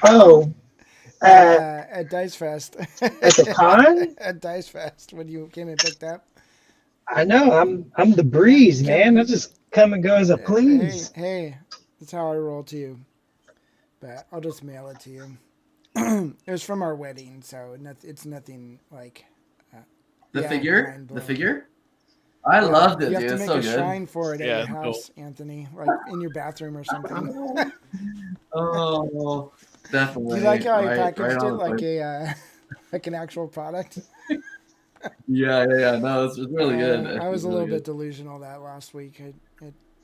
Oh, at at Dice Fest. at the con. At Dice Fest when you came and picked up. I know I'm the Yeah, you breeze, came. man. I just come and go as I Hey, please. hey, that's how I roll to you. But I'll just mail it to you. It was from our wedding, so it's nothing like, uh, The yeah, figure? mind The blowing. figure? I Yeah, loved you it, have dude. to It's make so a good. shrine for it at your Yeah, no. house, Anthony, like in your bathroom or something. Oh, Do you like definitely. how I Right packaged on it the like place. a like an actual product? Yeah. No, it's really good. I Actually, was it's a really little good. bit delusional that last week.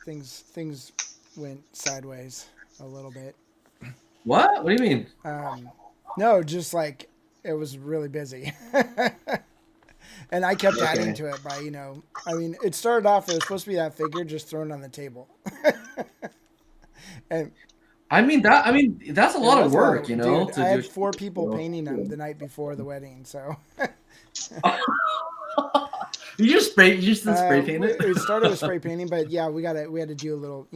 Things went sideways a little bit. What? What do you mean? Um, no, just like it was really busy, and I kept adding Okay. to it by I mean, it started off. It was supposed to be that figure just thrown on the table, and That's a it lot of was a lot work, of dude. to I do. had four people painting them the night before the wedding, so You just didn't spray paint it? we started with spray painting, but yeah, we had to do a little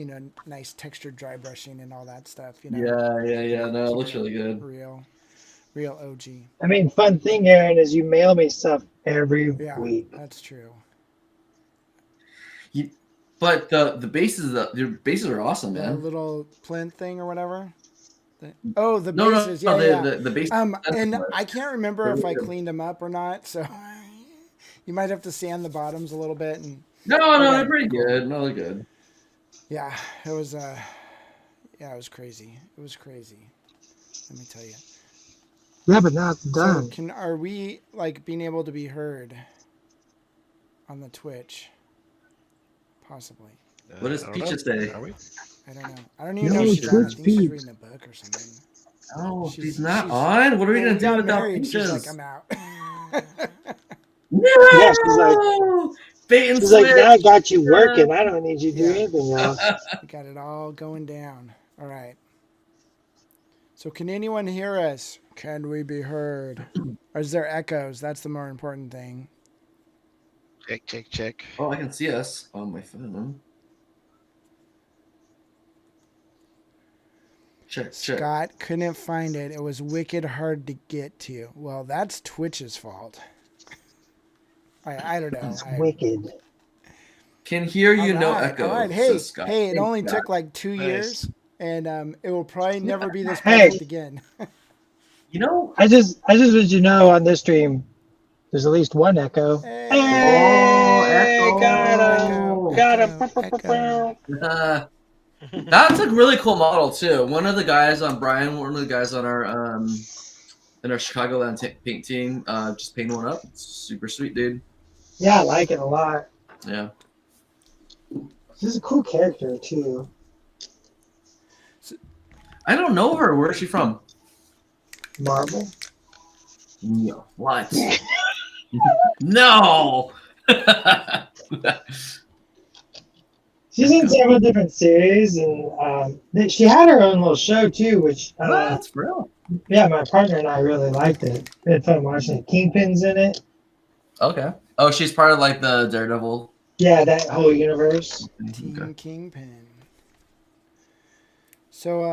nice textured dry brushing and all that stuff. Yeah. No, it Keeping looks it really good. real OG. I mean, fun thing, Aaron, is you mail me stuff every Yeah, week. that's true. You, but your bases are awesome, The man. little plinth thing or whatever. Oh, the No, bases. no, Yeah, yeah. the base. And I can't remember They're if really I good. cleaned them up or not. So you might have to sand the bottoms a little bit. And No, they're okay, pretty cool. good. No, they're good. Yeah, it was. Yeah, it was crazy. It was crazy. Let me tell you. Yeah, but now it's So done. are we like being able to be heard on the Twitch? Possibly. What does I don't know. Peaches say? Are we? I don't know. I don't even know if Yo, she's on. I Twitch think she's peeps. reading a book or something. Oh, she's not She's. on. What are we When gonna we do got without married, she's like, Peaches? I'm out. Yeah, she's like, No, bait and she's like, now switch. I got you working. I don't need you to do Yeah, anything else. we got it all going down. All right. So, can anyone hear us? Can we be heard? Or is there echoes? That's the more important thing. Check, check, check. Oh, I can see us on my phone. Check. Scott couldn't find it. It was wicked hard to get to. Well, that's Twitch's fault. I don't know. It's wicked. Can hear All you, no right. All echo, right. says Hey, Scott. hey, it Thanks, only Scott. took like 2 years, Nice. and it will probably never be this Hey, perfect again. You know, I just let you know on this stream, there's at least one echo. oh, Hey, Hey, got echo, him, echo, echo. got him. echo, echo. That's a really cool model too. One of the guys on Brian, one of the guys on our in our Chicagoland paint team, just painted one up. It's super sweet, dude. Yeah, I like it a lot. Yeah. She's a cool character too. I don't know her. Where's she from? Marvel. No. What? No. She's in several different series, and she had her own little show too, which What? For real? yeah, my partner and I really liked it. We had fun watching it. Kingpin's in it. Okay. Oh, she's part of like the Daredevil. Yeah, that whole universe. Okay. Team Kingpin. So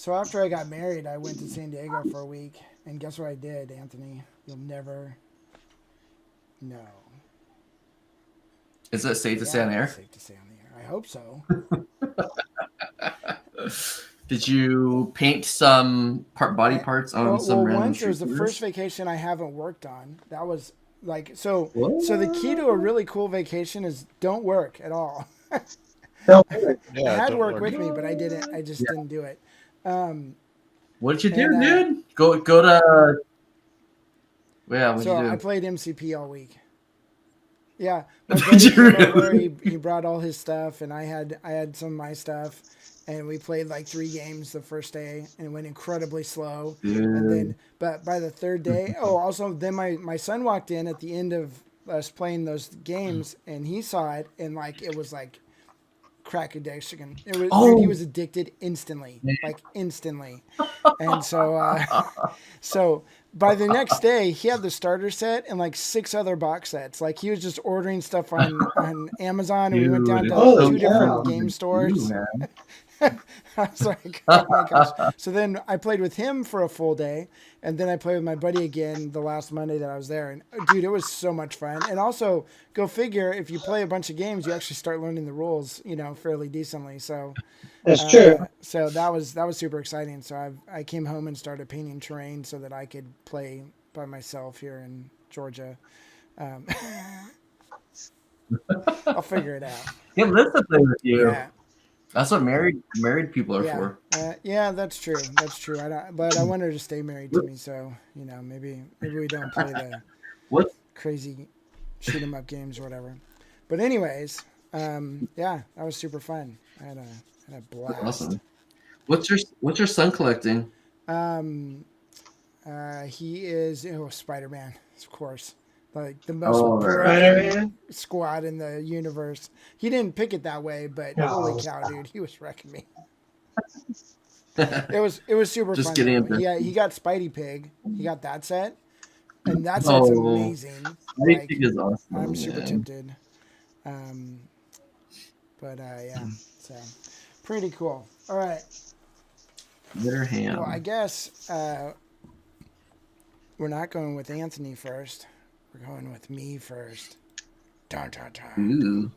after I got married, I went to San Diego for a week, and guess what I did, Anthony? You'll never know. Is it safe to say on Yeah, it's air? safe to say on the air. I hope so. Did you paint some body parts on some random Once it street was the first corners? vacation I haven't worked on. That was like so. What? So the key to a really cool vacation is don't work at all. Don't I Yeah, had don't work work. with me, but I didn't. I just Yeah. didn't do it. Um, What did you do, and dude? Go to. Yeah, what'd so you I do? played MCP all week. Yeah, my Did buddy you came over. really? He brought all his stuff, and I had some of my stuff, and we played like 3 games the first day, and it went incredibly slow. And Dude. then, but by the third day, oh, also then my son walked in at the end of us playing those games, and he saw it, and like it was like crack addiction. It was dude. He Oh. was addicted instantly, like instantly, and so so by the next day, he had the starter set and like 6 other box sets. Like he was just ordering stuff on Amazon, and we went down Dude, to it's so Holy two different cow. easy game to do, stores. man. I was like, oh my gosh. So then I played with him for a full day, and then I played with my buddy again the last Monday that I was there. And dude, it was so much fun. And also, go figure, if you play a bunch of games, you actually start learning the rules, fairly decently. So That's true. so that was super exciting. So I came home and started painting terrain so that I could play by myself here in Georgia. I'll figure it out. He lives to play with you. Yeah. That's what married people are for. Yeah, that's true. That's true. But I want her to stay married to me, so maybe we don't play the What? crazy shoot 'em up games or whatever. But anyways, yeah, that was super fun. I had a blast. Awesome. What's your son collecting? He is Spider-Man, of course. Like the most Spider-Man squad in the universe. He didn't pick it that way, but holy cow, dude, he was wrecking me. It was super Just fun. getting into Yeah, he got Spidey Pig. He got that set, and that set's amazing. Spidey Pig is awesome. I'm super tempted. But yeah, so pretty cool. All right. Bitter ham. Well, I guess we're not going with Anthony first. We're going with me first. Dun, dun, dun.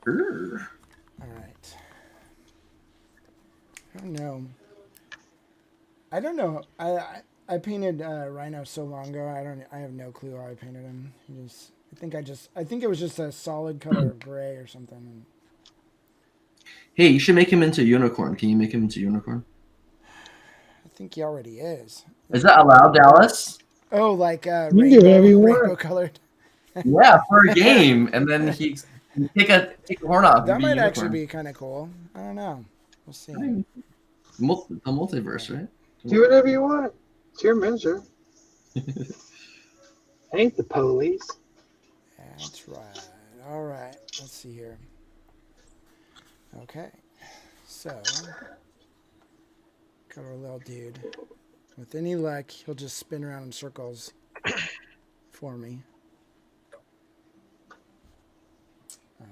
Ooh. All right. I don't know. I painted Rhino so long ago. I have no clue how I painted him. I think it was just a solid color of gray or something. Hey, you should make him into a unicorn. Can you make him into a unicorn? I think he already is. Is that allowed, Dallas? Oh, like rainbow colored. Yeah, for a game, and then he take a horn off. That might actually be kind of cool. I don't know. We'll see. The multiverse, right? Do whatever you want. It's your measure. Ain't the police. That's right. All right. Let's see here. Okay. So, got our little dude. With any luck, he'll just spin around in circles for me. All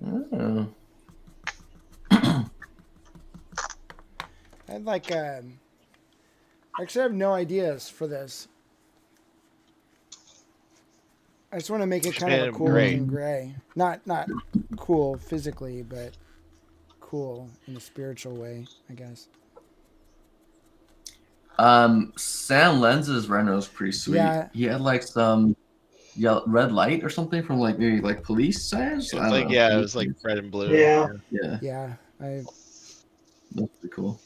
right. Oh. I'd like, actually, I have no ideas for this. I just want to make it kind of a cool looking gray. Not cool physically, but cool in a spiritual way, I guess. Sam Lenz's Rhino's pretty sweet. Yeah. He had like some red light or something from like maybe like police signs. It was like red and blue. Yeah. Yeah. That's pretty cool.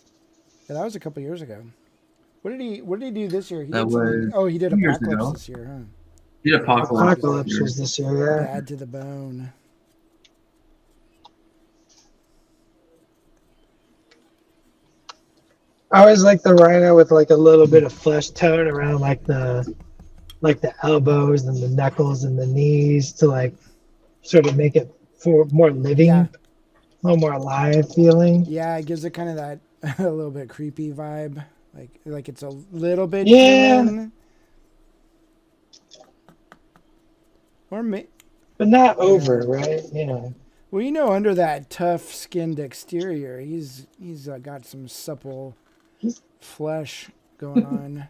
Yeah, that was a couple years ago. What did he do this year? He That was he did 2 years Apocalypse ago. this year, huh? He did Apocalypse was this year, yeah. Bad to the bone. I always like the Rhino with like a little bit of flesh tone around like the elbows and the knuckles and the knees to like sort of make it for more living, a little more alive feeling. Yeah, it gives it kind of that a little bit creepy vibe, like it's a little bit human. But not over, right? Well, under that tough skinned exterior, he's got some supple flesh going on.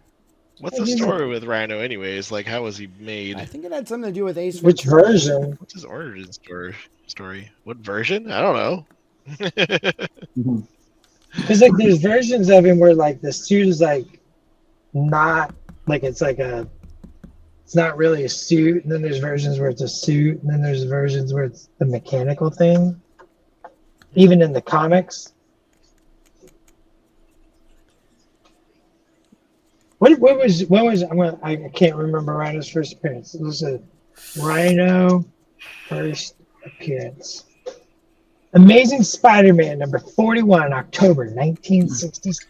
What's the story with Rhino, anyways? Like, how was he made? I think it had something to do with Ace. Which version? What's his origin story? What version? I don't know. Because like there's versions of him where like the suit is like not like it's not really a suit, and then there's versions where it's a suit, and then there's versions where it's the mechanical thing. Even in the comics. What was I can't remember Rhino's first appearance. It was a Rhino first appearance. Amazing Spider-Man number 41, October 1966.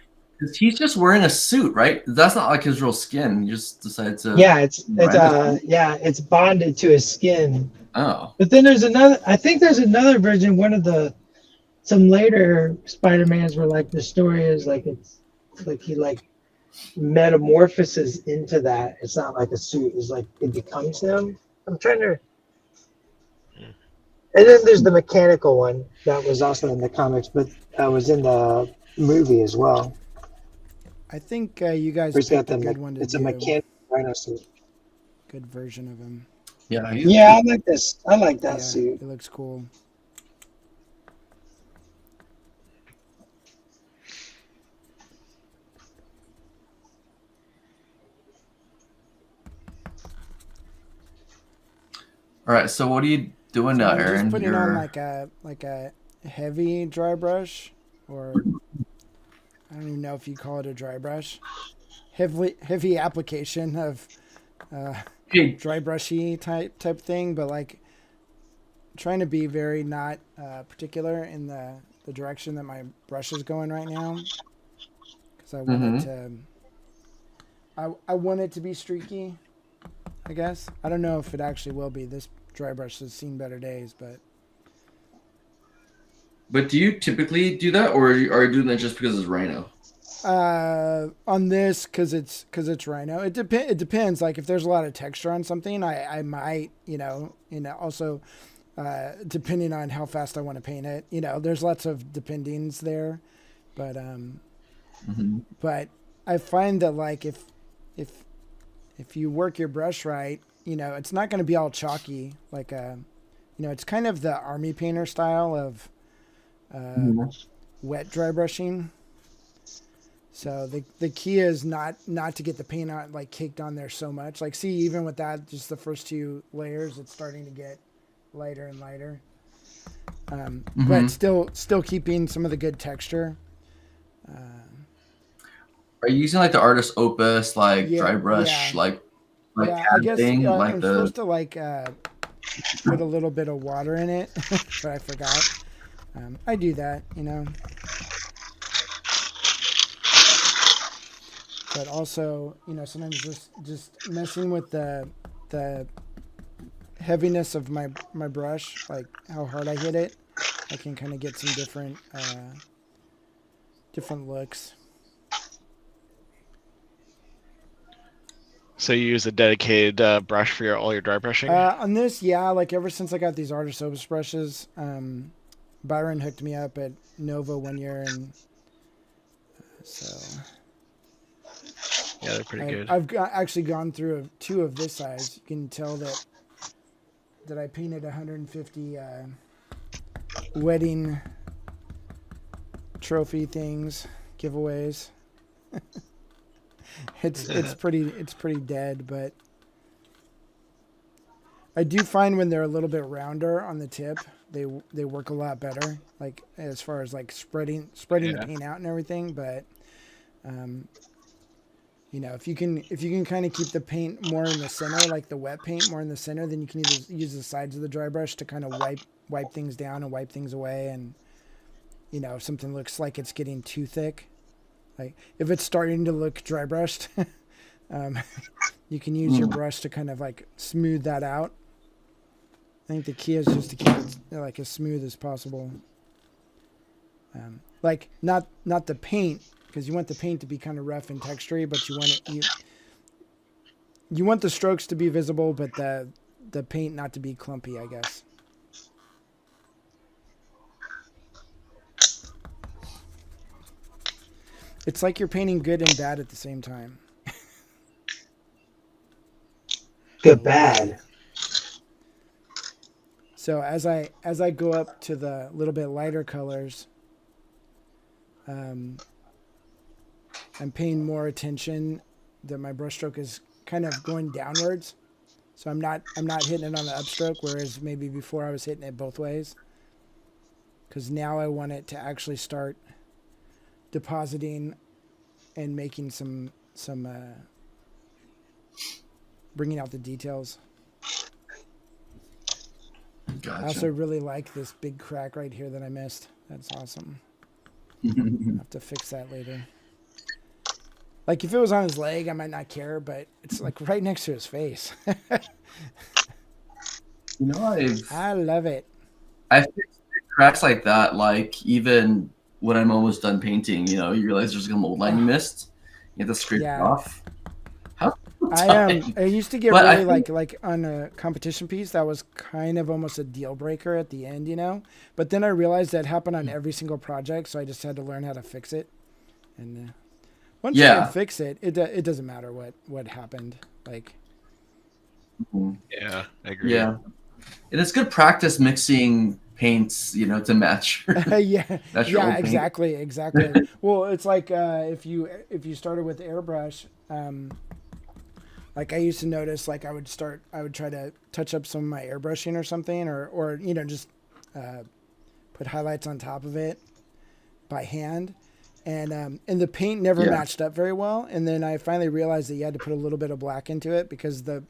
He's just wearing a suit, right? That's not like his real skin. He just decided to. Yeah, it's bonded to his skin. Oh. But then there's another. I think there's another version. Some later Spider-Mans where like the story is like it's like he like metamorphoses into that. It's not like a suit. It's like it becomes him. I'm trying to. And then there's the mechanical one that was also in the comics, but was in the movie as well. I think you guys Where he's got picked a good one to it's a do. mechanical rhino suit. Good version of him. Yeah, Yeah, I like this. I like that Yeah, suit. it looks cool. All right, so what are you doing So now, I'm Aaron? just putting on like a heavy dry brush, or I don't even know if you call it a dry brush. Heavy application of dry brushy type thing, but like trying to be very not particular in the direction that my brush is going right now, because I want it to. I want it to be streaky, I guess. I don't know if it actually will be. This dry brush has seen better days, but. But do you typically do that, or are you doing that just because it's Rhino? On this, because it's Rhino. It depends. Like if there's a lot of texture on something, I might, also depending on how fast I want to paint it. There's lots of dependings there, but but I find that like if you work your brush right, it's not going to be all chalky. Like it's kind of the army painter style of wet dry brushing. So the key is not to get the paint on like caked on there so much. Like see, even with that, just the first 2 layers, it's starting to get lighter and lighter. But still keeping some of the good texture. Are you using like the artist opus, like Yeah, dry brush, yeah. like Yeah, I guess thing, like I'm the supposed to like put a little bit of water in it, but I forgot. I do that, But also, sometimes just messing with the heaviness of my brush, like how hard I hit it, I can kind of get some different looks. So you use a dedicated brush for all your dry brushing? On this, yeah, like ever since I got these artist opus brushes, Byron hooked me up at Nova one year, and so Yeah, they're pretty good. I've actually gone through 2 of this size. You can tell that I painted 150 wedding trophy things, giveaways. It's pretty dead, but I do find when they're a little bit rounder on the tip, they work a lot better. Like as far as like spreading the paint out and everything. But if you can kind of keep the paint more in the center, like the wet paint more in the center, then you can either use the sides of the dry brush to kind of wipe things down and wipe things away. And if something looks like it's getting too thick, like if it's starting to look dry brushed, you can use your brush to kind of like smooth that out. I think the key is just to keep it like as smooth as possible. Like not the paint, because you want the paint to be kind of rough and textury, but you want the strokes to be visible, but the paint not to be clumpy, I guess. It's like you're painting good and bad at the same time. Good bad. So as I go up to the little bit lighter colors, I'm paying more attention that my brushstroke is kind of going downwards. So I'm not hitting it on the upstroke, whereas maybe before I was hitting it both ways. Because now I want it to actually start depositing and making some bringing out the details. Gotcha. I also really like this big crack right here that I missed. That's awesome. I'll have to fix that later. Like if it was on his leg, I might not care, but it's like right next to his face. I love it. I fixed cracks like that, like even when I'm almost done painting, you realize there's a mold line you missed. You have to scrape it off. time. I used to get But I really think- like on a competition piece that was kind of almost a deal breaker at the end, you know. But then I realized that happened on every single project, so I just had to learn how to fix it. And once I Yeah. could fix it, it doesn't matter what happened. Like, Yeah, I agree. Yeah. And it's good practice mixing paints, you know, to match. yeah, That's your old paint. exactly. Well, it's like if you started with airbrush, like I used to notice, like I would try to touch up some of my airbrushing or something, or you know, just put highlights on top of it by hand, and the paint never matched up very well. And then I finally realized that you had to put a little bit of black into it because the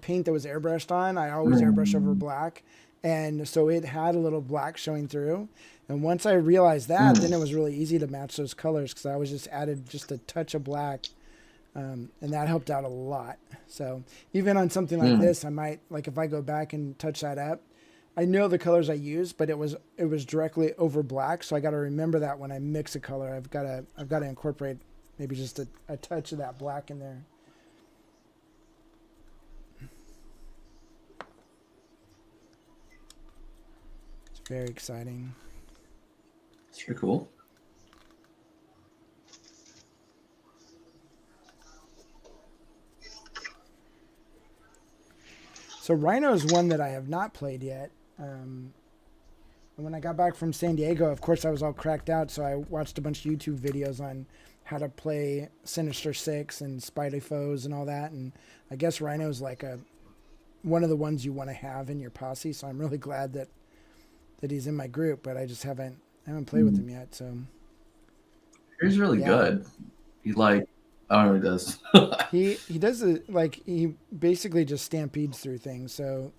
paint that was airbrushed on, I always airbrush over black, and so it had a little black showing through. And once I realized that, then it was really easy to match those colors because I was just added just a touch of black. And that helped out a lot. So even on something like this, I might, like if I go back and touch that up, I know the colors I used, but it was directly over black. So I got to remember that when I mix a color, I've got to incorporate maybe just a touch of that black in there. It's very exciting. It's pretty cool. So Rhino is one that I have not played yet. And when I got back from San Diego, of course, I was all cracked out. So I watched a bunch of YouTube videos on how to play Sinister Six and Spidey Foes and all that. And I guess Rhino is like one of the ones you want to have in your posse. So I'm really glad that he's in my group, but I just haven't played with him yet. So He's really good. He like, I don't know what he does. he does it like he basically just stampedes through things. So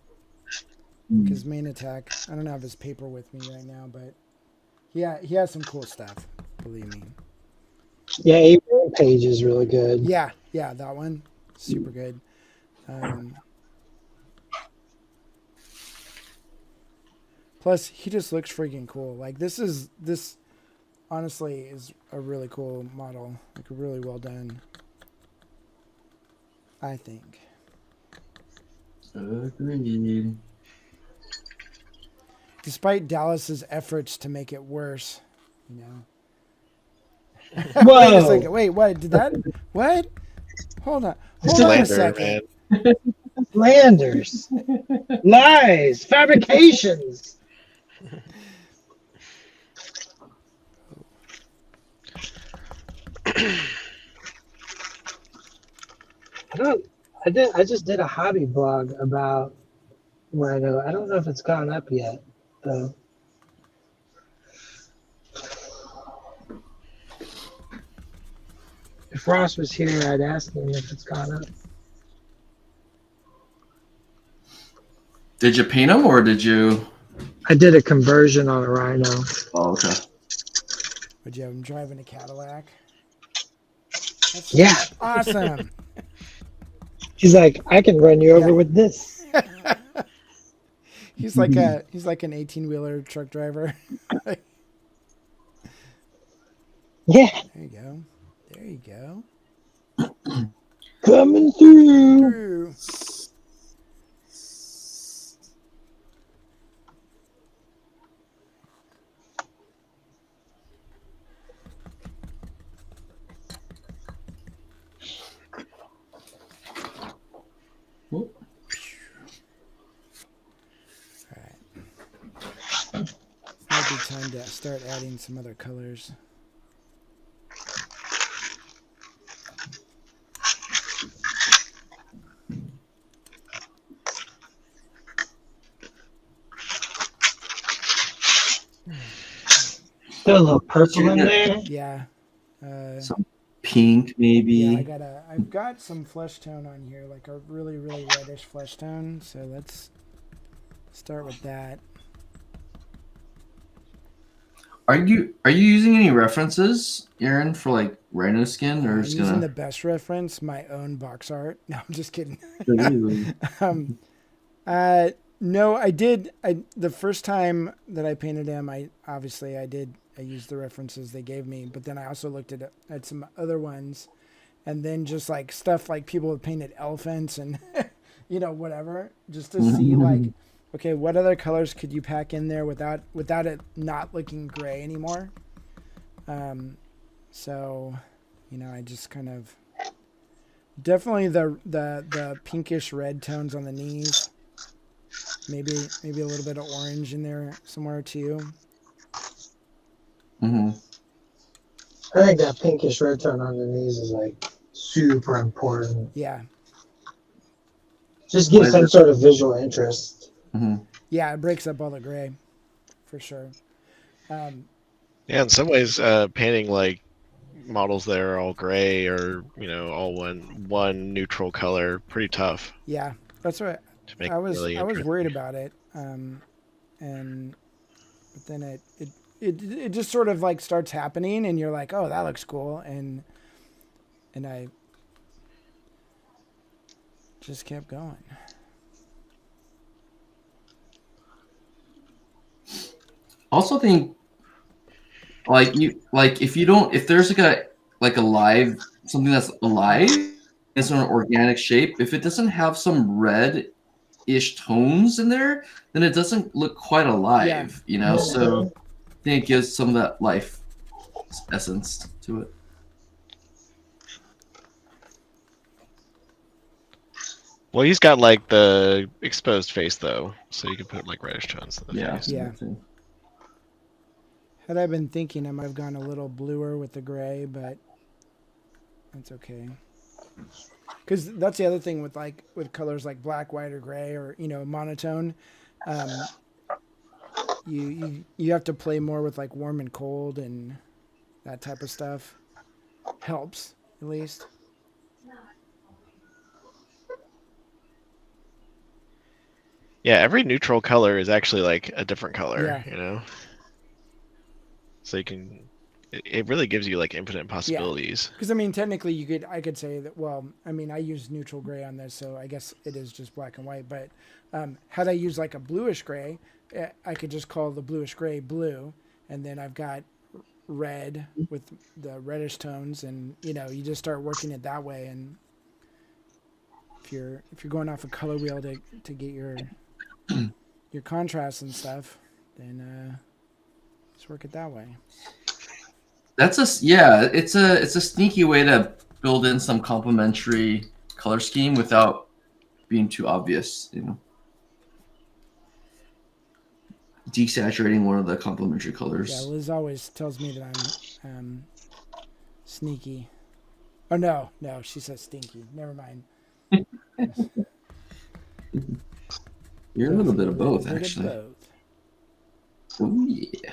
his main attack, I don't have his paper with me right now, but yeah, he has some cool stuff. Believe me. Yeah, Abraham Page is really good. Yeah, that one, super good. Plus, he just looks freaking cool. Like this honestly is a really cool model. Like really well done, I think. Agreed. Despite Dallas's efforts to make it worse, you know. Whoa. Wait a second. Wait, what? Did that? What? Hold on. Hold on a second. Man. Slanders, lies, fabrications. I just did a hobby blog about Rhino. I don't know if it's gone up yet, though. If Ross was here, I'd ask him if it's gone up. Did you paint him or did you? I did a conversion on a Rhino. Oh, okay. Would you have him driving a Cadillac? That's Yeah. awesome. He's like, I can run you over with this. He's like an 18-wheeler truck driver. Yeah. There you go. There you go. Coming through. True. Whoop. Might be time to start adding some other colors. Still a little purple in there. Yeah. Some pink, maybe. Yeah, I've got some flesh tone on here, like a really, really reddish flesh tone. So let's start with that. Are you using any references, Aaron, for like rhino skin, or I'm just using gonna? the best reference, my own box art. No, I'm just kidding. No, I did. The first time that I painted him, I used the references they gave me, but then I also looked at some other ones, and then just like stuff like people have painted elephants and whatever, just to see like, okay, what other colors could you pack in there without it not looking gray anymore. So I just kind of definitely the pinkish red tones on the knees, maybe a little bit of orange in there somewhere too. I think that pinkish red tone on the knees is like super important. Yeah. Just get some sort of visual interest. Yeah, it breaks up all the gray, for sure. Yeah, in some ways, painting like models that are all gray or all one neutral color, pretty tough. Yeah, that's what I was. Really I was worried about it, but then it just sort of like starts happening, and you're like, oh, that looks cool, and I just kept going. Also think if there's like a live something that's alive, it's an organic shape, if it doesn't have some red-ish tones in there, then it doesn't look quite alive, so I think it gives some of that life essence to it. Well, he's got like the exposed face though, so you can put like reddish tones in the face. Yeah. Had I been thinking, I might have gone a little bluer with the gray, but that's okay. Because that's the other thing with colors like black, white, or gray, or monotone. You have to play more with like warm and cold and that type of stuff. Helps at least. Yeah, every neutral color is actually like a different color, So you can, it really gives you like infinite possibilities. Because technically I could say that. Well, I use neutral gray on this, so I guess it is just black and white. But had I used like a bluish gray, I could just call the bluish gray blue, and then I've got red with the reddish tones, and you just start working it that way. And if you're going off a color wheel to get your contrast and stuff, then just work it that way. It's a sneaky way to build in some complementary color scheme without being too obvious, Desaturating one of the complementary colors. Yeah, Liz always tells me that I'm sneaky. Oh no, she says stinky. Never mind. You're a little bit of both, actually. Oh yeah.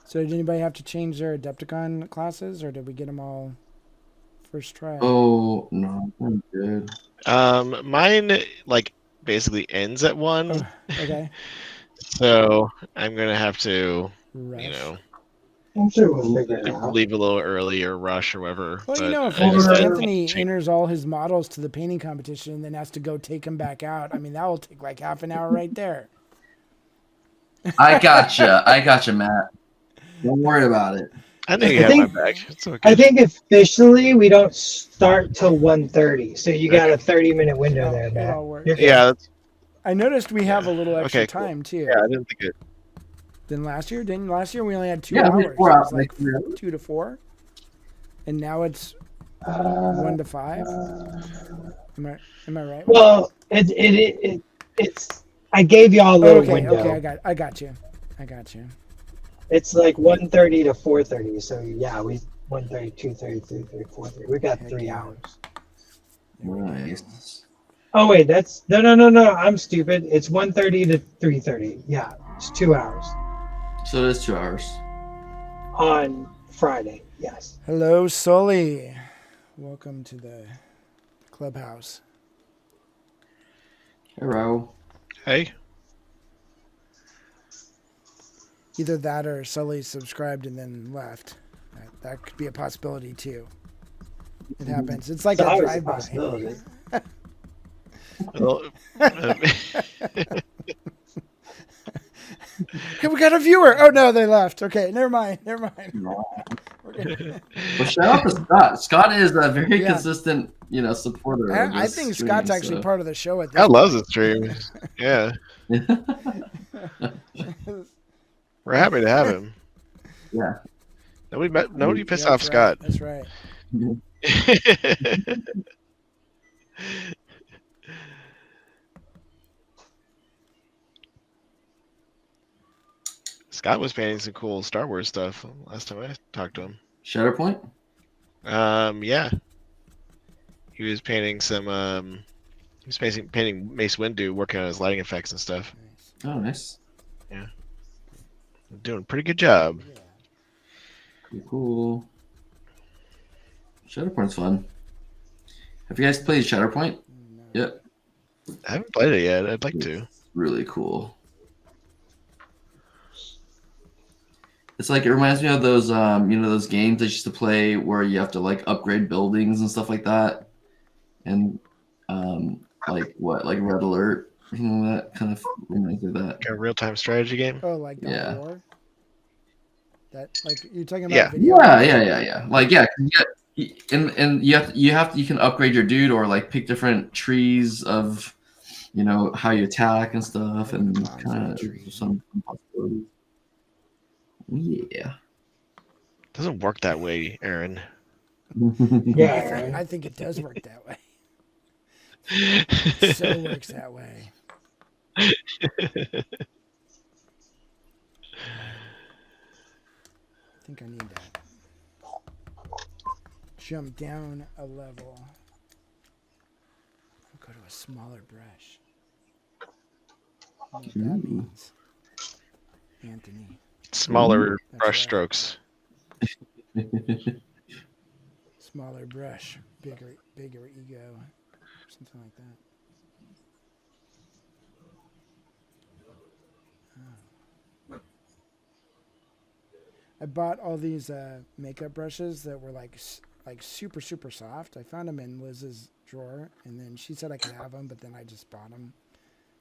So did anybody have to change their Adepticon classes, or did we get them all first try? Oh no, I'm good. Mine like basically ends at 1. Oh, okay. So I'm gonna have to, Rush. I'm sure we'll figure it out. leave a little early or rush or whatever. Well, but if Anthony enters all his models to the painting competition and then has to go take them back out, that will take like half an hour right there. I gotcha, Matt. Don't worry about it. I know you have my back. It's okay. I think officially we don't start till 1:30, so you got a 30-minute window there, It Matt. all works. Yeah. I noticed we have a little extra cool. time too. Yeah, I didn't think it. Than last year. Didn't last year we only had 2 Yeah, hours? 4 It hours. was like 2 to 4, and now it's 1 to 5. Am I right? Well, it's. I gave y'all a little window. Okay, I got you. It's like 1:30 to 4:30. So yeah, we 1:30, 2:30, 3:30, 4:30. We got 3 hours. Nice. Oh wait, that's no. I'm stupid. It's 1:30 to 3:30. Yeah, it's 2 hours So it is 2 hours. on Friday. Yes. Hello, Sully. Welcome to the clubhouse. Hello. Hey. Either that or Sully subscribed and then left. That could be a possibility too. It happens. It's like It's a always a drive-by. possibility. Well, Okay, we got a viewer. Oh no, they left. Okay, never mind. Well, shout out to Scott. Scott is a very Yeah. consistent, supporter of I this think stream, Scott's actually so. part of the show at this I love the point. stream. Yeah, we're happy to have him. Yeah. Nobody pissed Yeah, off Scott. That's right. Scott was painting some cool Star Wars stuff last time I talked to him. Shatterpoint? Yeah. He was painting some. He was painting Mace Windu, working on his lighting effects and stuff. Oh, nice. Yeah, doing a pretty good job. Cool. Shatterpoint's fun. Have you guys played Shatterpoint? No. Yep. I haven't played it yet. I'd like to. Really cool. It's like, it reminds me of those, those games I used to play where you have to like upgrade buildings and stuff like that. And like Red Alert, that kind of reminds me of that. Like a real-time strategy game. Oh, like Dawn Yeah. of War? That like you're talking about Yeah. video games? Yeah. Like, yeah, and you can upgrade your dude or like pick different trees of, how you attack and stuff, and kind of some possibilities. Yeah. Doesn't work that way, Aaron. Yeah. I think it does work that way. It so works that way. I think I need to jump down a level. I'll go to a smaller brush. I don't know what that means. Anthony. Smaller That's brush right. strokes. Smaller brush, bigger ego, something like that. Oh. I bought all these makeup brushes that were like super soft. I found them in Liz's drawer, and then she said I could have them, but then I just bought them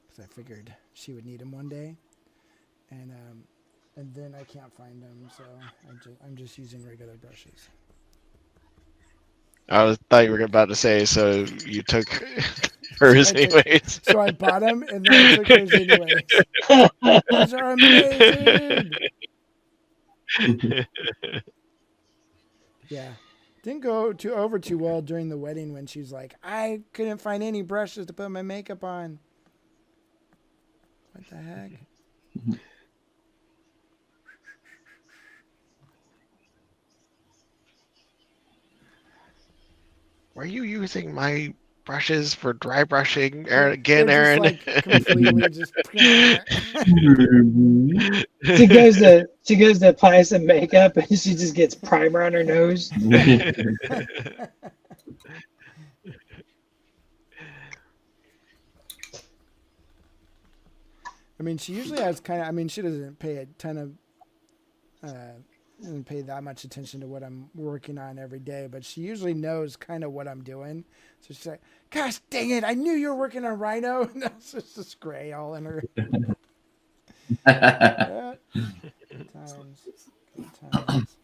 because I figured she would need them one day, and then I can't find them, so I'm just using regular brushes. I thought you were about to say, so you took hers anyways. So I bought them, and then I took hers anyways. Those are amazing. Yeah. Didn't go over too well during the wedding when she's like, I couldn't find any brushes to put my makeup on. What the heck? Were you using my brushes for dry brushing, Aaron? Aaron? Just like completely just. She goes to apply some makeup and she just gets primer on her nose. I mean, she usually has kind of. I mean, she doesn't pay a ton of. Doesn't pay that much attention to what I'm working on every day, but she usually knows kind of what I'm doing. So she's like, "Gosh, dang it! I knew you were working on Rhino." And that's just gray all in her. Yeah. Good times. Good times.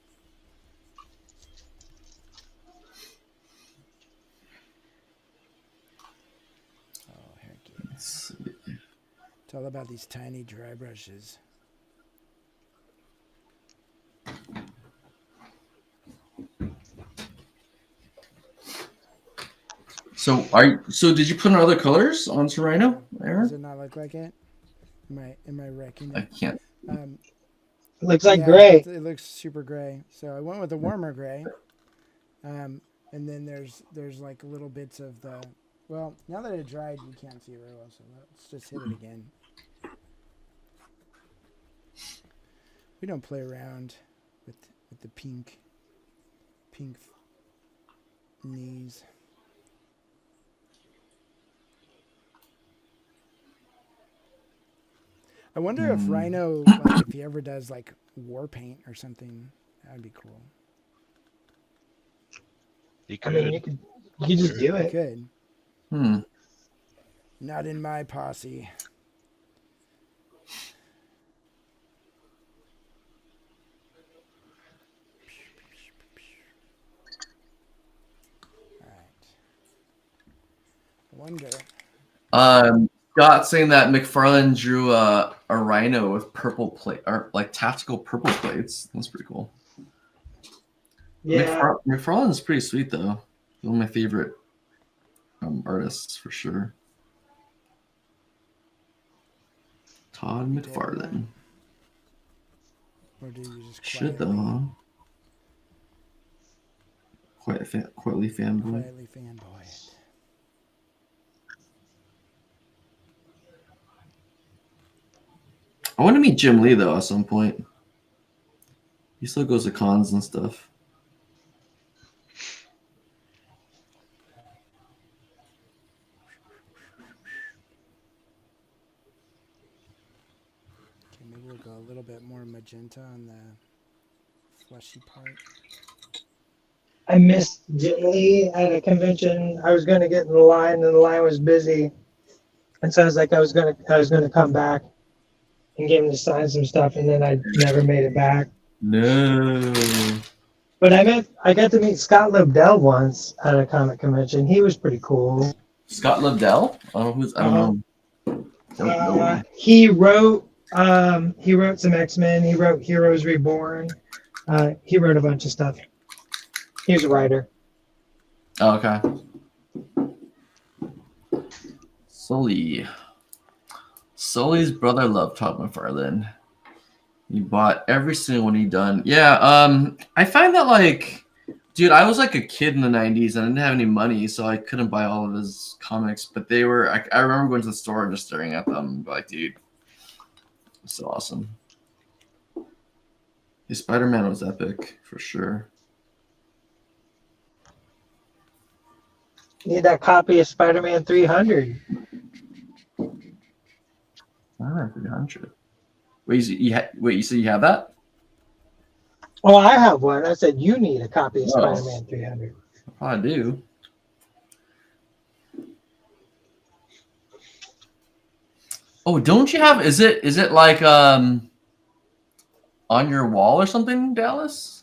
Oh heck yeah! It's all about these tiny dry brushes. So did you put on other colors onto Rhino, Aaron? Does it not look like it? Am I wrecking it? I can't. It looks like yeah, gray. It looks super gray. So I went with a warmer gray. And then there's like little bits of the. Well, now that it dried, you can't see it very well. So let's just hit it again. We don't play around with the pink knees. I wonder if Rhino, like, if he ever does like war paint or something, that would be cool. You I could. mean, you could just do I it. could. Not in my posse. Wonder. Scott saying that McFarlane drew a rhino with purple plate or like tactical purple plates. That's pretty cool. Yeah. McFarlane's pretty sweet though. One of my favorite artists for sure. Todd McFarlane. Or do you just Shit though, huh? Quietly fanboy. Quietly fanboy it. I want to meet Jim Lee though at some point. He still goes to cons and stuff. Okay, maybe we'll go a little bit more magenta on the fleshy part. I missed Jim Lee at a convention. I was going to get in the line, and the line was busy, and so I was like, I was gonna come back and get him to sign some stuff, and then I never made it back. No. But I got to meet Scott Lobdell once at a comic convention. He was pretty cool. Scott Lobdell? I don't know. He wrote some X-Men. He wrote Heroes Reborn. He wrote a bunch of stuff. He was a writer. Oh, okay. Sully's brother loved Todd McFarlane. He bought every single one he done. Yeah, I find that like, dude, I was like a kid in the 90s and I didn't have any money, so I couldn't buy all of his comics, but they were, I remember going to the store and just staring at them and be like, dude, it's so awesome. His Spider-Man was epic, for sure. Need that copy of Spider-Man 300. Ah, 300. Wait, you said you have that? Oh, I have one. I said you need a copy of Oh. Spider-Man 300. I probably do. Oh, don't you have? Is it like on your wall or something, Dallas?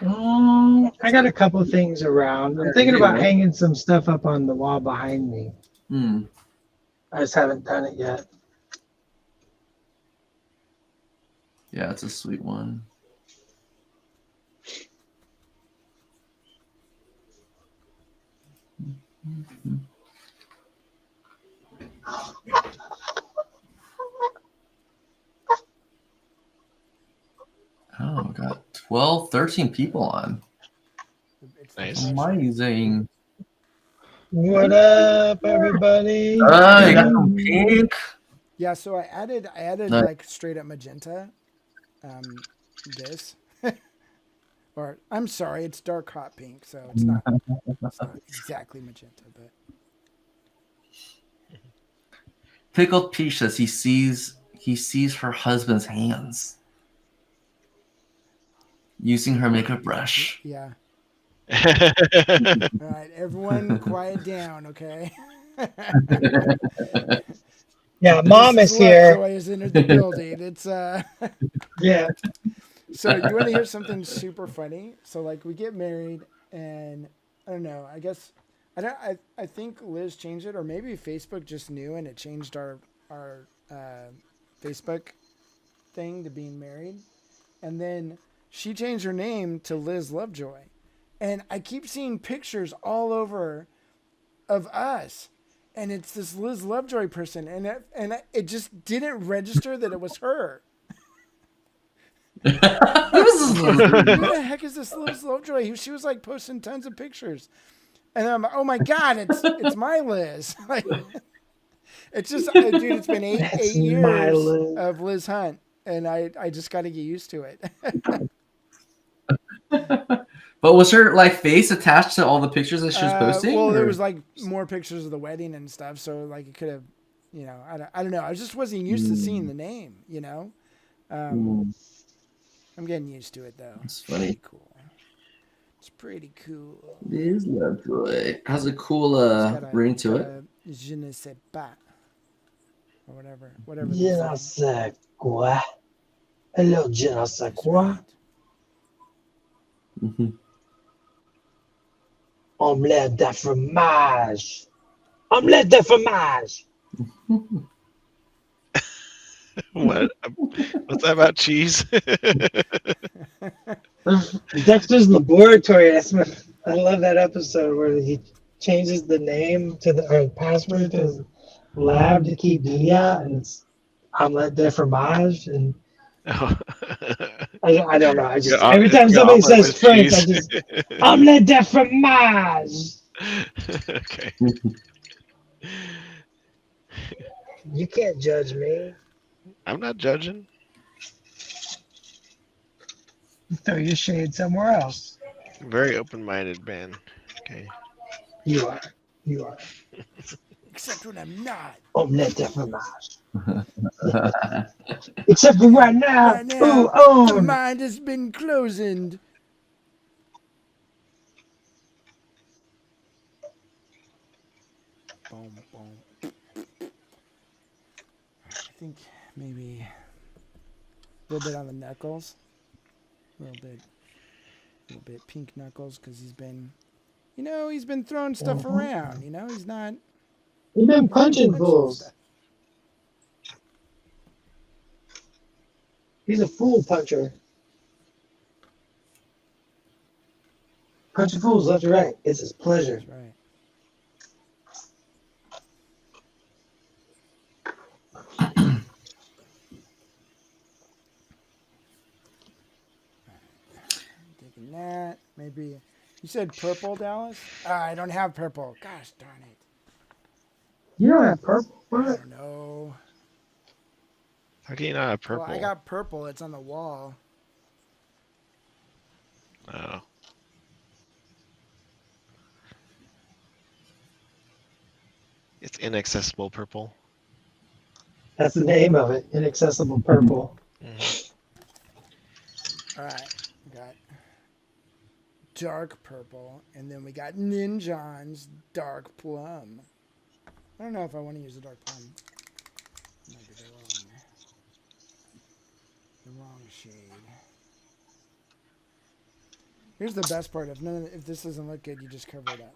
I got a couple things around. I'm thinking about hanging some stuff up on the wall behind me. I just haven't done it yet. Yeah, it's a sweet one. Oh, we got 12, 13 people on. Nice. Amazing. What up, everybody? You got some pink. Yeah, so I added Nice. like straight up magenta. This. Or I'm sorry, it's dark hot pink, so it's not exactly magenta, but Pickled Peach says he sees her husband's hands using her makeup brush. yeah. All right, everyone quiet down, okay? Yeah, Mom is Mrs. here. Lovejoy has entered the building. It's Yeah. So you want to hear something super funny? So like we get married, and I don't know. I guess I think Liz changed it, or maybe Facebook just knew and it changed our Facebook thing to being married, and then she changed her name to Liz Lovejoy, and I keep seeing pictures all over of us, and it's this Liz Lovejoy person, and it just didn't register that it was her. Who the heck is this Liz Lovejoy? She was like posting tons of pictures, and I'm like, oh my god, it's my Liz. Like, it's just, dude, it's been eight years of Liz Hunt, and I just got to get used to it. But was her like face attached to all the pictures that she was posting? Well, there was like more pictures of the wedding and stuff, so like it could have, I don't know. I just wasn't used to seeing the name, I'm getting used to it though. It's funny. Cool. It's pretty cool. Liz Lovejoy has a cool ring to it. Je ne sais pas, or whatever. Je ne sais quoi. Hello, je ne sais quoi. Omelette de fromage. Omelette de fromage. What? What's that about cheese? Dexter's Laboratory. I love that episode where he changes the name to the or password to his lab to keep Dia, and it's omelette de fromage. And Oh. I don't know. I Yeah, just every time yeah, somebody omelet says with French, I cheese. just omelette de fromage. Okay. You can't judge me. I'm not judging. Throw your shade somewhere else. Very open-minded man. Okay. You are. You are. Except when I'm not. Omelette de fromage. Except for right now. Right now, Ooh, the own. mind has been closing. Boom, boom. I think maybe a little bit on the knuckles. A little bit pink knuckles because he's been throwing stuff around. He's not You've been punching fools. stuff. He's a fool puncher. Punching fools left and right. It's his pleasure. That's right. Taking that. Maybe you said purple, Dallas? I don't have purple. Gosh darn it. You don't have purple. I What? don't know. How do you not have purple? Well, I got purple. It's on the wall. Oh. It's inaccessible purple. That's the name of it. Inaccessible purple. Mhm. All right. We got dark purple, and then we got Ninjon's dark plum. I don't know if I want to use a dark plum. Might be the wrong shade. Here's the best part: if this doesn't look good, you just cover it up.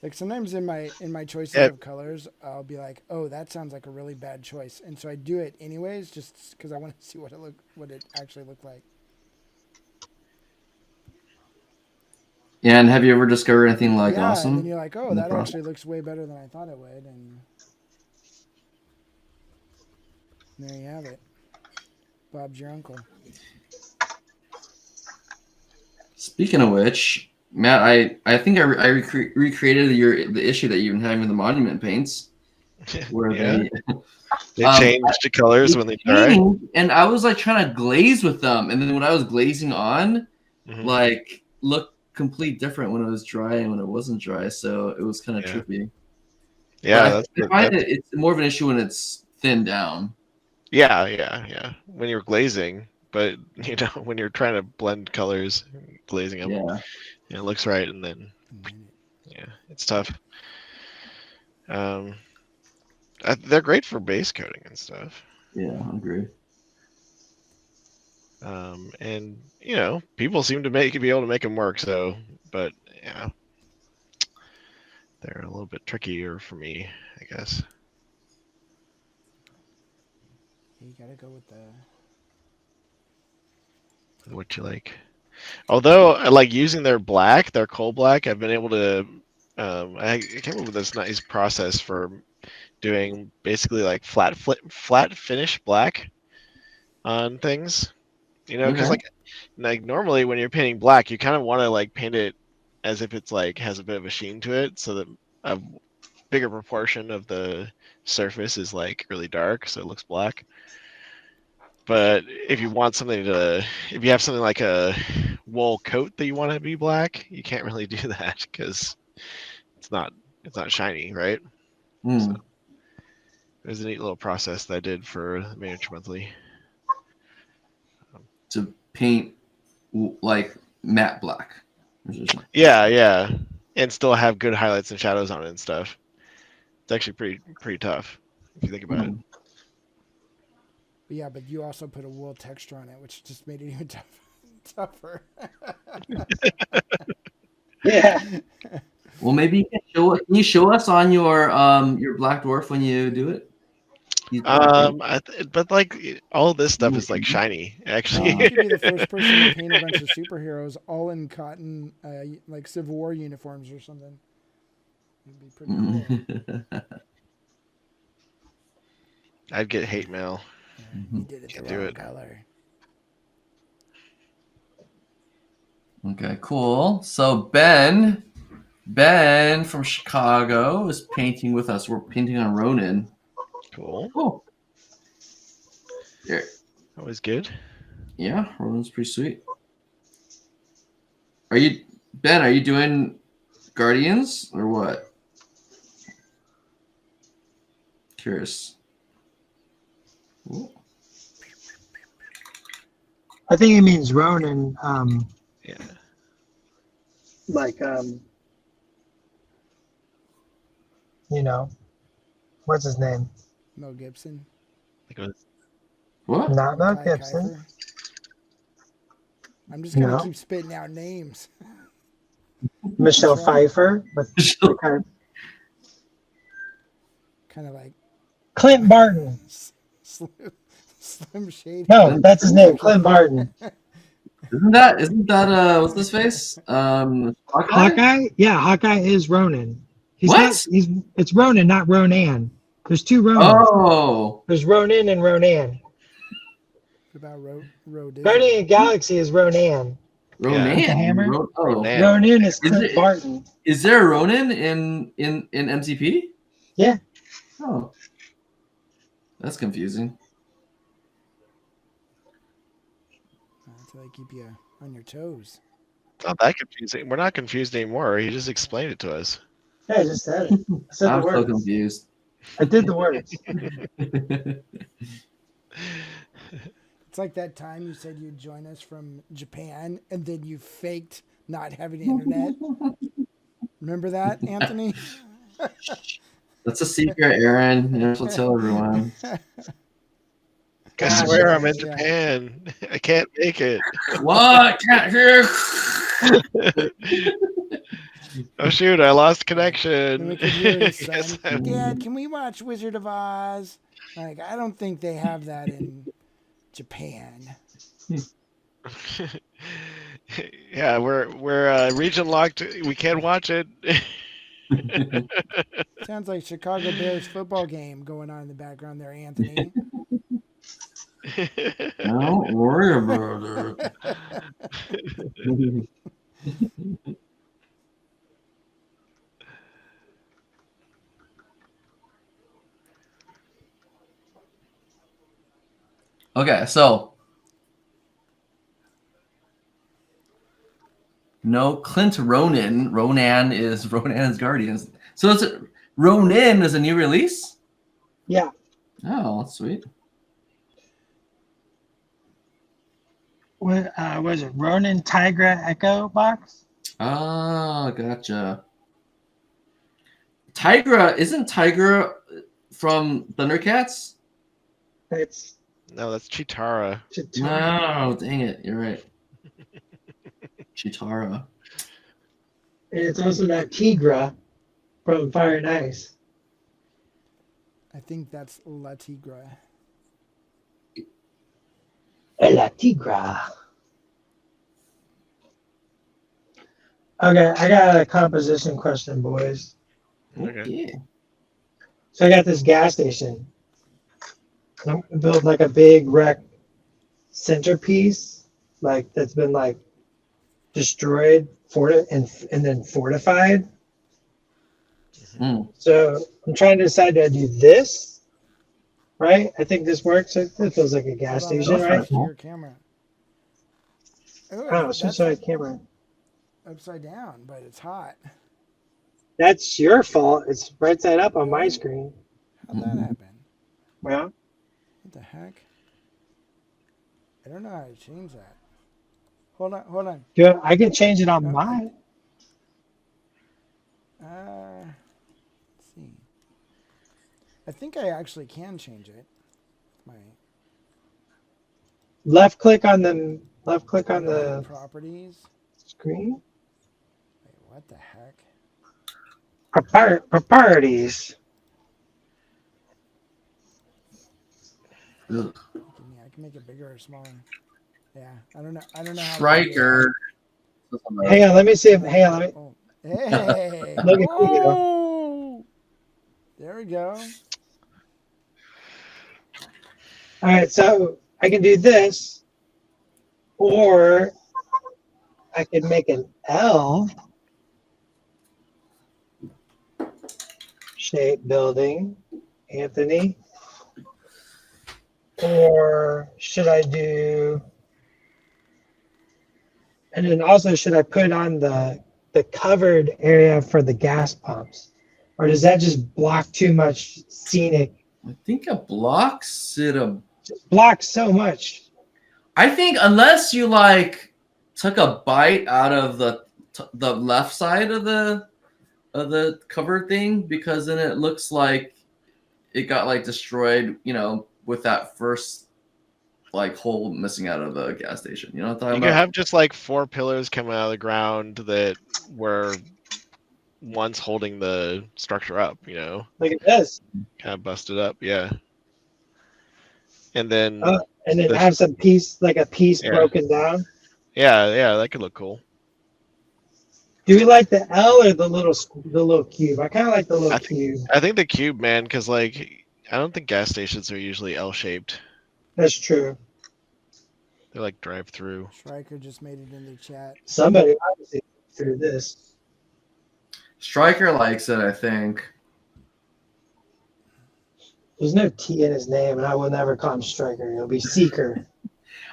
Like sometimes in my choices of colors, I'll be like, "Oh, that sounds like a really bad choice," and so I do it anyways, just because I want to see what it actually looked like. Yeah, and have you ever discovered anything like awesome? And then you're like, "Oh, that actually looks way better than I thought it would," and there you have it. Bob's your uncle. Speaking of which, Matt, I think I recreated the issue that you've been having with the monument paints, where they changed the colors when they dry. And I was like trying to glaze with them, and then when I was glazing on, like looked complete different when it was dry and when it wasn't dry. So it was kind of trippy. Yeah, I find it's more of an issue when it's thinned down. Yeah. When you're glazing, but when you're trying to blend colors, glazing them, it looks right, and then it's tough. They're great for base coating and stuff. Yeah, I agree. And people seem to be able to make them work. So, but yeah, they're a little bit trickier for me, I guess. You gotta go with what you like. Although I like using their coal black, I've been able to. I came up with this nice process for doing basically like flat finish black on things. Because like normally when you're painting black, you kind of want to like paint it as if it's like has a bit of a sheen to it, so that a bigger proportion of the surface is like really dark, so it looks black. But if you have something like a wool coat that you want to be black, you can't really do that because it's not shiny, right? So there's a neat little process that I did for the Miniature Monthly. To paint like matte black. Yeah, and still have good highlights and shadows on it and stuff. It's actually pretty tough if you think about it. But yeah, but you also put a wool texture on it, which just made it even tougher. tougher. Yeah. Well, maybe you can show us on your black dwarf when you do it? But like all this stuff is like shiny, Maybe actually. you could be the first person to paint a bunch of superheroes all in cotton, like Civil War uniforms or something. It'd be pretty cool. I'd get hate mail. You did it the Can't do wrong it. color. Okay, cool. So Ben from Chicago is painting with us. We're painting on Ronin. Cool. Cool. Here. Always good. Yeah, Ronin's pretty sweet. Are you doing Guardians or what? Curious. Ooh. I think he means Ronin. Yeah. Like you know, what's his name? Mel Gibson. Like it was- What? Not Mel Kai Gibson. Kiefer. I'm just gonna No. keep spitting out names. Michelle That's right. Pfeiffer with Kind of like Clint Barton. Slim Shady. No, that's his name, Clint Barton. Isn't that what's his face? Hawkeye? Hawkeye? Yeah, Hawkeye is Ronin. What? It's Ronin, not Ronan. There's two Ronins. Oh. There's Ronin and Ronan. What about Road? Guardian of the Galaxy is Ronan. Ronan. With the hammer? Ronan. Ronin is Is Clint it- Barton. Is there a Ronin in MCP? Yeah. Oh. That's confusing. Until they keep you on your toes. It's not that confusing. We're not confused anymore. He just explained it to us. Yeah, I just said it. I said I'm the so words. confused. I did the words. It's like that time you said you'd join us from Japan and then you faked not having internet. Remember that, Anthony? That's a secret, Aaron. You have to tell everyone. I Gosh, swear I'm in yeah. Japan. I can't make it. What? Can't hear. Oh shoot, I lost Then connection. we could hear his Yes, son. I'm- Dad, can we watch Wizard of Oz? Like, I don't think they have that in Japan. Yeah, we're region locked. We can't watch it. Sounds like Chicago Bears football game going on in the background there, Anthony. Don't worry about it. Okay, so no Clint Ronan. Ronan is Ronan's Guardians. So it's Ronin is a new release? Yeah. Oh, that's sweet. What was it? Ronin Tigra Echo box? Oh, gotcha. Tigra, isn't Tigra from Thundercats? It's No, that's Chitara. No, dang it. You're right. Chitara. And it's also that Tigra from Fire and Ice. I think that's La Tigra. La Tigra. Okay, I got a composition question, boys. Okay. Yeah. So I got this gas station. I'm gonna build like a big wreck centerpiece, like that's been like destroyed, and then fortified. Mm. So I'm trying to decide, do I do this? Right? I think this works. It feels like a gas Hold on, station, let me right? switch to your camera. Oh, switch to my camera. Upside down, but it's hot. That's your fault. It's right side up on my screen. How'd that happen? Well, What the heck? I don't know how to change that. Hold on. yeah, I can change it on mine. Let's see. I think I actually can change it. My Left click on the Left click on the properties. screen. Wait, what the heck? Properties. Ugh. I can make it bigger or smaller. Yeah, I don't know. I don't know how. Striker. Hang on, let me see if. Hang on, let me. Oh, hey! Look at you. Oh, there we go. All right, so I can do this, or I can make an L shape building, Anthony. Or should I do? And then also, should I put on the covered area for the gas pumps, or does that just block too much scenic? I think it blocks it. Just blocks so much. I think unless you like took a bite out of the left side of the cover thing, because then it looks like it got like destroyed, with that first like hole missing out of the gas station. You know what I'm talking You about? could have just like 4 pillars coming out of the ground that were once holding the structure up, Like it does. kind of busted up, yeah. And then And then the- have some piece, like a piece Yeah. broken down. yeah, that could look cool. Do we like the L or the little cube? I kind of like the little cube. I think the cube, man, because like I don't think gas stations are usually L-shaped. That's true. They're like drive-through. Striker just made it in the chat. Somebody obviously through this. Striker likes it, I think. There's no T in his name, and I will never call him Striker. He'll be Seeker.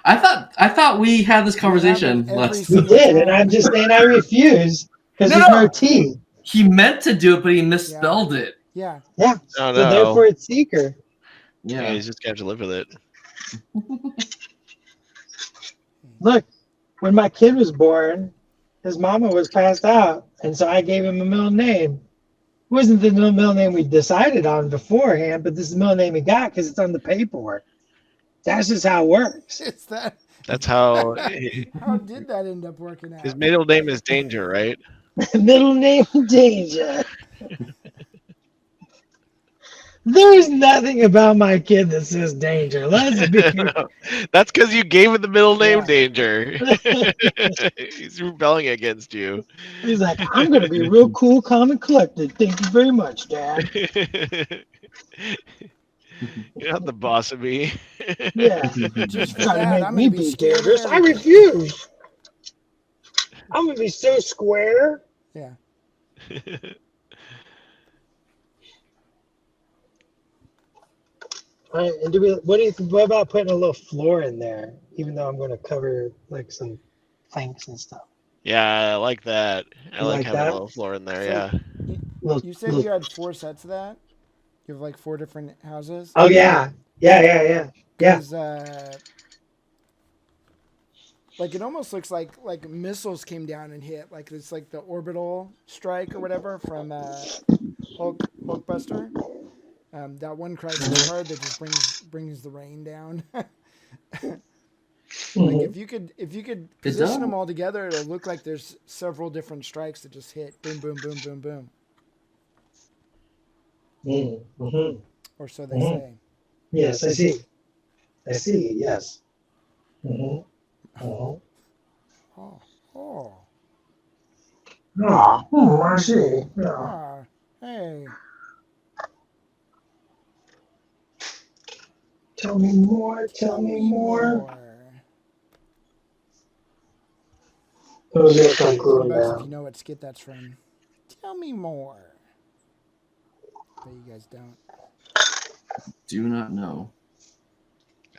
I thought we had this conversation last. We did, and I'm just saying I refuse because there's no T. He meant to do it, but he misspelled it. Yeah. Yeah. Oh, So no. therefore, it's Seeker. Yeah, he's just gonna have to live with it. Look, when my kid was born, his mama was passed out, and so I gave him a middle name. It wasn't the middle name we decided on beforehand, but this is the middle name he got because it's on the paperwork. That's just how it works. It's that. That's how. How did that end up working out? His middle name is Danger, right? Middle name Danger. There is nothing about my kid that says Danger. Let's be. That's because you gave it the middle name Danger. He's rebelling against you. He's like, I'm going to be real cool, calm, and collected. Thank you very much, Dad. You're not the boss of me. Yeah. Just Trying to that, make I'm me gonna be be scared of dangerous. I everything. refuse. I'm going to be so square. Yeah. All right, and what about putting a little floor in there, even though I'm going to cover like some planks and stuff? Yeah, I like that. I You like like having that? a little floor in there, So- yeah. You said you had 4 sets of that? You have like 4 different houses? Oh, yeah. Yeah. 'Cause, like it almost looks like missiles came down and hit. Like it's like the orbital strike or whatever from Hulkbuster. That one crisis card that just brings the rain down. Like if you could position them all together, it'll look like there's several different strikes that just hit. Boom, boom, boom, boom, boom. Mm-hmm. Or so they say. Yes, I see. Yes. Mm-hmm. Oh. Oh. I see. Yeah. Ah, hey. Tell me more. Those are kind of cool $10 now. if you know what skit that's from. Tell me more. But you guys don't. Do not know.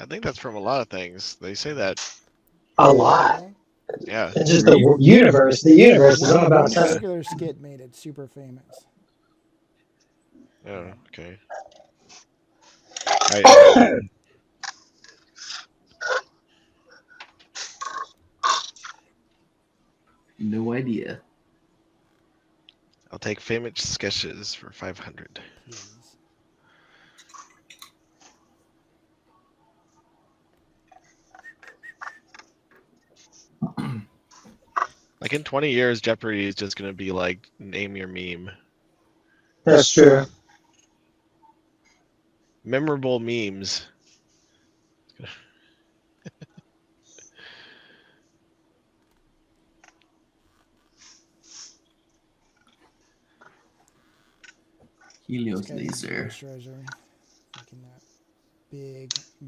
I think that's from a lot of things. They say that. A lot. Okay? Yeah. It's just the universe. The universe is all about One sex. particular skit made it super famous. Oh, okay. No idea. I'll take famous sketches for 500. Please. in 20 years, Jeopardy is just gonna be like name your meme. That's true. Memorable memes. Helios This guy needs laser. moisturizer. Like in that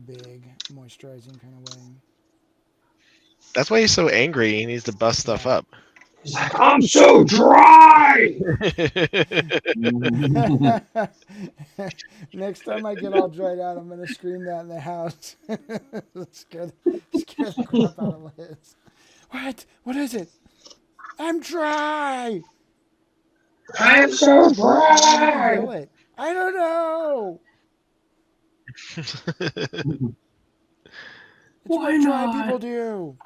big moisturizing kind of way. That's why he's so angry. He needs to bust stuff up. He's like, I'm so dry. Next time I get all dried out, I'm gonna scream that in the house. scare the crap out of Liz. What? What is it? I'm dry. I'm so Why would you dry. yell it? I don't know. It's Why what dry not? people do.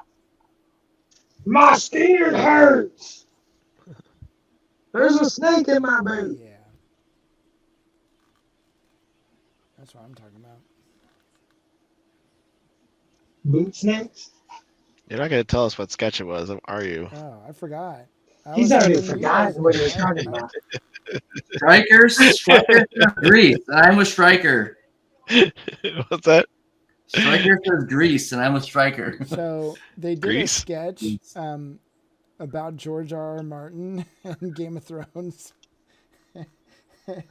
My skin hurts. There's a snake in my boot. Yeah. That's what I'm talking about. Boot snakes? You're not gonna tell us what sketch it was, are you? Oh, I forgot. He's already forgotten what he was talking about. Striker says Greece, and I'm a striker. What's that? Striker says Greece, and I'm a striker. So they did Grease? a sketch about George R.R. Martin and Game of Thrones. And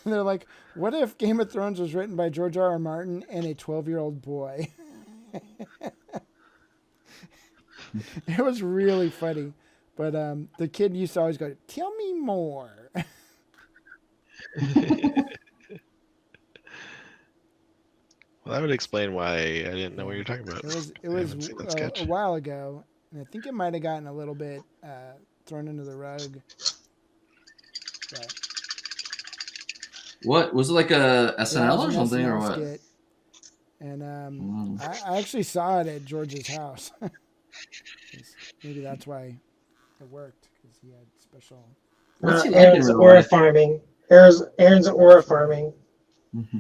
they're like, what if Game of Thrones was written by George R.R. Martin and a 12-year-old boy? It was really funny. But the kid used to always go, tell me more. Well, that would explain why I didn't know what you were talking about. It I was haven't seen that sketch. a while ago, and I think it might have gotten a little bit thrown under the rug. But What was it, like a yeah, SNL it or was an something, or SNL what? skit. And I actually saw it at George's house. Maybe that's why it worked, because he had special. What's he like Aaron's in real aura life? farming. Aaron's aura farming. Mm-hmm.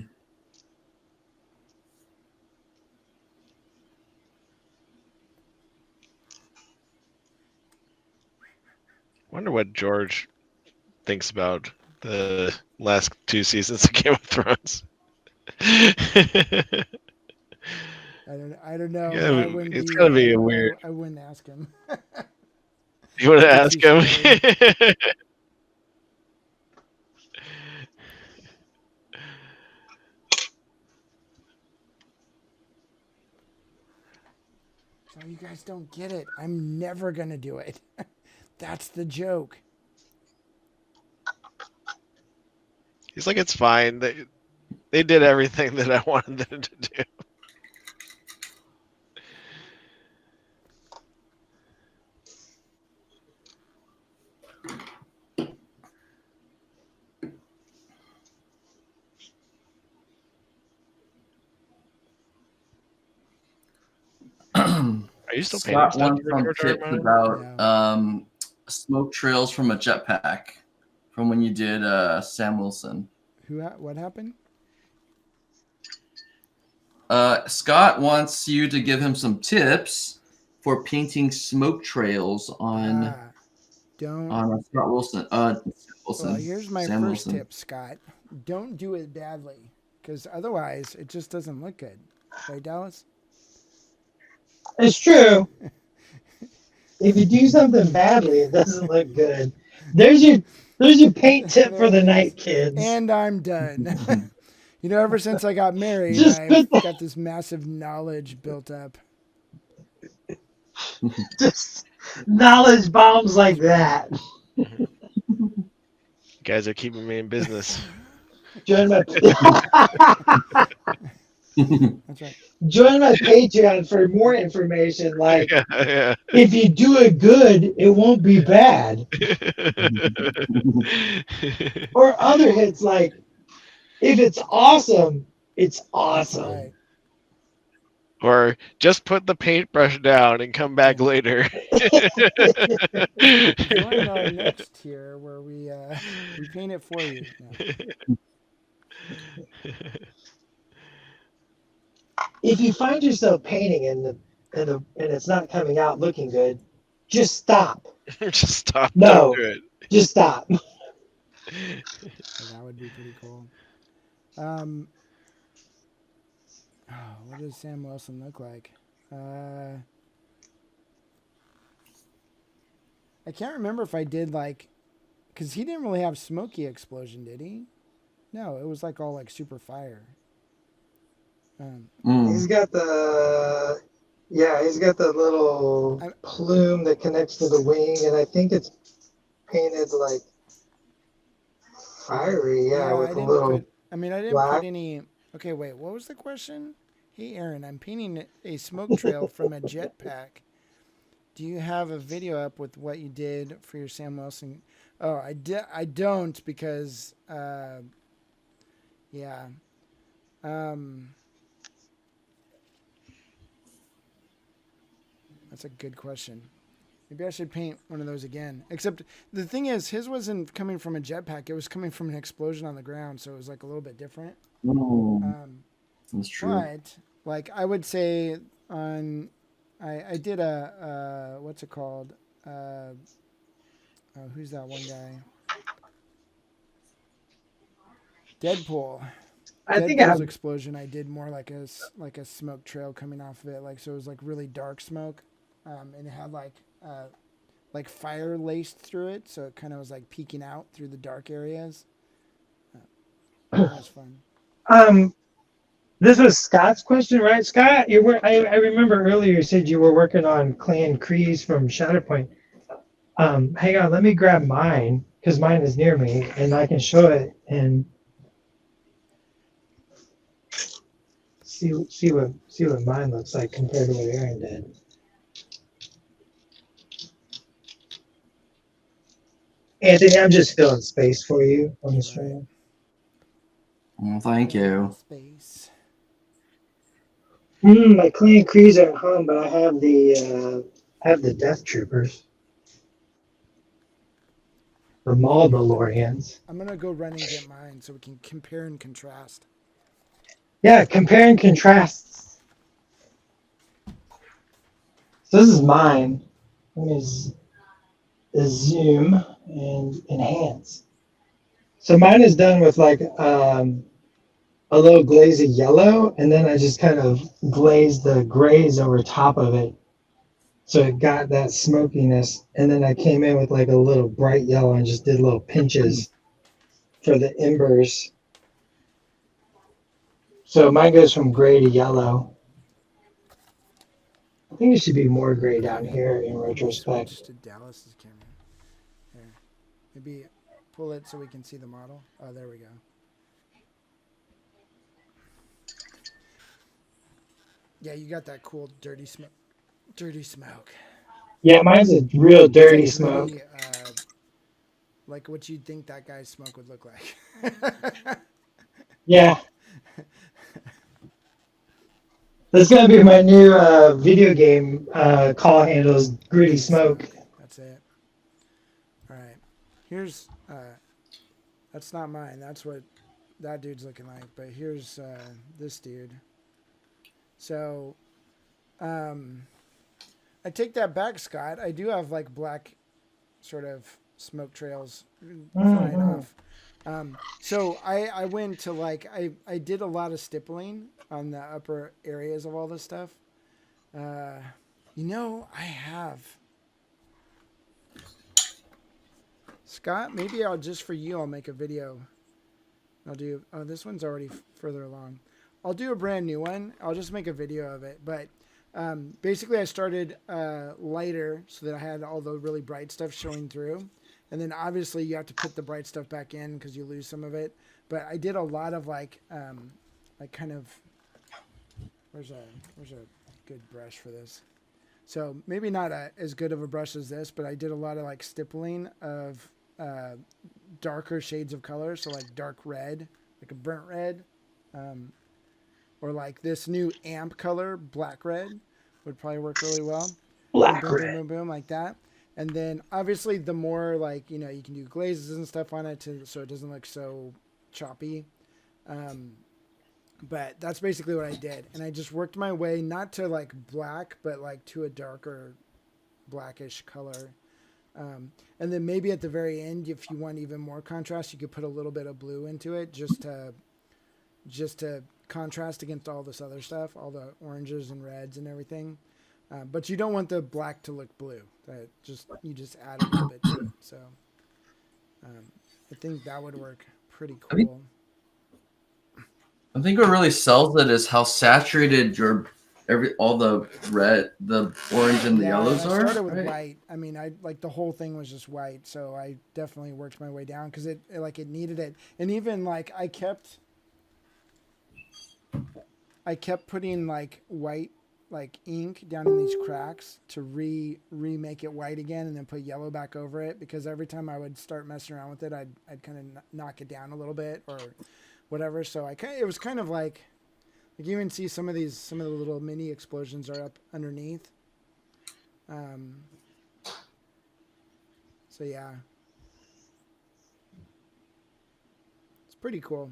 Wonder what George thinks about the last 2 seasons of Game of Thrones. I don't know. Yeah, I wouldn't it's be, gotta be a weird. I wouldn't ask him. You want to That'd ask be him? too So you guys don't get it. I'm never gonna do it. That's the joke. He's like, it's fine. They did everything that I wanted them to do. Are you still painting Scott stuff? wants some George R. R. tips Martin? about smoke trails from a jetpack from when you did Sam Wilson. What happened? Scott wants you to give him some tips for painting smoke trails on Scott Wilson. Well, here's my Sam first Wilson. tip, Scott. Don't do it badly, because otherwise it just doesn't look good. Right, Dallas? It's true. If you do something badly, it doesn't look good. There's your paint tip for the night, kids. And I'm done. You know, ever since I got married, Just I've got this massive knowledge built up. Just knowledge bombs like that. You guys are keeping me in business. Join my That's right. join my Patreon for more information. Like, Yeah. if you do it good, it won't be bad. Or other hits like, if it's awesome, it's awesome. Right. Or just put the paintbrush down and come back later. Join our next tier where we paint it for you. Yeah. If you find yourself painting and it's not coming out looking good, just stop. Just stop. No. Don't do it. Just stop. Yeah, that would be pretty cool. Oh, what does Sam Wilson look like? I can't remember if I did like, because he didn't really have smoky explosion, did he? No, it was like all like super fire. He's got he's got the little I, plume that connects to the wing, and I think it's painted like fiery, yeah, with I a didn't little put. I mean, I didn't put black. any. Okay, wait. What was the question? Hey, Aaron, I'm painting a smoke trail from a jetpack. Do you have a video up with what you did for your Sam Wilson? Oh, I don't because, yeah. That's a good question. Maybe I should paint one of those again. Except the thing is, his wasn't coming from a jetpack. It was coming from an explosion on the ground, so it was like a little bit different. That's true. But like I would say I did a what's it called? Who's that one guy? Deadpool. I think Deadpool's explosion. I did more like a smoke trail coming off of it, like so it was like really dark smoke, and it had like fire laced through it, so it kind of was like peeking out through the dark areas. That was fun. This was Scott's question, right? Scott, I remember earlier you said you were working on Clan Kreese from Shatterpoint. Hang on, let me grab mine because mine is near me and I can show it and see what mine looks like compared to what Aaron did. Anthony, I'm just filling space for you on the stream. Well, thank you. Space. My Clan Kreese aren't home, but I have the Death Troopers. The Maulbelorians. I'm gonna go run and get mine so we can compare and contrast. Yeah, compare and contrasts. So this is mine. Let me zoom and enhance. So mine is done with like a little glaze of yellow, and then I just kind of glazed the grays over top of it. So it got that smokiness, and then I came in with like a little bright yellow and just did little pinches for the embers. So mine goes from gray to yellow. I think it should be more gray down here in retrospect. Switch to Dallas's camera. There. Maybe pull it so we can see the model. Oh, there we go. Yeah, you got that cool dirty smoke. Dirty smoke. Yeah, mine's a real dirty It's like smoke. really, like what you'd think that guy's smoke would look like. Yeah. That's gonna be my new video game call handles, Gritty Smoke. That's it. All right. Here's that's not mine. That's what that dude's looking like. But here's this dude. So, I take that back, Scott. I do have like black sort of smoke trails flying off. So I went to like I did a lot of stippling on the upper areas of all this stuff. I have. Scott, maybe just for you, I'll make a video. I'll do, oh, this one's already further along. I'll do a brand new one. I'll just make a video of it. But basically I started lighter so that I had all the really bright stuff showing through. And then obviously you have to put the bright stuff back in because you lose some of it. But I did a lot of like kind of, where's a good brush for this? So maybe not as good of a brush as this, but I did a lot of like stippling of darker shades of color. So like dark red, like a burnt red, or like this new amp color, black red, would probably work really well. Black boom, red. boom, boom, boom, like that. And then obviously the more like, you can do glazes and stuff on it so it doesn't look so choppy. But that's basically what I did. And I just worked my way, not to like black, but like to a darker blackish color. And then maybe at the very end, if you want even more contrast, you could put a little bit of blue into it just to contrast against all this other stuff, all the oranges and reds and everything. But you don't want the black to look blue. You just add a little bit to it. So I think that would work pretty cool. I think what really sells it is how saturated all the red, the orange, and the yellows are. I started with white. I mean, I like the whole thing was just white, so I definitely worked my way down because it needed it, and even like I kept putting like white like ink down in these cracks to remake it white again, and then put yellow back over it, because every time I would start messing around with it, I'd kind of knock it down a little bit or whatever. So it was kind of like you even see some of the little mini explosions are up underneath. So yeah, it's pretty cool.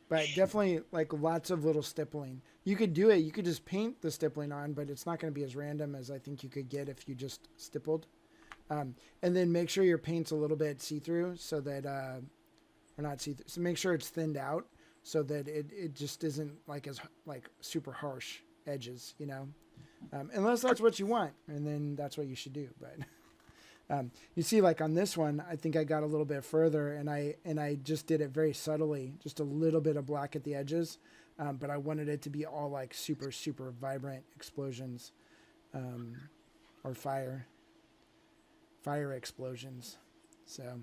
But definitely like lots of little stippling. You could do it. You could just paint the stippling on, but it's not going to be as random as I think you could get if you just stippled. And then make sure your paint's a little bit see-through so that, or not see-through. So make sure it's thinned out so that it just isn't like as like super harsh edges, you know, unless that's what you want, and then that's what you should do. But you see, like on this one, I think I got a little bit further, and I just did it very subtly, just a little bit of black at the edges, but I wanted it to be all like super super vibrant explosions, or fire explosions. So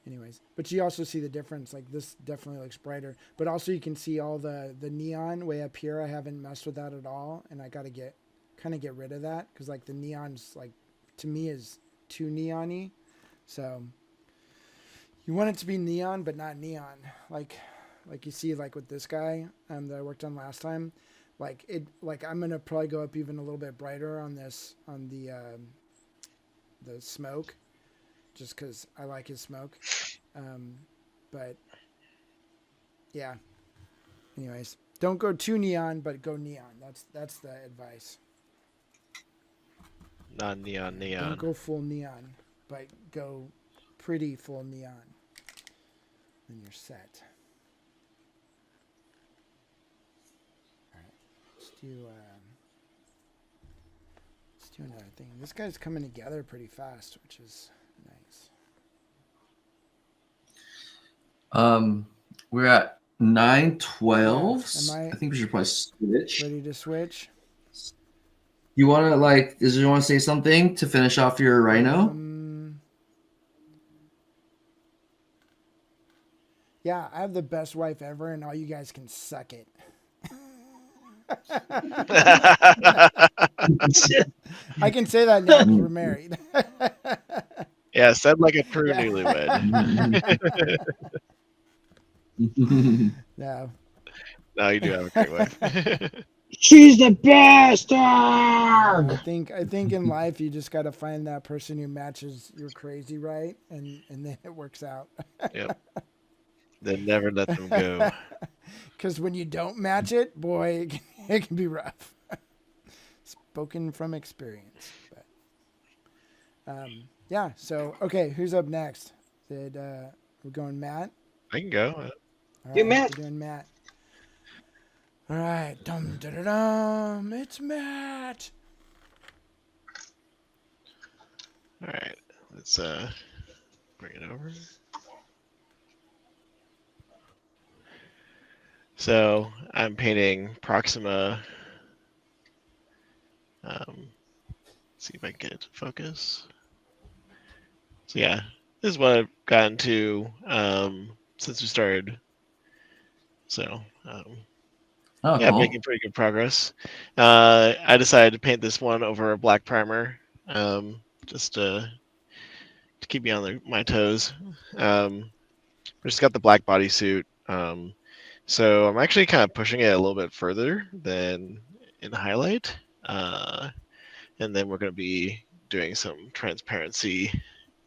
anyways, but you also see the difference. Like this definitely looks brighter, but also you can see all the neon way up here. I haven't messed with that at all, and I got to get rid of that because like the neon's like, to me, is too neon-y. So you want it to be neon but not neon, like you see like with this guy that I worked on last time. Like I'm gonna probably go up even a little bit brighter on this, on the smoke, just because I like his smoke. But yeah, anyways, don't go too neon, but go neon. That's the advice. Not neon. Don't go full neon, but go pretty full neon. Then you're set. All right, let's do another thing. This guy's coming together pretty fast, which is nice. We're at 9:12. Yeah. I think we should probably switch. Ready to switch? You want to do you want to say something to finish off your rhino? Yeah, I have the best wife ever, and all you guys can suck it. I can say that now because we're married. Yeah, said like a true newlywed. No, you do have a great wife. She's the bastard. I think in life you just got to find that person who matches your crazy, right? And then it works out. Yep. Then never let them go. Because when you don't match it, boy, it can be rough. Spoken from experience. But yeah. So okay, who's up next? We're going Matt. I can go. All right, Matt. we're doing Matt. All right, dum da da dum. It's Matt. All right, let's bring it over. So I'm painting Proxima. See if I can get it to focus. So yeah, this is what I've gotten to since we started. So yeah, cool. making pretty good progress. I decided to paint this one over a black primer, just to keep me on my toes. I just got the black bodysuit. So I'm actually kind of pushing it a little bit further than in highlight. And then we're going to be doing some transparency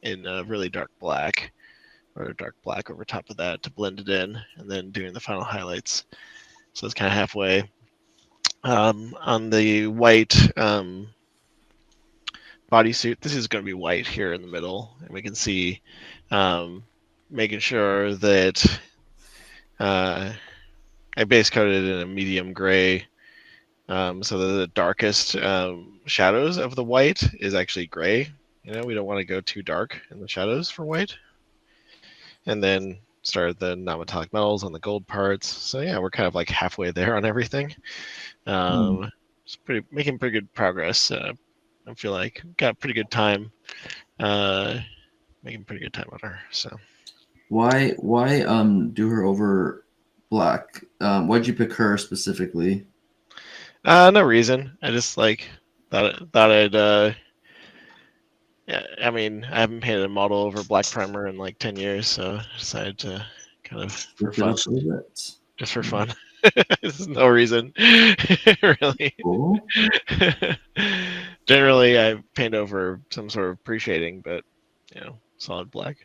in really dark black, or dark black over top of that to blend it in, and then doing the final highlights. So it's kind of halfway. On the white bodysuit. This is going to be white here in the middle, and we can see making sure that I base coated it in a medium gray, so that the darkest shadows of the white is actually gray. You know, we don't want to go too dark in the shadows for white. And then start the non-metallic metals on the gold parts. So yeah, we're kind of like halfway there on everything. It's making pretty good progress. I feel like got pretty good time, making pretty good time on her. So Why do her over black? Why'd you pick her specifically? no reason. I just like thought I'd. Yeah, I mean, I haven't painted a model over black primer in like 10 years, so I decided to kind of for Look it fun, up a little bit. just for fun. There's no reason, really. Cool. Generally, I paint over some sort of pre-shading, but solid black.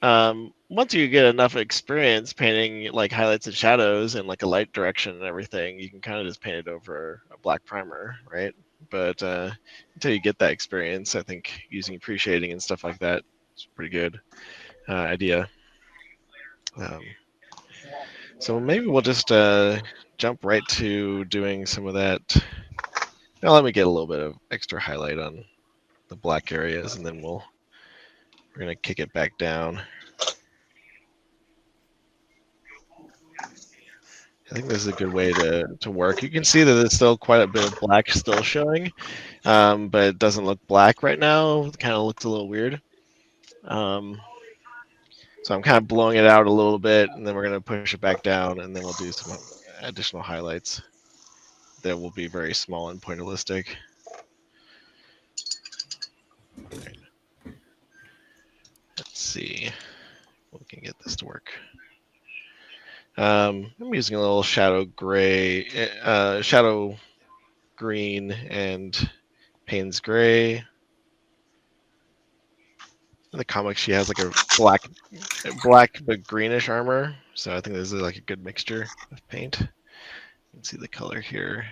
Once you get enough experience painting like highlights and shadows and like a light direction and everything, you can kind of just paint it over a black primer, right? But until you get that experience, I think using pre-shading and stuff like that is a pretty good idea. So maybe we'll just jump right to doing some of that. Now let me get a little bit of extra highlight on the black areas, and then we're gonna kick it back down. I think this is a good way to work. You can see that there's still quite a bit of black still showing, but it doesn't look black right now. It kind of looks a little weird. So I'm kind of blowing it out a little bit, and then we're going to push it back down, and then we'll do some additional highlights that will be very small and pointillistic. Right. Let's see if we can get this to work. I'm using a little shadow gray, shadow green, and Payne's gray. In the comics, she has like a black but greenish armor, so I think this is like a good mixture of paint. You can see the color here,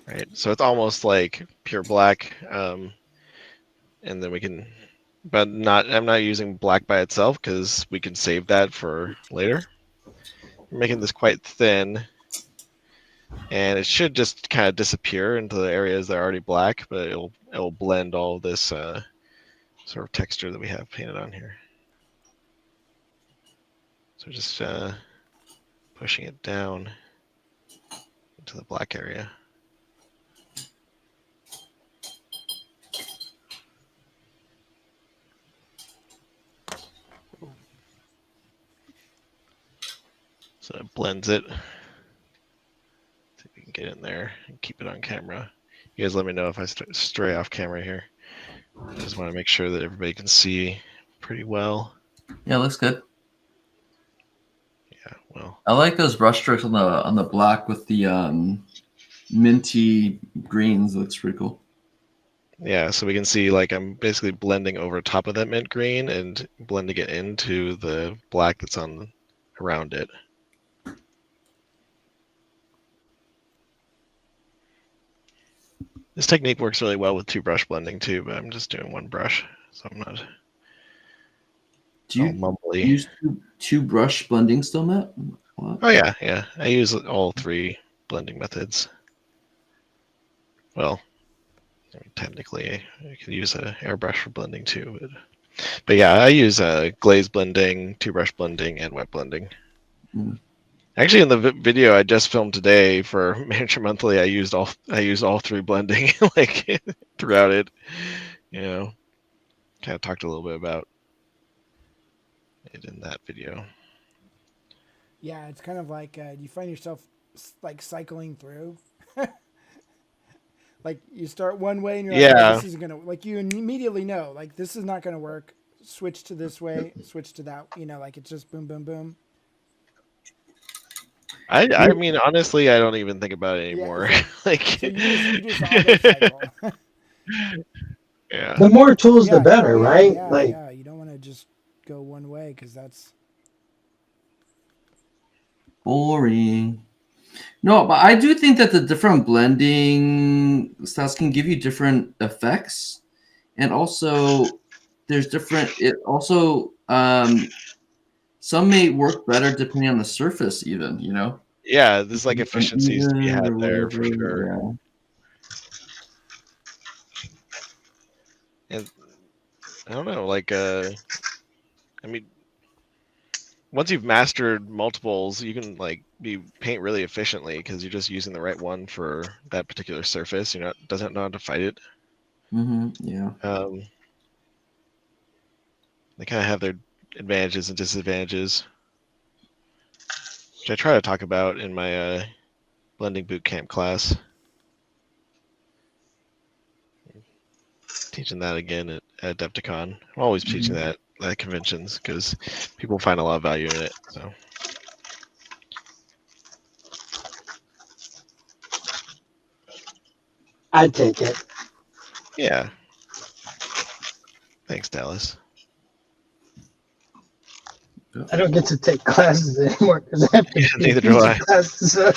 right? So it's almost like pure black, and then we can, but not. I'm not using black by itself because we can save that for later. I'm making this quite thin, and it should just kind of disappear into the areas that are already black, but it'll blend all this sort of texture that we have painted on here. So just pushing it down into the black area. So it blends it. See if we can get in there and keep it on camera. You guys let me know if I stray off camera here. I just want to make sure that everybody can see pretty well. Yeah, looks good. Yeah, well. I like those brush strokes on the black with the minty greens. It looks pretty cool. Yeah, so we can see like I'm basically blending over top of that mint green and blending it into the black that's on around it. This technique works really well with two brush blending too, but I'm just doing one brush, so I'm not. Do you mumbly. use two brush blending still, Matt? What? Oh yeah. I use all three blending methods. Well, technically, I could use an airbrush for blending too, but yeah, I use glaze blending, two brush blending, and wet blending. Mm. Actually, in the video I just filmed today for Manager Monthly, I used all three blending like throughout it. Kind of talked a little bit about it in that video. Yeah, it's kind of like you find yourself like cycling through. Like you start one way and you're like, oh, this isn't gonna, like you immediately know, like this is not gonna work. Switch to this way, switch to that. Like it's just boom, boom, boom. I mean, honestly, I don't even think about it anymore. Yeah, like so you just auto cycle. Yeah. The more tools, Yeah, the better, right? Yeah. You don't want to just go one way because that's Boring. No, but I do think that the different blending styles can give you different effects, and also there's different. It also some may work better depending on the surface, even Yeah, there's like efficiencies to be uneven had or there for whatever. sure. Yeah. And I don't know, like I mean, once you've mastered multiples, you can like paint really efficiently because you're just using the right one for that particular surface. You're not doesn't know how to fight it. Yeah. They kind of have their advantages and disadvantages, which I try to talk about in my blending boot camp class. Teaching that again at Adepticon. I'm always teaching that at conventions because people find a lot of value in it. So I'd take it. yeah, thanks, Dallas. I don't get to take classes anymore because I have to be Neither do teaching I. classes. So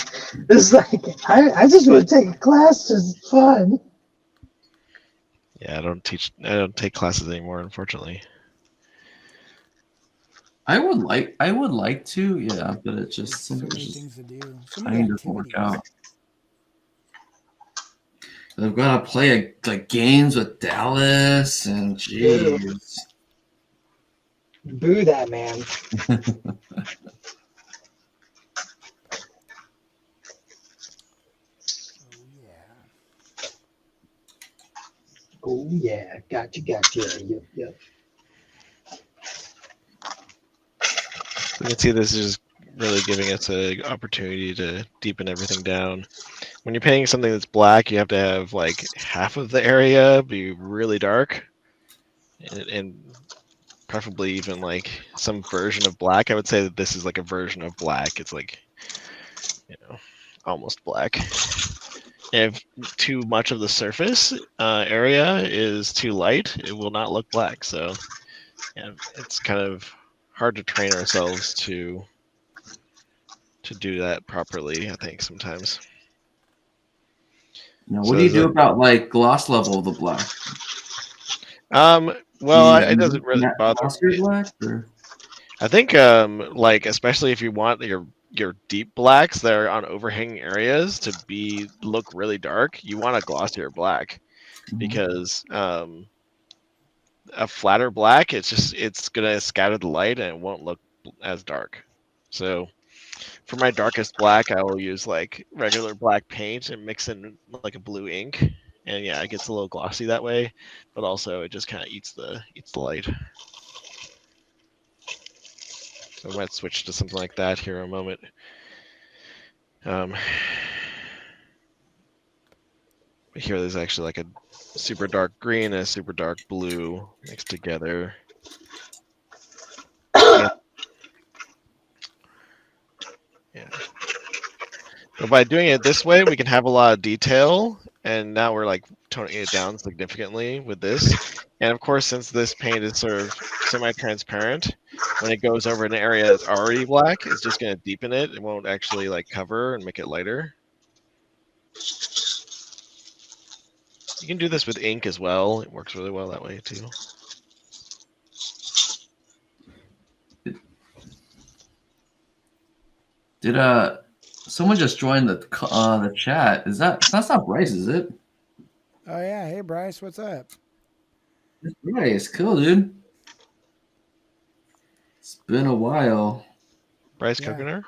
it's like I just want to take a class. It's fun. Yeah, I don't take classes anymore, unfortunately. I would like to, yeah, but it's There's just so sometimes many just things to do, so many timing doesn't work activities. out. I've got to play like games with Dallas, and Boo. jeez. Boo that man. Oh yeah. Oh yeah, gotcha. Yep. You can see this is really giving us an opportunity to deepen everything down. When you're painting something that's black, you have to have like half of the area be really dark, and preferably even like some version of black. I would say that this is like a version of black. It's like, almost black. If too much of the surface area is too light, it will not look black. So yeah, it's kind of hard to train ourselves to do that properly, I think, sometimes. What So do you is do that about like gloss level of the black? Do well, you it doesn't use really matte bother gloss your me. black, or? I think like especially if you want your deep blacks that are on overhanging areas to look really dark, you want a glossier black because a flatter black, it's gonna scatter the light and it won't look as dark. So for my darkest black, I will use like regular black paint and mix in like a blue ink, and yeah, it gets a little glossy that way, but also it just kind of eats the light. So I might switch to something like that here in a moment. Here there's actually like a super dark green and a super dark blue mixed together. Yeah. Yeah. But by doing it this way, we can have a lot of detail, and now we're like toning it down significantly with this. And of course, since this paint is sort of semi-transparent, when it goes over an area that's already black, it's just going to deepen it. It won't actually like cover and make it lighter. You can do this with ink as well. It works really well that way too. Did someone just joined the chat? That's not Bryce, is it? Oh yeah. Hey Bryce, what's up? It's Bryce. Cool, dude. It's been a while. Bryce Yeah. Kokener?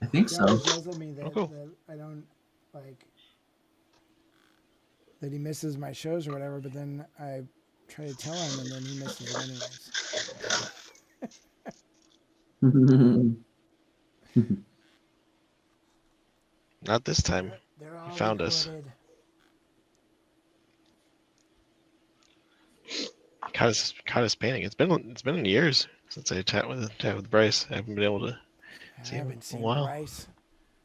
I think He so. always yells at me Oh, that, cool. that I don't like that he misses my shows or whatever, but then I try to tell him and then he misses them anyways. Not this time. They're He all found us. recorded. Caught us painting. It's been years since I chat with Bryce. I haven't been able to I see him haven't in a seen while. Bryce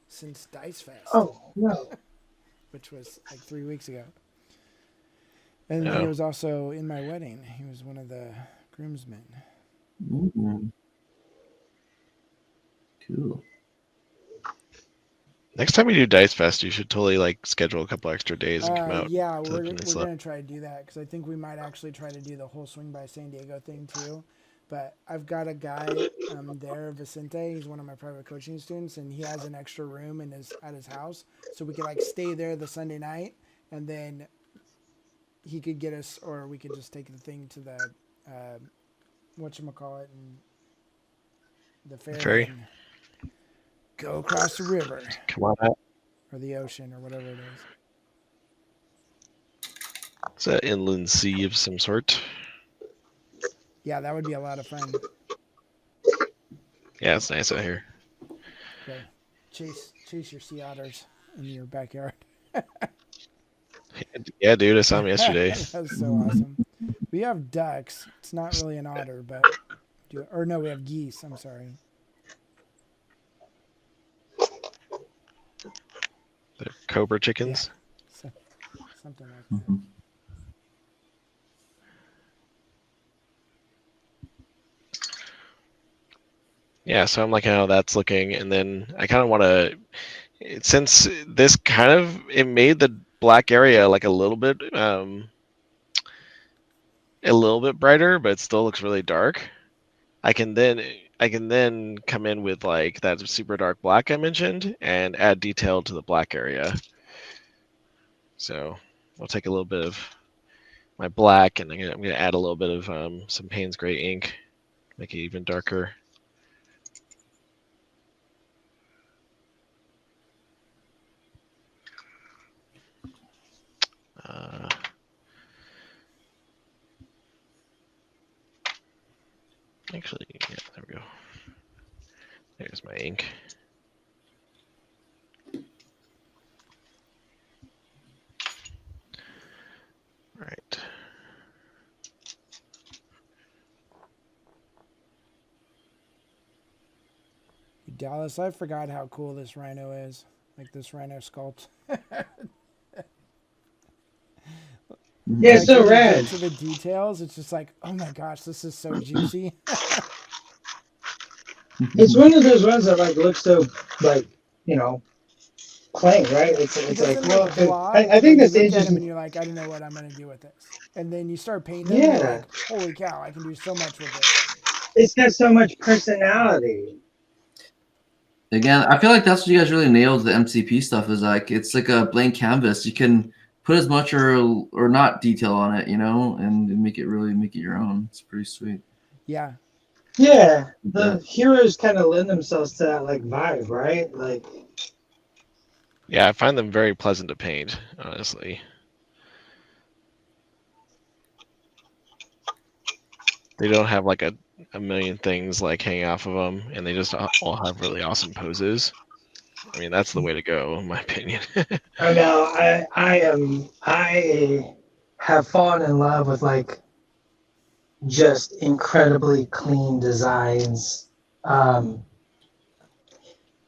since Dice Fest, Oh no. which was like 3 weeks ago. And he Oh, was also in my wedding. He was one of the groomsmen. Mm, cool. Next time we do Dice Fest, you should totally like schedule a couple extra days and come out. Yeah, to the we're peninsula. gonna try to do that because I think we might actually try to do the whole swing by San Diego thing too. But I've got a guy there, Vicente. He's one of my private coaching students, and he has an extra room at his house, so we could like stay there the Sunday night, and then he could get us, or we could just take the thing to the whatchamacallit, and the ferry, Ferry? and go across the river Come on out. or the ocean or whatever it is. It's an inland sea of some sort. Yeah, that would be a lot of fun. Yeah, it's nice out here. Go chase your sea otters in your backyard. Yeah, dude, I saw him yesterday. That's so awesome. We have ducks. It's not really an otter, but or no, we have geese. I'm sorry. They're cobra chickens. So, something like that. Mm-hmm. Yeah, so I'm like how that's looking, and then I kind of want to, since this kind of it made the black area like a little bit brighter, but it still looks really dark. I can then come in with like that super dark black I mentioned and add detail to the black area. So I'll take a little bit of my black and I'm gonna add a little bit of some Payne's Gray ink, make it even darker. Actually, yeah, there we go. There's my ink. All right. Dallas, I forgot how cool this rhino is. Like this rhino sculpt. Yeah, Like, it's so when you get rad. to the details, it's just like, oh my gosh, this is so juicy. It's one of those ones that like looks so like plain, right? It's It like doesn't well, look blah. I think you that's the look at him interesting. and you're like, I don't know what I'm gonna do with this. And then you start painting them and you're Yeah, like, holy cow, I can do so much with this. it's got so much personality. Again, I feel like that's what you guys really nailed. The MCP stuff is like it's like a blank canvas. You can put as much or not detail on it, and make it your own. It's pretty sweet. Yeah. Yeah, the heroes kind of lend themselves to that like vibe, right? Like, Yeah, I find them very pleasant to paint, honestly. They don't have like a million things like hanging off of them, and they just all have really awesome poses. I mean, that's the way to go, in my opinion. I know I have fallen in love with like just incredibly clean designs, and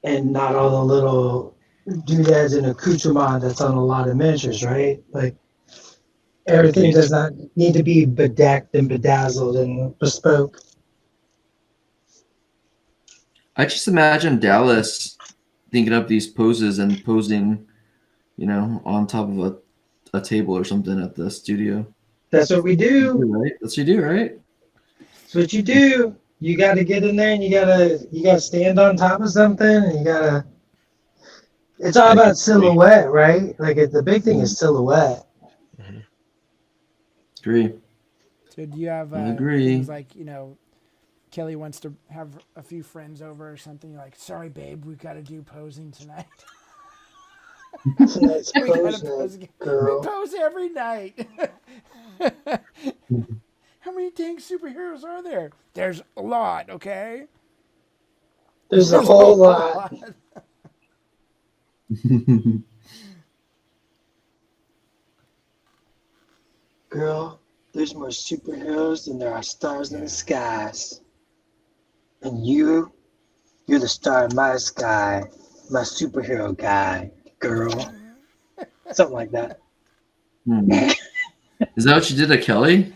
not all the little doodads and accoutrement that's on a lot of miniatures, right? Like everything does not need to be bedecked and bedazzled and bespoke. I just imagine Dallas thinking up these poses and posing, on top of a table or something at the studio. That's what we do. Right? That's what you do, right? That's what you do. You got to get in there and you gotta stand on top of something and you gotta. It's all about silhouette, right? Like the big thing is silhouette. Agree. So do you have agree. things like, Kelly wants to have a few friends over or something? You're like, sorry, babe, we've got to do posing tonight. Tonight's We gotta pose pose. night, We girl. pose every night. How many dang superheroes are there? There's a lot, okay? There's a whole lot. Girl, there's more superheroes than there are stars in the skies. And you're the star in my sky, my superhero guy, girl. Something like that. Is that what you did to Kelly?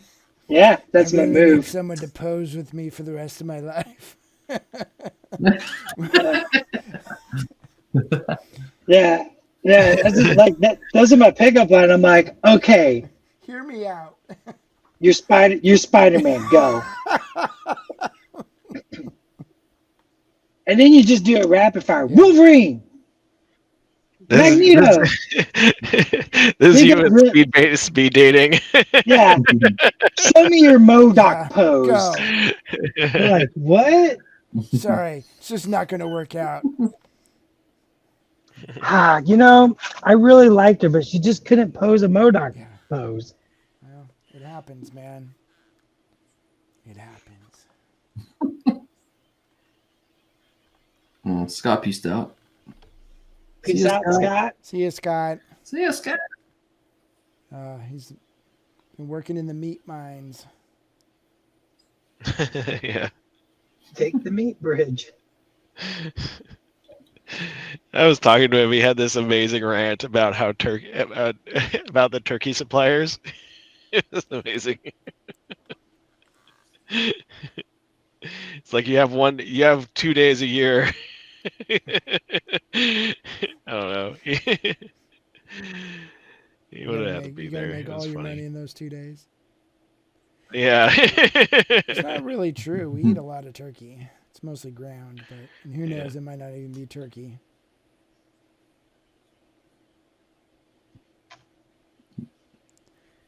Yeah, that's I my really need move. someone to pose with me for the rest of my life. Yeah, yeah. That's just, like that. Those are my pickup line. I'm like, okay, Hear me out. you're Spider-Man, go. And then you just do it rapid fire. Yeah. Wolverine, This Magneto. this is Think you of with speed dating. yeah. Show me your Modoc Yeah. pose. Go. They're like, what? Sorry, it's just not going to work out. Ah, I really liked her, but she just couldn't pose a Modoc Yeah. pose. Well, it happens, man. It happens. Oh, Scott pieced out. See Peace ya, out, Scott. Scott. See you, Scott. See ya, Scott. He's been working in the meat mines. Yeah. Take the meat bridge. I was talking to him. He had this amazing rant about how about the turkey suppliers. It was amazing. It's like you have 2 days a year. I don't know. He would have had to be You gotta there. make It all was your money funny. in those 2 days. Yeah. It's not really true. We eat a lot of turkey. It's mostly ground, but and who knows? Yeah. It might not even be turkey.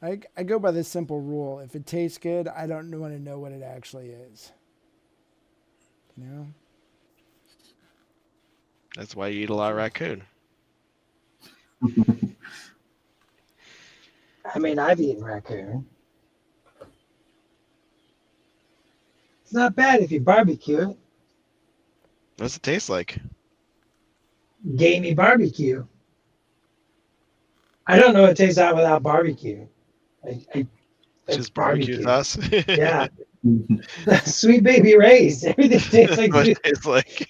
I go by this simple rule. If it tastes good, I don't want to know what it actually is. You know? That's why you eat a lot of raccoon. I mean, I've eaten raccoon. It's not bad if you barbecue it. What's it taste like? Gamey barbecue. I don't know what it tastes like without barbecue. It's Just barbecue barbecue. sauce. Yeah. Sweet baby rays. Everything tastes like What sweet. it tastes like.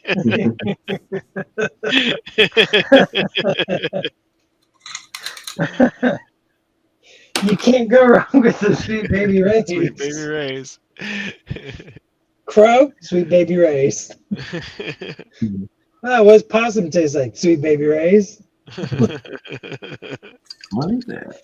You can't go wrong with the sweet baby rays. Sweet baby rays. Crow, sweet baby rays. Oh, what's possum taste like? Sweet baby rays. What is that?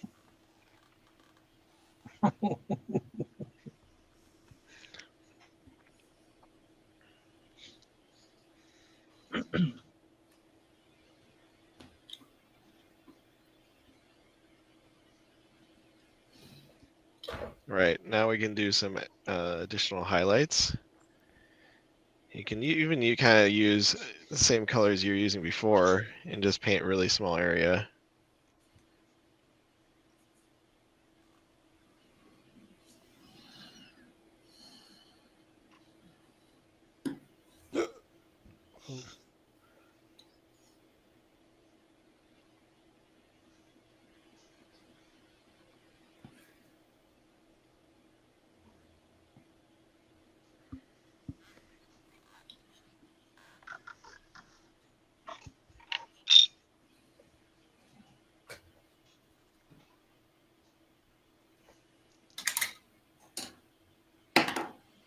Right, now we can do some additional highlights. You kind of use the same colors you were using before and just paint a really small area.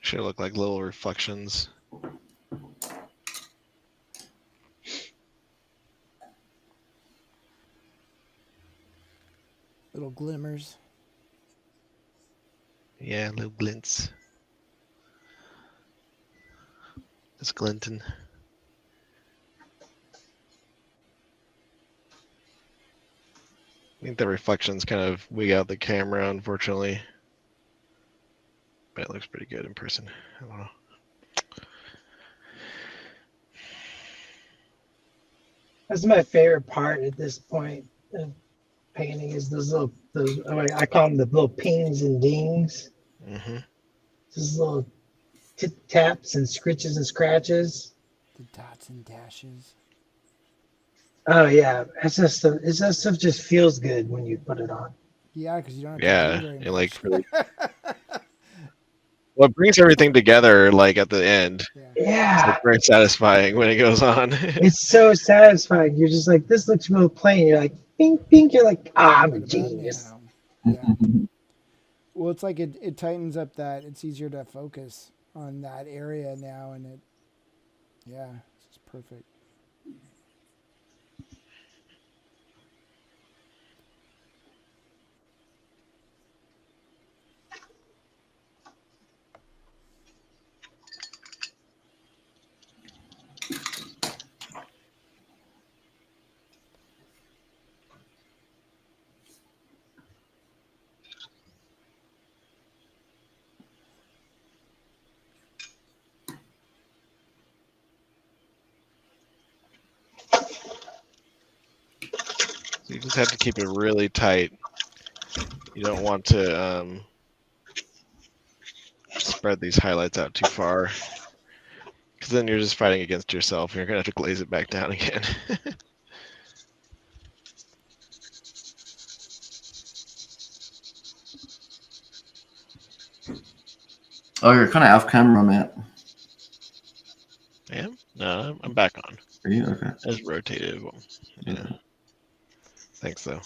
Should look like little reflections. Little glimmers. Yeah, little glints. It's glinting. I think the reflections kind of wig out the camera, unfortunately. But it looks pretty good in person. I don't know. That's my favorite part at this point of painting is those I call them the little pings and dings. Mm-hmm. Just little tip taps and scritches and scratches. The dots and dashes. Oh yeah, it's that stuff just feels good when you put it on. Yeah, because you don't have to Yeah, do very and like much. well, it brings everything together like at the end. Yeah. Yeah, It's like very satisfying when it goes on. it's so satisfying. You're just like, this looks real plain. You're like, pink, pink. You're like, I'm a What about genius. now? Yeah. Well, it's like it tightens up that it's easier to focus on that area now, and it's perfect. So you just have to keep it really tight. You don't want to spread these highlights out too far. Because then you're just fighting against yourself. And you're going to have to glaze it back down again. Oh, you're kind of off camera, Matt. I am? No, I'm back on. Are you? Okay. I just rotated. Yeah. Thanks, though.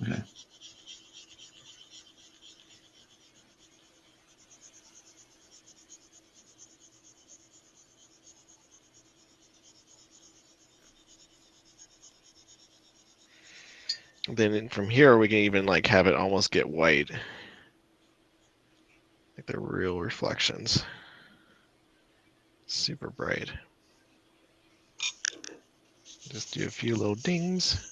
Okay. Then from here, we can even like have it almost get white. Like they're real reflections. Super bright. Just do a few little dings.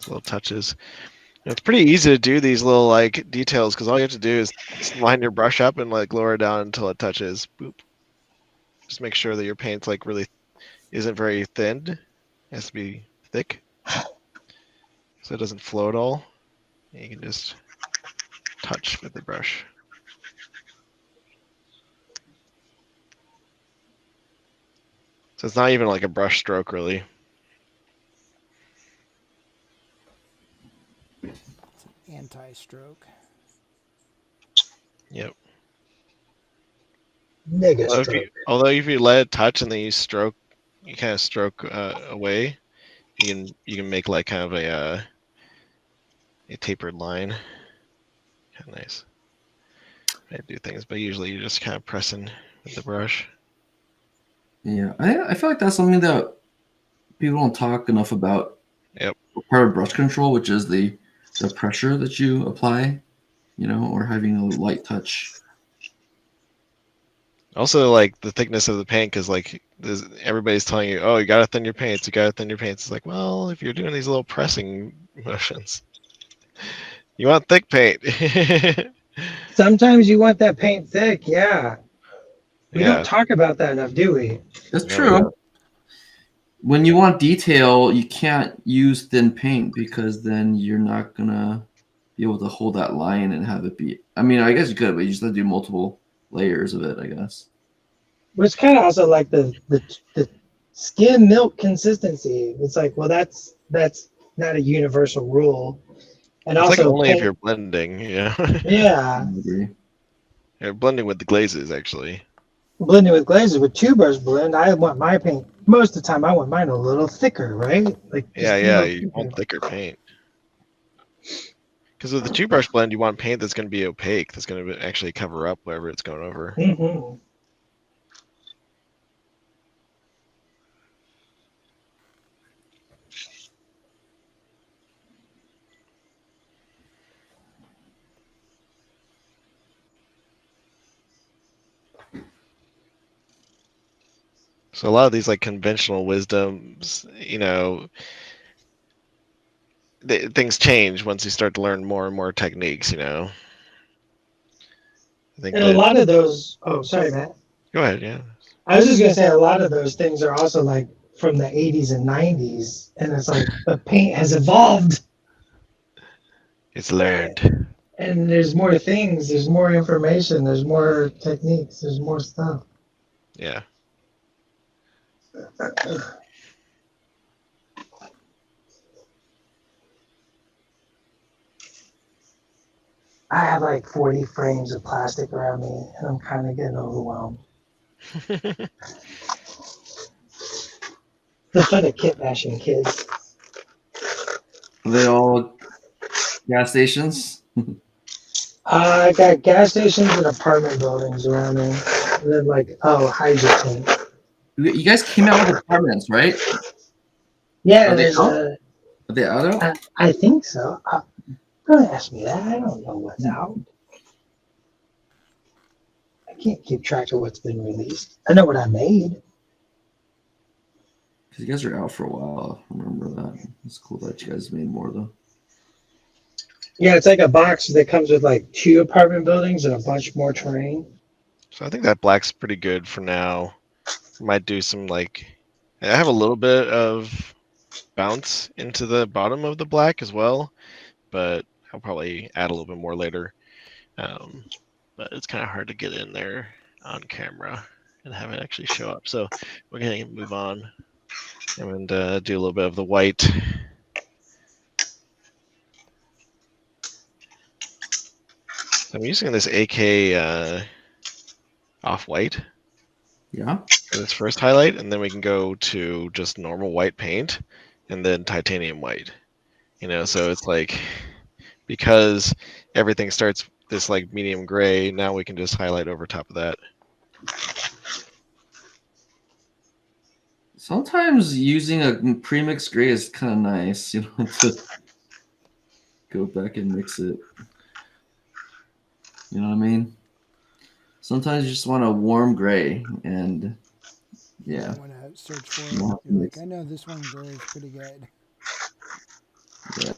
Little touches. It's pretty easy to do these little like details because all you have to do is line your brush up and like lower it down until it touches. Boop. Just make sure that your paint's like really isn't very thin. It has to be thick so it doesn't flow at all. And you can just touch with the brush. So it's not even like a brush stroke really. Anti-stroke. Yep. Nigga stroke. Although if you let it touch and then you stroke, you kind of stroke away, you can make like kind of a tapered line. Kind of nice. I do things, but usually you're just kind of pressing with the brush. Yeah, I feel like that's something that people don't talk enough about. Yep. Part of brush control, which is the pressure that you apply, or having a light touch. Also, like the thickness of the paint, because like everybody's telling you, oh, you gotta thin your paints, you gotta thin your paints. It's like, well, if you're doing these little pressing motions, you want thick paint. Sometimes you want that paint thick, yeah. We Yeah. don't talk about that enough, do we? That's No, true. When you want detail, you can't use thin paint because then you're not gonna be able to hold that line and have it be. I mean, I guess you could, but you just have to do multiple layers of it, I guess. But it's kind of also like the skim milk consistency. It's like, well, that's not a universal rule. And it's also like only paint, if you're blending, yeah, I agree. You're blending with the glazes, actually. blending with glazes with two brush blend. I want my paint most of the time. I want mine a little thicker, right? Like Yeah, you want thicker paint. Because with the two brush blend, you want paint that's going to be opaque, that's going to actually cover up wherever it's going over. Mm-hmm. So a lot of these like conventional wisdoms, things change once you start to learn more and more techniques. I think And a lot of those. Oh, sorry, Matt. Go ahead. Yeah. I was just gonna say a lot of those things are also like from the 80s and 90s, and it's like the paint has evolved. It's learned. And there's more things, there's more information, there's more techniques, there's more stuff. Yeah. I have like 40 frames of plastic around me, and I'm kind of getting overwhelmed. The fun of kit bashing kids. Are they all gas stations? I got gas stations and apartment buildings around me. And then hydrogen. You guys came out with apartments, right? Yeah, Are they there's out? a. Are they out? I think so. Don't ask me that. I don't know what's out. I can't keep track of what's been released. I know what I made. Because you guys are out for a while. I remember that. It's cool that you guys made more though. Yeah, it's like a box that comes with like 2 apartment buildings and a bunch more terrain. So I think that black's pretty good for now. Might do some like, I have a little bit of bounce into the bottom of the black as well, but I'll probably add a little bit more later. But it's kind of hard to get in there on camera and have it actually show up. So we're going to move on and do a little bit of the white. So I'm using this AK off-white Yeah. for this first highlight, and then we can go to just normal white paint and then titanium white. You know, so it's like, because everything starts this like medium gray, now we can just highlight over top of that. Sometimes using a pre-mixed gray is kind of nice, you know, to go back and mix it. You know what I mean? Sometimes you just want a warm gray, and yeah. I want to search for You it. have to You're mix like, I know this one gray is pretty good. Yeah.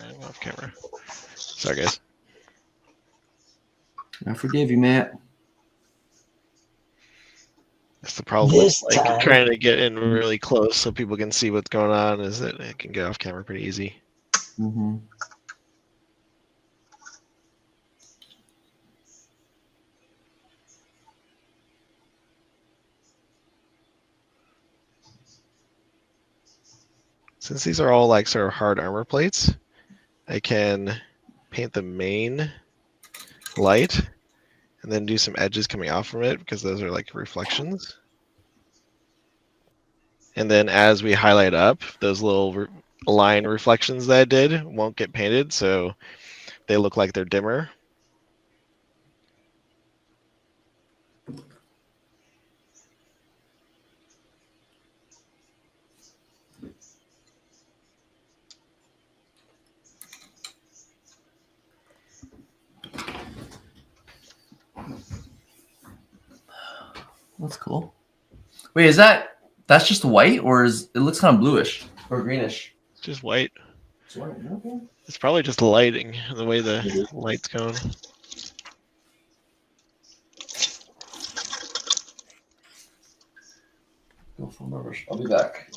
I'm off camera. Sorry, guys. I forgive you, Matt. That's the problem This with like time. trying to get in really close so people can see what's going on, is that it can get off camera pretty easy. Mm-hmm. Since these are all like sort of hard armor plates, I can paint the main light and then do some edges coming off from it because those are like reflections. And then as we highlight up, those little line reflections that I did won't get painted, so they look like they're dimmer. That's cool. Wait, that's just white, or is it looks kind of bluish or greenish? It's just white. It's white. Okay. It's probably just lighting, the way the light's going. Go for my rush. I'll be back.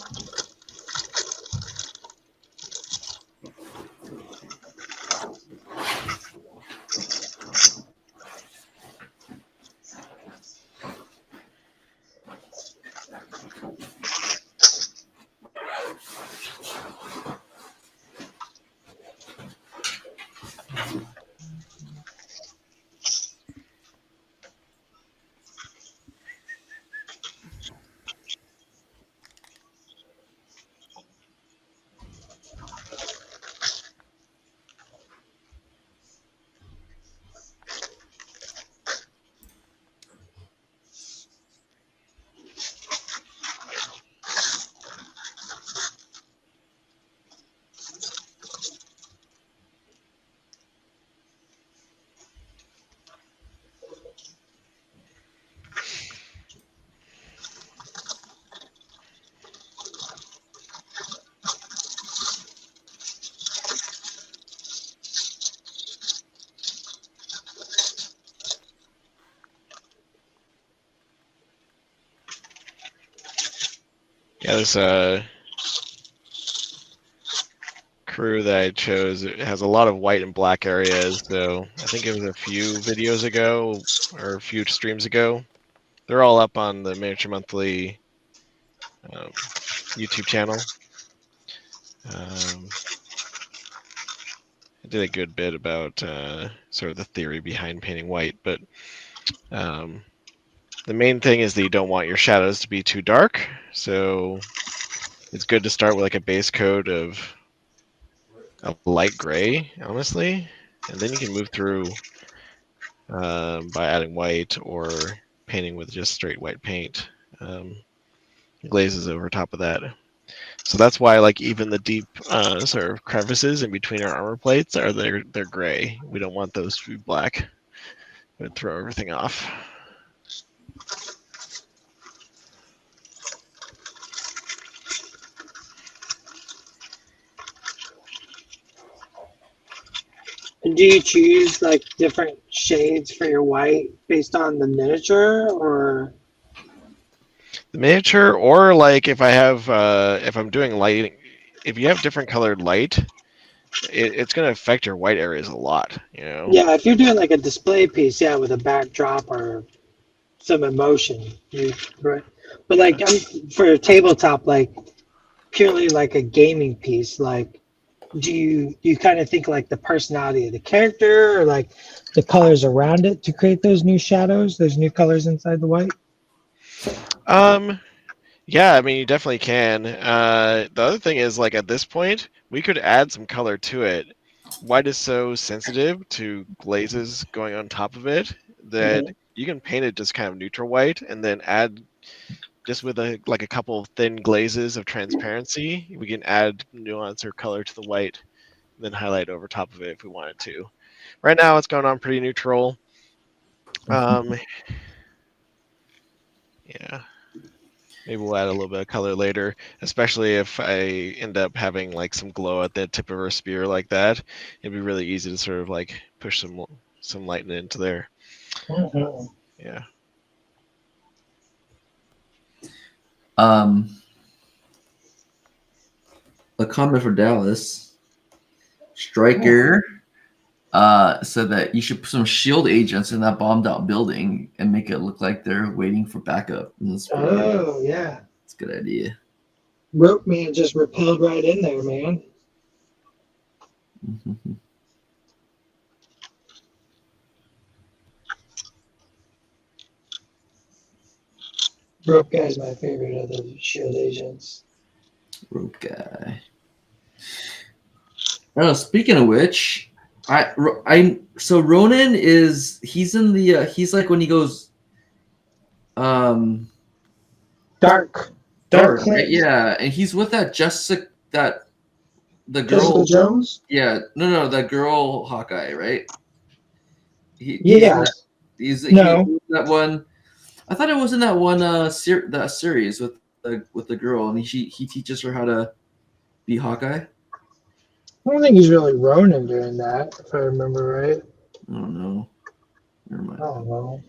Yeah, this crew that I chose, it has a lot of white and black areas. So I think it was a few videos ago or a few streams ago. They're all up on the Miniature Monthly YouTube channel. I did a good bit about sort of the theory behind painting white, but the main thing is that you don't want your shadows to be too dark. So it's good to start with like a base coat of a light gray, honestly, and then you can move through by adding white or painting with just straight white paint. Glazes over top of that. So that's why like even the deep sort of crevices in between our armor plates they're gray. We don't want those to be black. It would throw everything off. And do you choose like different shades for your white based on the miniature, or? The miniature, or like if I have if I'm doing lighting, if you have different colored light, it's going to affect your white areas a lot. You know. Yeah, if you're doing like a display piece, yeah, with a backdrop or some emotion, right. But like for a tabletop, like purely like a gaming piece, like do you kind of think like the personality of the character or like the colors around it to create those new shadows, those new colors inside the white? Yeah, I mean, you definitely can. The other thing is, like, at this point, we could add some color to it. White is so sensitive to glazes going on top of it that you can paint it just kind of neutral white and then add just with a couple of thin glazes of transparency, we can add nuance or color to the white and then highlight over top of it if we wanted to. Right now, it's going on pretty neutral. Yeah. Maybe we'll add a little bit of color later, especially if I end up having like some glow at the tip of her spear like that. It'd be really easy to sort of like push some light into there. Mm-hmm. Yeah. A comment for Dallas. Striker said that you should put some shield agents in that bombed out building and make it look like they're waiting for backup. Oh yeah, it's a good idea. Rope Man just repelled right in there, man. Rope Guy's my favorite of the shield agents. Rope Guy. Oh, speaking of which, so Ronan he's in the he's like when he goes Dark, right? Yeah, and he's with that Jessica, the girl Jessica Jones. Yeah, no, that girl Hawkeye, right? Yeah. He's No. that one. I thought it was in that one that series with the girl, and he teaches her how to be Hawkeye. I don't think he's really Ronin doing that, if I remember right. I don't know. Never mind. I don't know.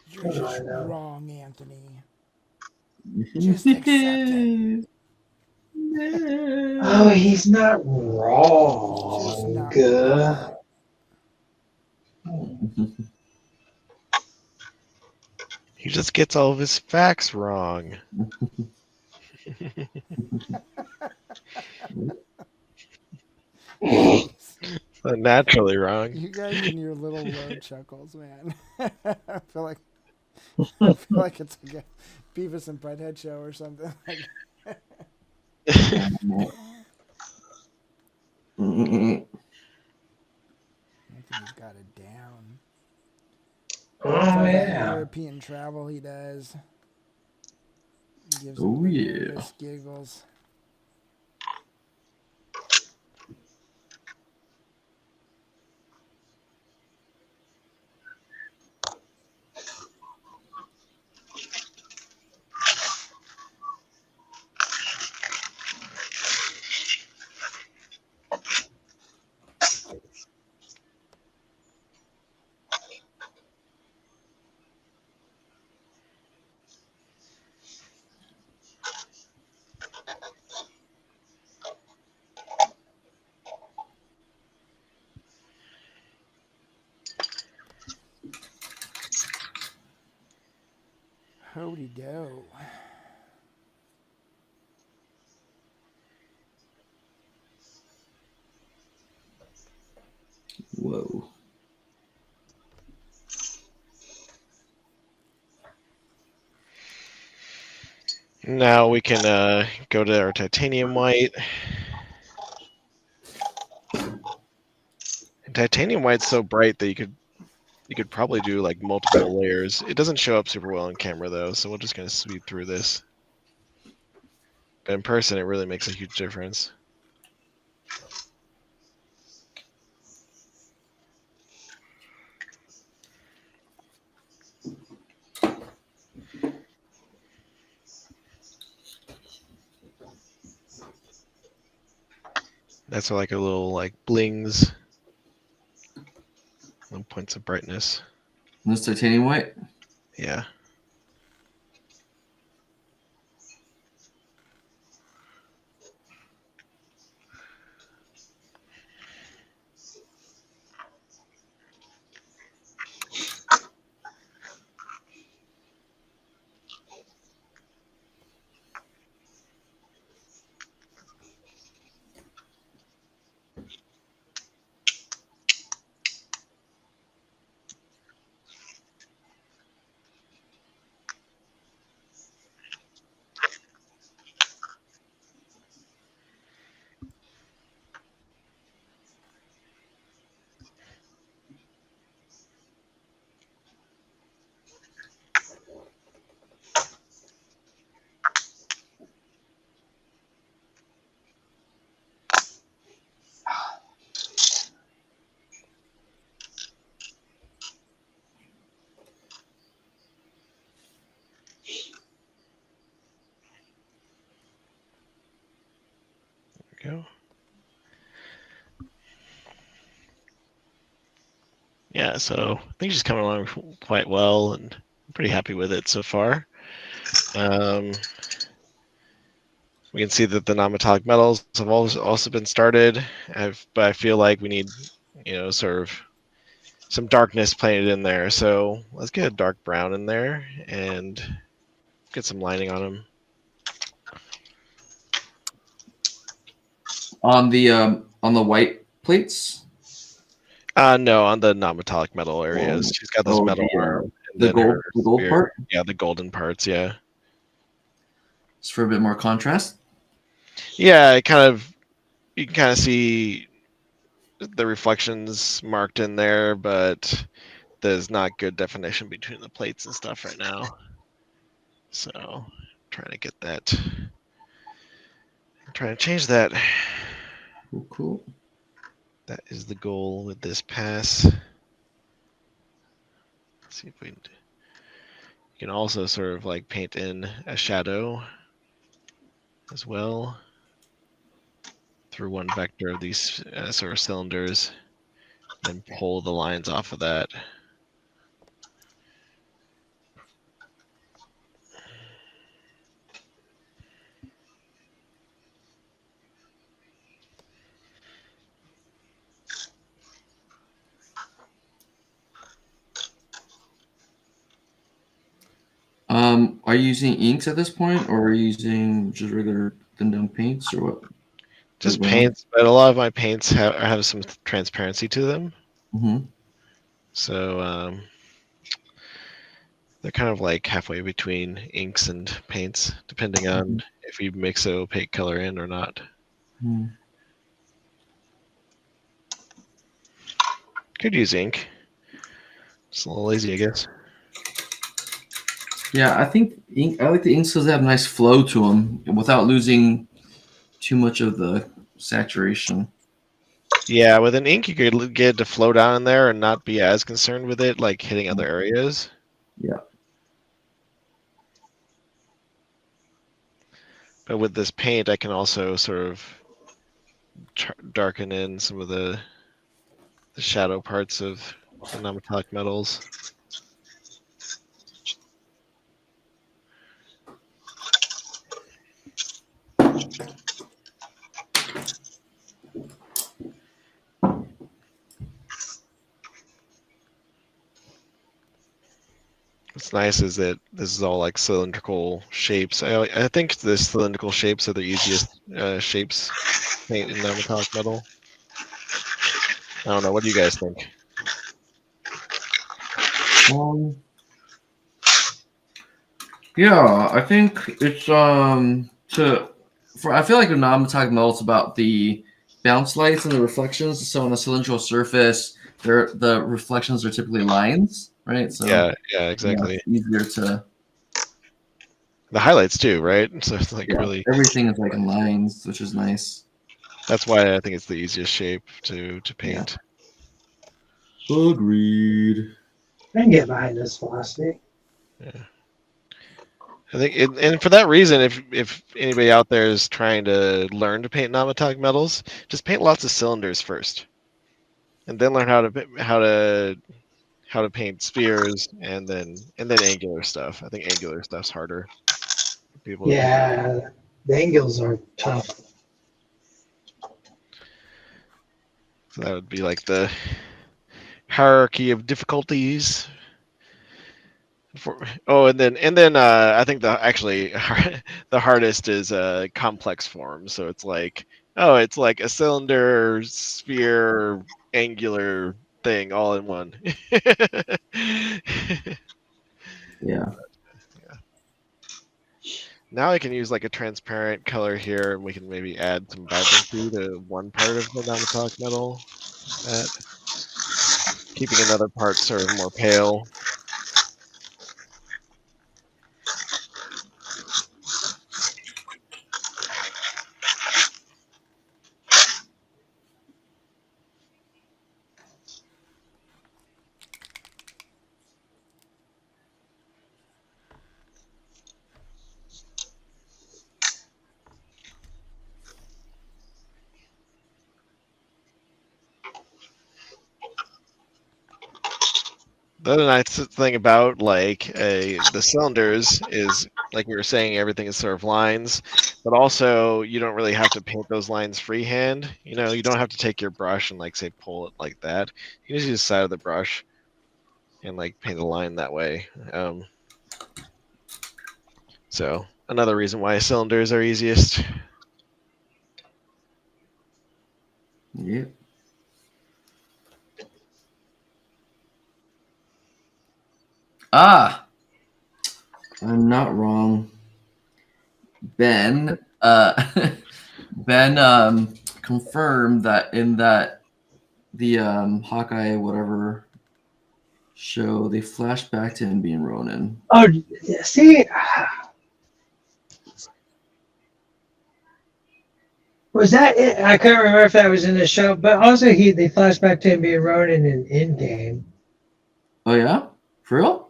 You're just wrong, Anthony. Just accept it. Oh, he's not wrong. Just not wrong. He just gets all of his facts wrong. Naturally wrong. You guys and your little low chuckles, man. I feel like it's like a Beavis and Butthead show or something. Anthony's got it down. Oh yeah. European travel he does. He gives giggles. Howdy do. Whoa. Now we can go to our titanium white. And titanium white's so bright that you could probably do like multiple layers. It doesn't show up super well on camera though, so we're just gonna sweep through this. in person, it really makes a huge difference. That's like a little like blings, little points of brightness. And this titanium white. Yeah. There we go. Yeah, so I think she's coming along quite well, and I'm pretty happy with it so far. We can see that the non-metallic metals have also been started, but I feel like we need, sort of some darkness painted in there. So let's get a dark brown in there and get some lining on them. On the white plates. No, on the non-metallic metal areas. She's got this metal arm. And The then gold, her the gold spear. part. Yeah, the golden parts. Yeah. Just for a bit more contrast. Yeah, you can kind of see the reflections marked in there, but there's not good definition between the plates and stuff right now. So, trying to get that. I'm trying to change that. Cool. That is the goal with this pass. Let's see if we. You can also sort of like paint in a shadow as well through one vector of these sort of cylinders, and then pull the lines off of that. Are you using inks at this point, or are you using just regular thin down paints, or what? Just paints, but a lot of my paints have some transparency to them. Mm-hmm. So they're kind of like halfway between inks and paints, depending on if you mix an opaque color in or not. Mm-hmm. Could use ink. Just a little lazy, I guess. Yeah, I think I like the inks because they have a nice flow to them without losing too much of the saturation. Yeah, with an ink, you could get it to flow down in there and not be as concerned with it, like hitting other areas. Yeah. But with this paint, I can also sort of darken in some of the shadow parts of the non-metallic metals. What's nice is that this is all like cylindrical shapes. I think the cylindrical shapes are the easiest shapes to paint in non-metallic metal. I don't know. What do you guys think? Yeah, I think it's I feel like a non-metallic metal is about the bounce lights and the reflections. So on a cylindrical surface, the reflections are typically lines, right? So Yeah, exactly. it's easier to. The highlights too, right? So it's like Yeah, really. everything is like in lines, which is nice. That's why I think it's the easiest shape to Yeah. paint. Agreed. I can get behind this philosophy. Yeah. I think, and for that reason, if anybody out there is trying to learn to paint non-metallic metals, just paint lots of cylinders first, and then learn how to paint spheres, and then angular stuff. I think angular stuff's harder for people to paint. Yeah, the angles are tough. So that would be like the hierarchy of difficulties. And then I think the actually the hardest is complex form. So it's like it's like a cylinder, sphere, angular thing all in one. Yeah. Now I can use like a transparent color here, and we can maybe add some vibrancy to one part of the non-metallic metal, that keeping another part sort of more pale. The other nice thing about like the cylinders is, like we were saying, everything is sort of lines, but also you don't really have to paint those lines freehand. You know, you don't have to take your brush and like say pull it like that. You can just use the side of the brush and like paint a line that way. So another reason why cylinders are easiest. Yep. Ah, I'm not wrong. Ben, Ben confirmed that in the Hawkeye whatever show, they flashed back to him being Ronin. Oh, see, was that it? I couldn't remember if that was in the show, but also they flashed back to him being Ronin in Endgame. Oh yeah, for real?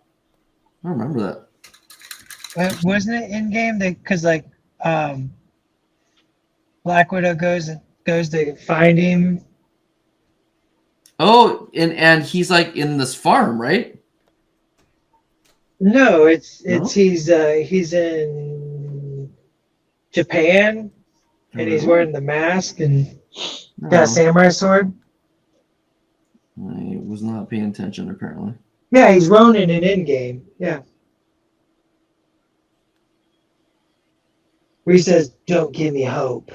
I don't remember that. Wasn't it Endgame? Because like um, Black Widow goes to find him. Oh, and he's like in this farm, right? No, it's No. he's in Japan and he's Oh, wearing the mask and no, got a samurai sword. I was not paying attention apparently. Yeah, he's Ronin in Endgame. Yeah, where he says, "Don't give me hope."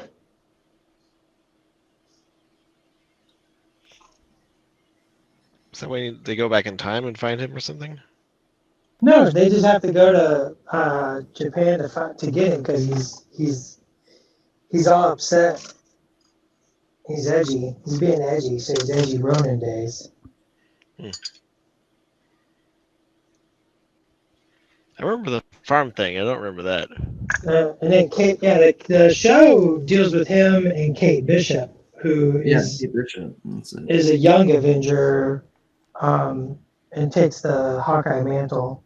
So when they go back in time and find him or something. No, they just have to go to Japan to get him because he's all upset. He's edgy. He's being edgy, so he's edgy Ronin days. I remember the farm thing. I don't remember that. And then Kate, yeah, the show deals with him and Kate Bishop, who Yeah, is Kate Bishop. That's it. is a young Avenger, and takes the Hawkeye mantle.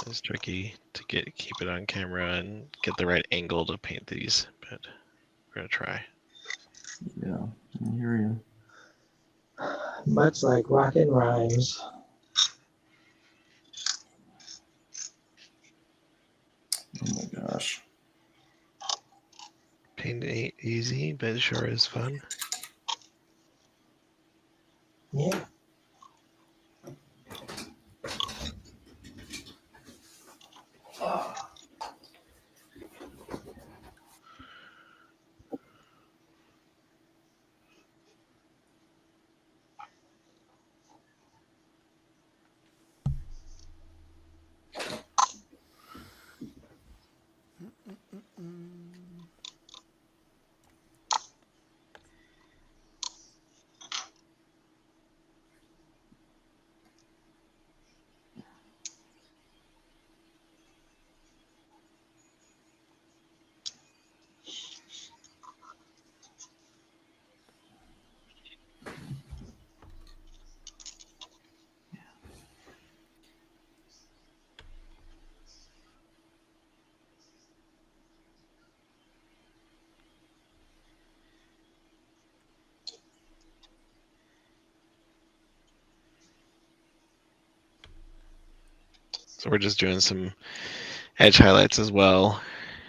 It's tricky to keep it on camera and get the right angle to paint these, but we're gonna try. Yeah, I hear you. Much like Rockin' Rhymes. Oh my gosh. Paint ain't easy, but it sure is fun. Yeah. So we're just doing some edge highlights as well,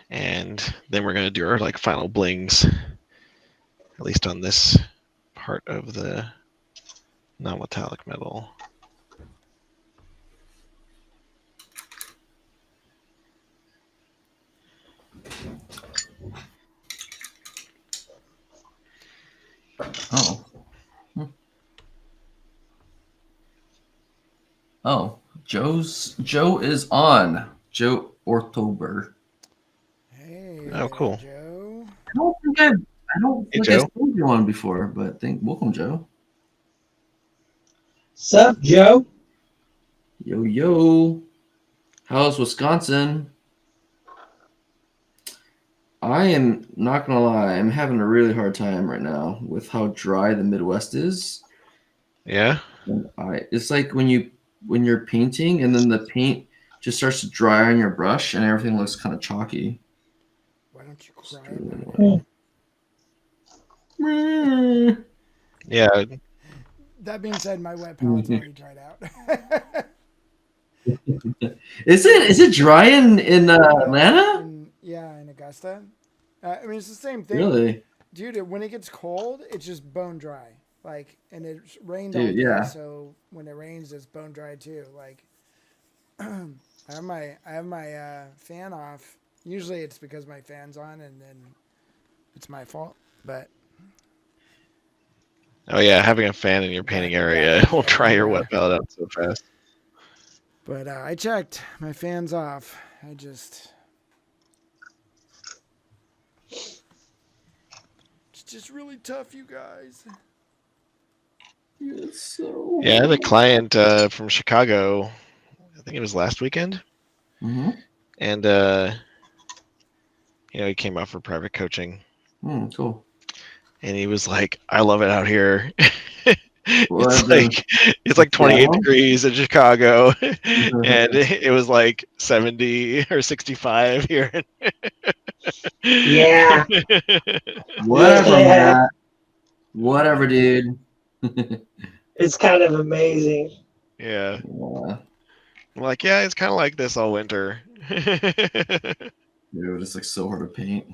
and then we're gonna do our like final blings, at least on this part of the non-metallic metal. Oh. Oh, Joe is on. Joe Ortober. Hey Oh, there, cool. Joe. I don't Hey, think Joe. I've seen you on before, but welcome, Joe. Sup, Joe? Yo yo. How's Wisconsin? I am not gonna lie, I'm having a really hard time right now with how dry the Midwest is. Yeah. And it's like when you're painting and then the paint just starts to dry on your brush and everything looks kind of chalky. Why don't you It's cry really about Hmm. annoying. Yeah. it? That being said, my wet pallet's already dried out. Is it dry in Atlanta? In Augusta. I mean, it's the same thing, Really? dude. When it gets cold, it's just bone dry. Like, and it rained all Dude, day, yeah. so when it rains, it's bone dry too. Like, I have my fan off. Usually, it's because my fan's on, and then it's my fault. But Oh yeah, having a fan in your that painting area is will dry your yeah. wet palette out so fast. But I checked. My fan's off. It's just really tough, you guys. It's so Yeah, I had a client from Chicago. I think it was last weekend, Mm-hmm. and he came out for private coaching, Cool. and he was like, "I love it out here." it's What like it's like 28 Seattle? degrees in Chicago, and it was like 70 or 65 here. Yeah. Whatever, Yeah. Matt. Whatever, dude. It's kind of amazing. Yeah. Yeah, I'm like, yeah, it's kind of like this all winter. dude, it's like so hard to paint.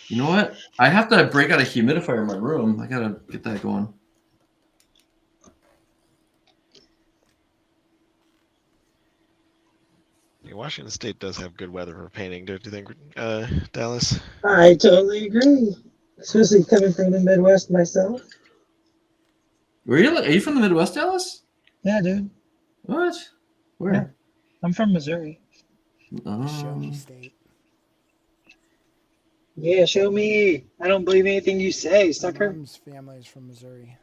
You know what? I have to break out a humidifier in my room. I gotta get that going. Washington State does have good weather for painting, don't you think, Dallas? I totally agree. Especially coming from the Midwest myself. Are you from the Midwest, Dallas? Yeah, dude. What? Where? I'm from Missouri. Show me Um, state. Yeah, show me. I don't believe anything you say, My sucker. mom's family is from Missouri.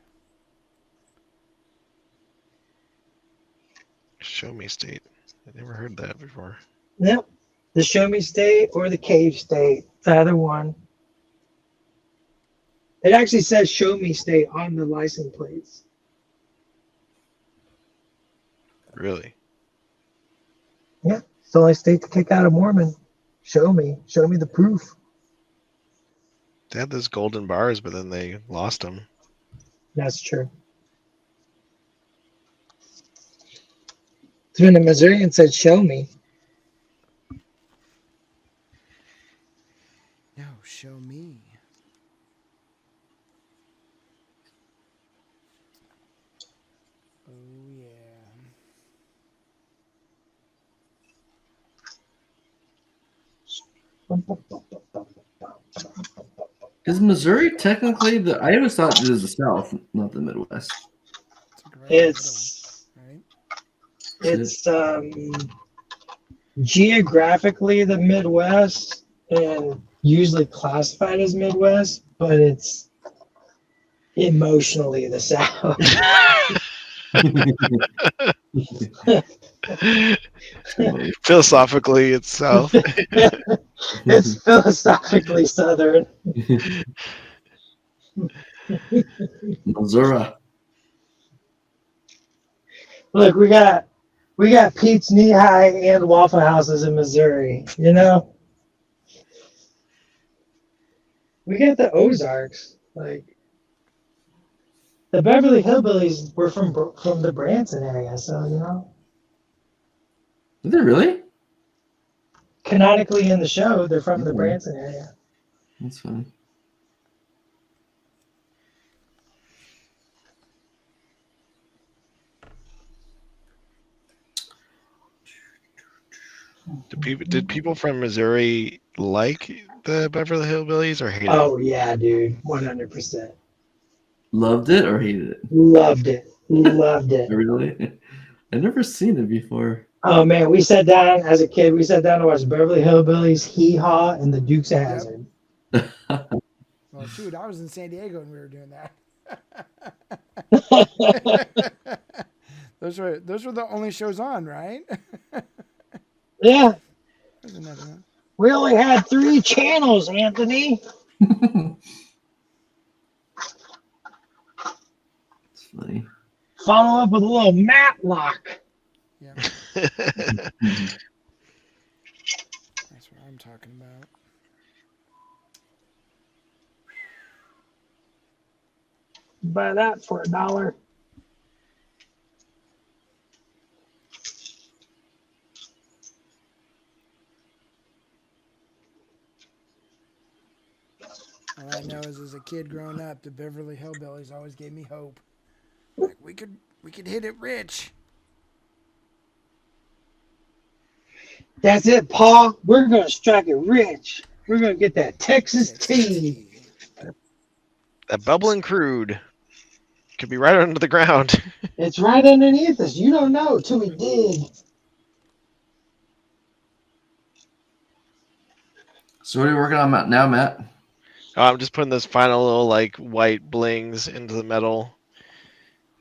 Show me state. I never heard that before. Yep. The show me state or the cave state. Either one. It actually says show me state on the license plates. Really? Yeah. It's the only state to kick out a Mormon. Show me. Show me the proof. They had those golden bars, but then they lost them. That's true. So when the Missourian said show me, No, show me. Oh yeah. Is Missouri technically the? I always thought it was the South, not the Midwest. It's like right in the middle, It's right? it's geographically the Midwest and usually classified as Midwest, but it's emotionally the South. Philosophically, it's south. It's philosophically Southern. Missouri. Look, we got Pete's Knee High and Waffle Houses in Missouri. You know, we got the Ozarks. Like the Beverly Hillbillies were from the Branson area, so you know, Is it really? canonically in the show, they're from the Okay. Branson area. That's funny. Did people from Missouri like the Beverly Hillbillies or hate it? Oh yeah, dude, 100%. Loved it or hated it? Loved it. Loved it. Really? I've never seen it before. Oh man, we sat down as a kid. We sat down to watch Beverly Hillbillies, Hee Haw, and the Dukes of Yep. Hazzard. Well, shoot, I was in San Diego when we were doing that. Those were the only shows on, right? Yeah, There's another one. we only had 3 channels, Anthony. It's funny. Follow up with a little Matlock. Yeah, Mhm. that's what I'm talking about. Buy that for $1. All I know is, as a kid growing up, the Beverly Hillbillies always gave me hope. Like we could hit it rich. That's it, Paul. We're gonna strike it rich. We're gonna get that Texas Texas tea. tea. That bubbling crude could be right under the ground. It's right underneath us. You don't know till we dig. So what are you working on now, Matt? I'm just putting those final little like white blings into the metal,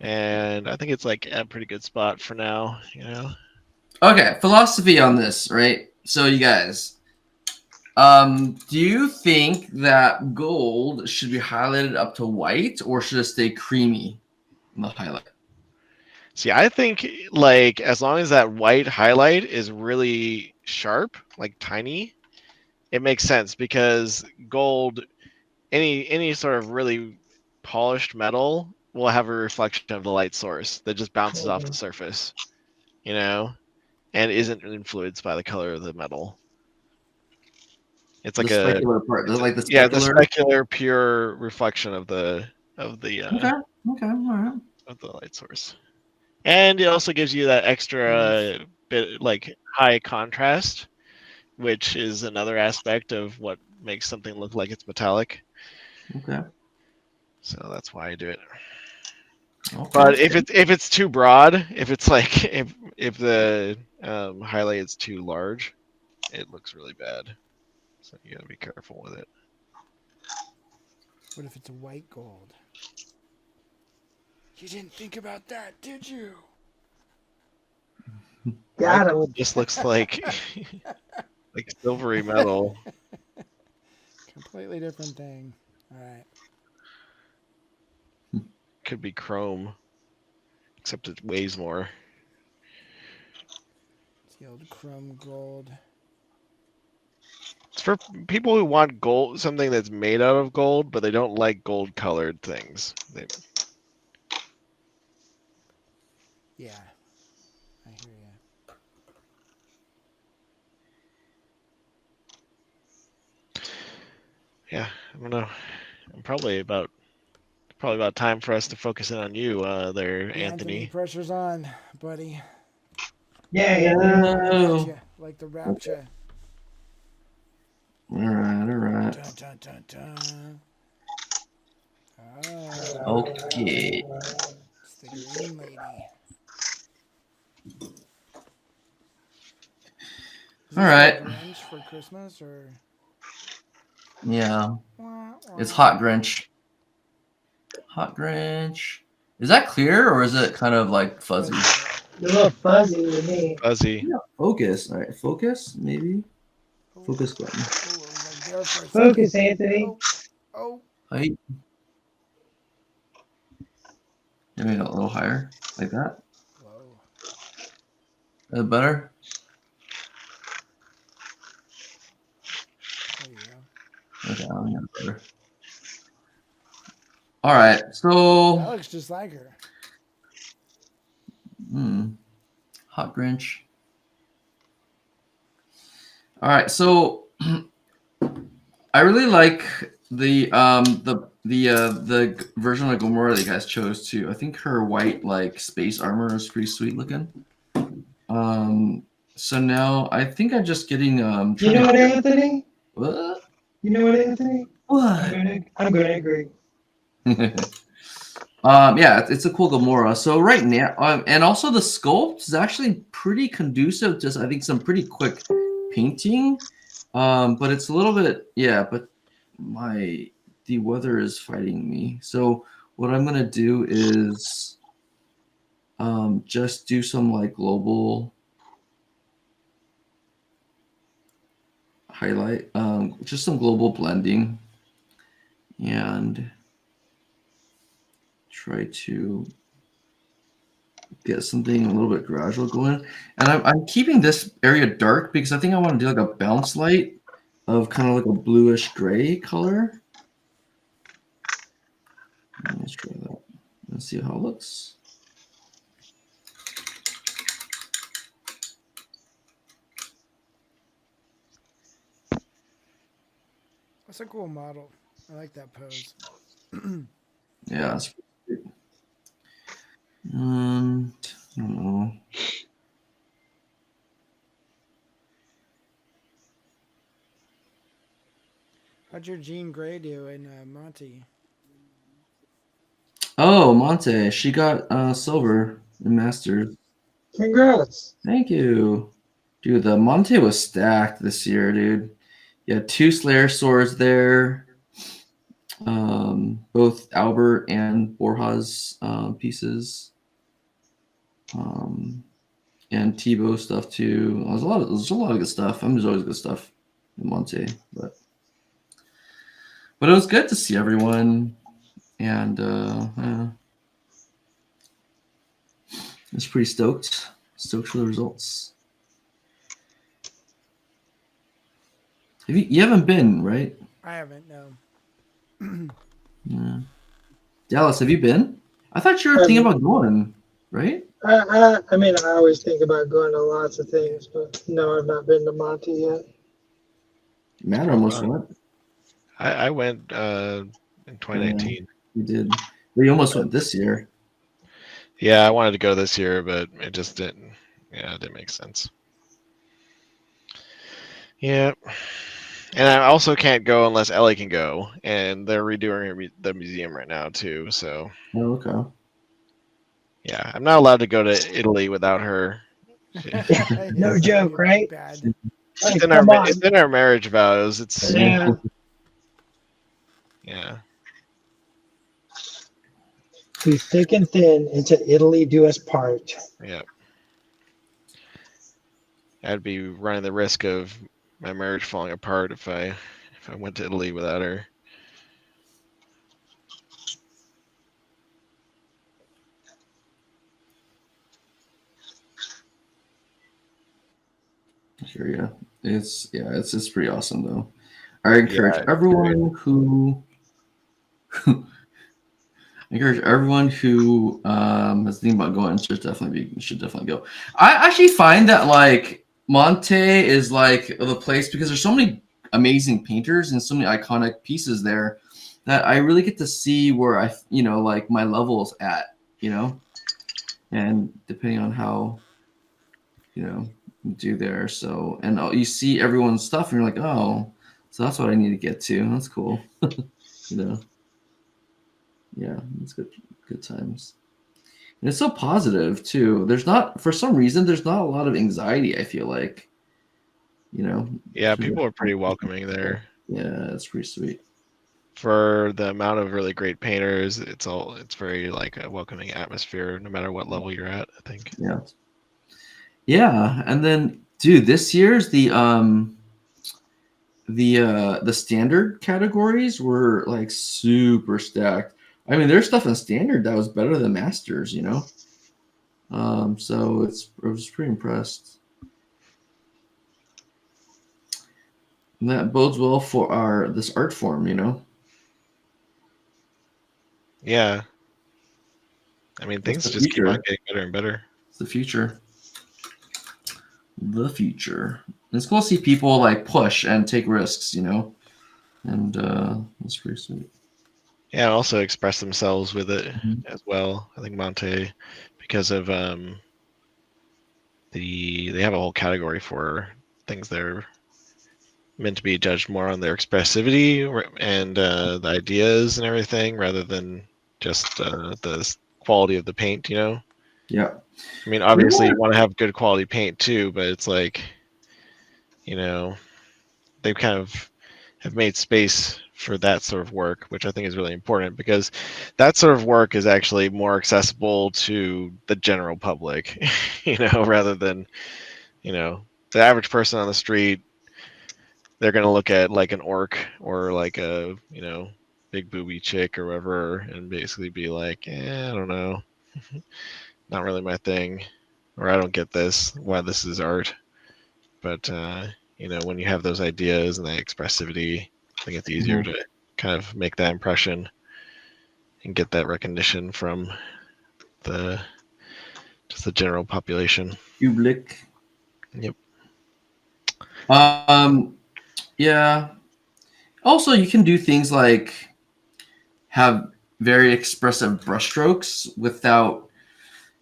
and I think it's like a pretty good spot for now. You know. Okay, philosophy on this, right? So you guys, do you think that gold should be highlighted up to white, or should it stay creamy in the highlight? See, I think like as long as that white highlight is really sharp, like tiny, it makes sense because gold, any sort of really polished metal will have a reflection of the light source that just bounces off the surface, you know, and isn't influenced by the color of the metal. It's The like a specular part, like the yeah, the specular. specular pure reflection of the of the Okay, okay, all right. of the light source. And it also gives you that extra bit like high contrast, which is another aspect of what makes something look like it's metallic. Okay. So that's why I do it. Okay. But if it's too broad, if it's like if the highlight is too large, it looks really bad. So you gotta be careful with it. What if it's a white gold? You didn't think about that, did you? Got him. Gold just looks like like silvery metal. Completely different thing. All right. Could be chrome, except it weighs more. It's the old chrome gold. It's for people who want gold, something that's made out of gold, but they don't like gold colored things. Yeah, I hear you. Yeah, I don't know. I'm probably about Probably about time for us to focus in on you, there, Anthony. Pressure's on, buddy. Yeah, Anthony. Oh. Rapture, like the rapture. All right. Dun, dun, dun, dun. Ah, Okay. it's the green lady. Is All this right. the Grinch for Christmas or? Yeah. Wah, wah. It's Hot Grinch. Hot Grinch. Is that clear or is it kind of like fuzzy? A little fuzzy with me. Fuzzy. Yeah, focus. All right, focus maybe. Oh, Focus button. oh, it was like there for a Focus, second. Anthony. Oh, Height. Maybe a little higher, like that. whoa. Is that better? There you go. Okay, I think that's better. All right, That so looks just like her. Hot Grinch. All right, so I really like the version of Gamora that you guys chose too. I think her white like space armor is pretty sweet looking. So now I think I'm just getting You know what, Anthony? What? You know what, Anthony? What? I'm going to agree. Yeah, it's a cool Gamora. So right now, and also the sculpt is actually pretty conducive to I think some pretty quick painting. But it's a little bit, yeah. But the weather is fighting me. So what I'm gonna do is just do some like global highlight, just some global blending, and try to get something a little bit gradual going. And I'm keeping this area dark because I think I want to do like a bounce light of kind of like a bluish gray color. Let's try that. Let's see how it looks. That's a cool model. I like that pose. Yeah, it's pretty good. And I don't know. How'd your Jean Grey do in Monty? Oh, Monte, she got silver in Masters. Congrats. Thank you. Dude, the Monte was stacked this year, dude. You had 2 Slayer swords there. Both Albert and Borja's pieces. And Tebow stuff too. There's a lot of good stuff. There's always good stuff in Monte, but it was good to see everyone, and yeah. I was pretty stoked for the results. You haven't been, right? I haven't, no. Yeah. Dallas, have you been? I thought you were thinking about going, right? I mean, I always think about going to lots of things, but no, I've not been to Monty yet. Matt almost went. I went in 2019. Yeah, you did. But you almost went this year. Yeah, I wanted to go this year, but it just didn't. Yeah, it didn't make sense. Yeah. And I also can't go unless Ellie can go, and they're redoing the museum right now too. So Oh, okay. yeah, I'm not allowed to go to Italy without her. No joke, right? Bad. Like, It's in our marriage vows. It's Yeah. yeah. Through thick and thin, into Italy do us part. Yeah. I'd be running the risk of my marriage falling apart if I went to Italy without her. Sure, yeah. It's pretty awesome though. I encourage everyone who has thinking about going should definitely go. I actually find that like Monte is like the place because there's so many amazing painters and so many iconic pieces there. that I really get to see where like my level's at, and depending on how, you do there. So, and you see everyone's stuff and you're like, oh, so that's what I need to get to. That's cool. Yeah, it's good times. And it's so positive too. For some reason, there's not a lot of anxiety, I feel like. Yeah, people are pretty welcoming there. Yeah, it's pretty sweet. For the amount of really great painters, it's very like a welcoming atmosphere, no matter what level you're at, I think. Yeah. Yeah, and then dude, this year's the standard categories were like super stacked. I mean, there's stuff in standard that was better than masters, so I was pretty impressed. And that bodes well for this art form, Yeah. I mean, things just keep on getting better and better. It's the future. The future. And it's cool to see people like push and take risks, and that's pretty sweet. Yeah, and also express themselves with it as well. I think Monte, because of they have a whole category for things they're meant to be judged more on their expressivity and the ideas and everything, rather than just the quality of the paint. Yeah. I mean, obviously you want to have good quality paint too, but it's like, they kind of have made space for that sort of work, which I think is really important, because that sort of work is actually more accessible to the general public, rather than, the average person on the street. They're going to look at like an orc or like a, big booby chick or whatever and basically be like, I don't know. Not really my thing. Or I don't get this, why this is art. But, when you have those ideas and that expressivity, I think it's easier to kind of make that impression and get that recognition from the general population. Public. Yep. Yeah. Also, you can do things like have very expressive brushstrokes without,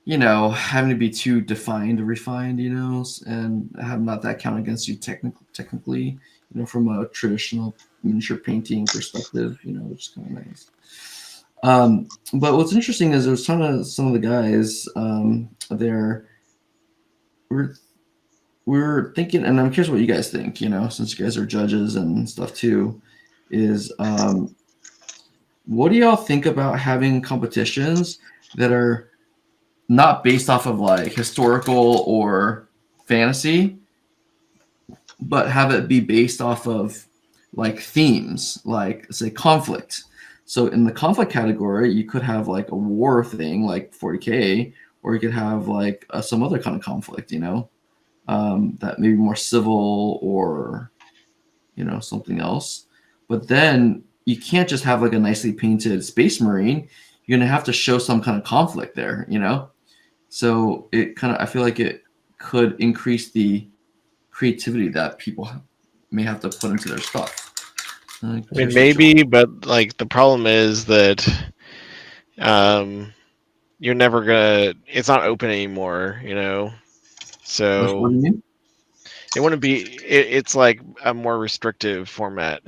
having to be too defined or refined, and have not that count against you technically, from a traditional miniature painting perspective, which is kind of nice. But what's interesting is there was some of the guys there we're thinking, and I'm curious what you guys think, since you guys are judges and stuff too, is what do y'all think about having competitions that are not based off of like historical or fantasy, but have it be based off of like themes, like say conflict. So in the conflict category, you could have like a war thing like 40K, or you could have like some other kind of conflict, that maybe more civil or, something else. But then you can't just have like a nicely painted space marine. You're going to have to show some kind of conflict there, So I feel like it could increase the creativity that people may have to put into their stuff. I mean, maybe, but like the problem is that you're never gonna. It's not open anymore, So what do you mean? It wouldn't be. It's like a more restrictive format,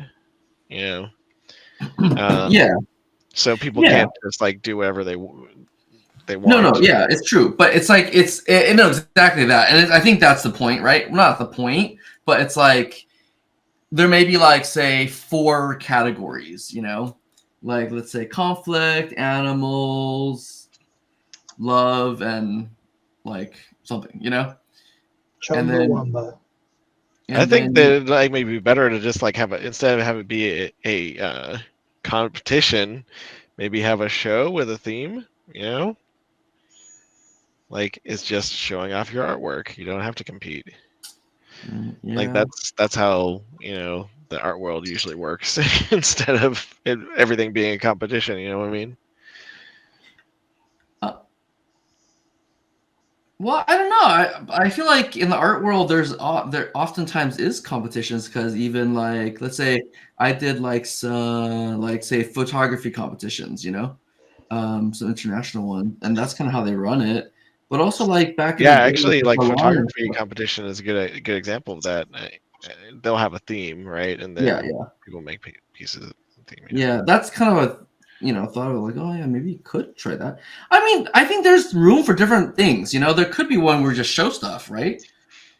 Yeah. So people can't just like do whatever they want. No, yeah, it's true, but it's like it knows exactly that, and I think that's the point, right? Not the point, but it's like there may be like say 4 categories, like let's say conflict, animals, love, and like something, and then I think that like maybe better to just like have instead of having it be a competition, maybe have a show with a theme, like it's just showing off your artwork. You don't have to compete. Yeah. Like that's how the art world usually works instead of everything being a competition. You know what I mean? Well, I don't know. I feel like in the art world, there oftentimes is competitions because even like let's say I did like some like say photography competitions, some international one, and that's kind of how they run it. But also like back in the Yeah, day with actually, the like salon and photography stuff. competition is a good example of that. They'll have a theme, right? And Yeah, then yeah, people make pieces of the theme. yeah. That's kind of a thought of like, oh yeah, maybe you could try that. I mean, I think there's room for different things. There could be one where just show stuff, right?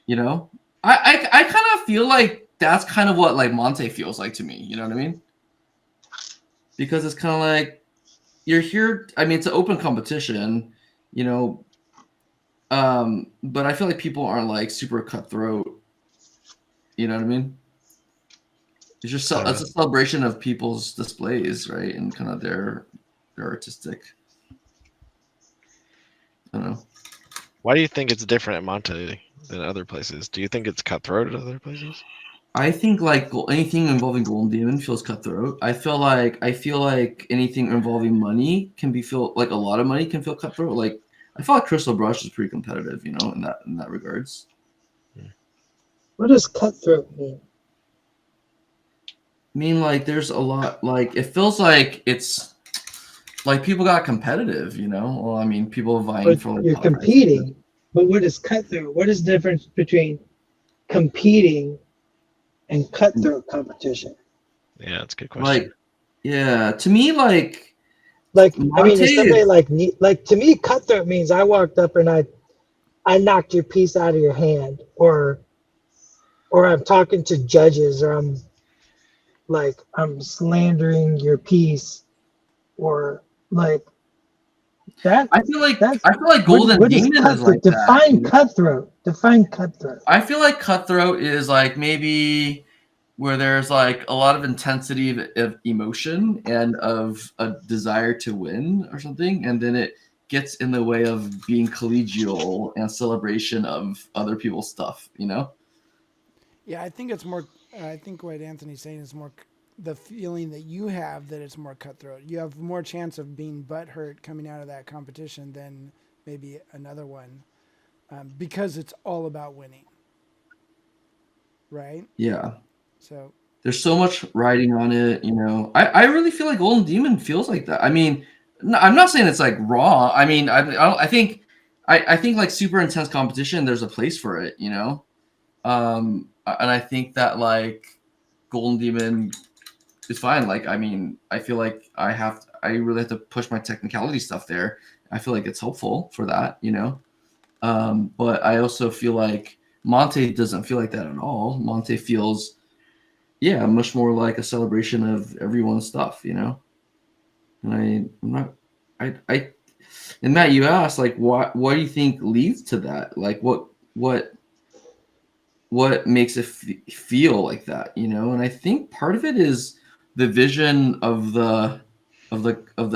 You know, I kind of feel like that's kind of what like Monte feels like to me. You know what I mean? Because it's kind of like you're here. I mean, it's an open competition, you know. But I feel like people aren't like super cutthroat. You know what I mean? It's a celebration of people's displays, right? And kind of their artistic. I don't know. Why do you think it's different at Monte than other places? Do you think it's cutthroat at other places? I think like anything involving Golden Demon feels cutthroat. I feel like anything involving money can feel like a lot of money can feel cutthroat. Like I feel like Crystal Brush is pretty competitive, in that regards. What does cutthroat mean? I mean, like there's a lot. Like it feels like it's like people got competitive, Well, I mean, people vying But for like you're top prize. competing. But what is cutthroat? What is the difference between competing and cutthroat competition? Yeah, that's a good question. Like, yeah, to me, like Like, I mean, Monte is somebody is. like to me, cutthroat means I walked up and I knocked your piece out of your hand, or I'm talking to judges, or I'm slandering your piece, or like that. That's I feel like Golden what is Demon is cutthroat? like that. Define cutthroat. Define cutthroat. I feel like Cutthroat is like maybe where there's like a lot of intensity of emotion and of a desire to win or something, and then it gets in the way of being collegial and celebration of other people's stuff. Yeah, I think it's more. I think what Anthony's saying is more the feeling that you have that it's more cutthroat. You have more chance of being butthurt coming out of that competition than maybe another one, because it's all about winning, right? Yeah. So There's so much writing on it. I really feel like Golden Demon feels like that. I mean, I'm not saying it's like raw. I mean, I think like super intense competition, there's a place for it. And I think that like Golden Demon is fine. Like, I mean, I feel like I really have to push my technicality stuff there. I feel like it's helpful for that. But I also feel like Monte doesn't feel like that at all. Monte feels, yeah, much more like a celebration of everyone's stuff. And I'm not, I, and Matt, you asked like, what do you think leads to that? Like, what makes it feel like that? And I think part of it is the vision of the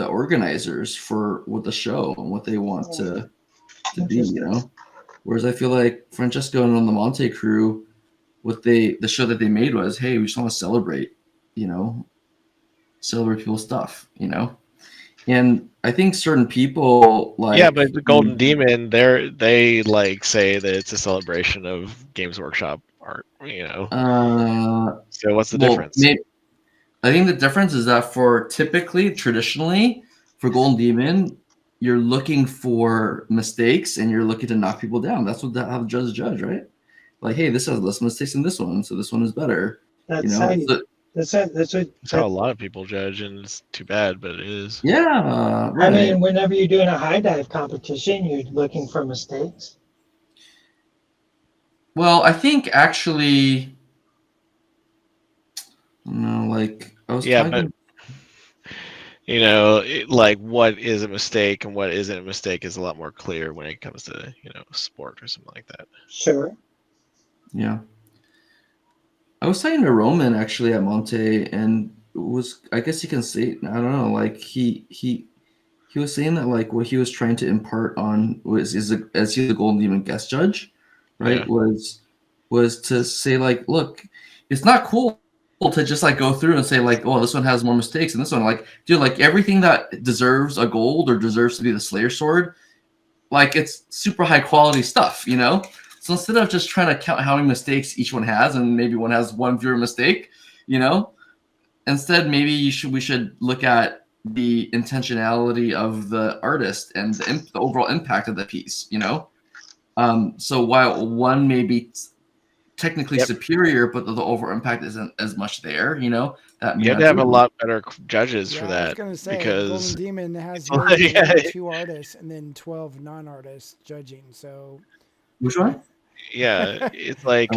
organizers for what the show and what they want to be. Whereas I feel like Francesco and on the Monte crew, the show that they made was, hey, we just want to celebrate people's stuff. And I think certain people Yeah, like, but the Golden Demon, they like say that it's a celebration of Games Workshop art. So what's the well, difference? I think the difference is that traditionally, for Golden Demon, you're looking for mistakes and you're looking to knock people down. That's how the judges judge, right? Like, hey, this has less mistakes than this one, so this one is better. That's how you. So, That's what. That's how a lot of people judge, and it's too bad, but it is. yeah, I right. mean, whenever you're doing a high dive competition, you're looking for mistakes. Well, I think actually, no, like I was Yeah, but talking. like what is a mistake and what isn't a mistake is a lot more clear when it comes to sport or something like that. Sure. Yeah, I was talking to Roman actually at Monte, and I guess you can say, I don't know, like he was saying that like what he was trying to impart on as he's a Golden Demon guest judge, right? Yeah. Was to say like, look, it's not cool to just like go through and say like, oh, this one has more mistakes and this one, like, dude, like everything that deserves a gold or deserves to be the Slayer sword, like it's super high quality stuff, you know. So instead of just trying to count how many mistakes each one has, and maybe one has one fewer mistake, you know, instead maybe we should look at the intentionality of the artist and the overall impact of the piece, you know. So while one may be technically superior, but the overall impact isn't as much there, you know. That You have to have a lot better judges for that. I was gonna say because Golden Demon has like, maybe 2 artists and then 12 non-artists judging. So which one? Yeah, it's like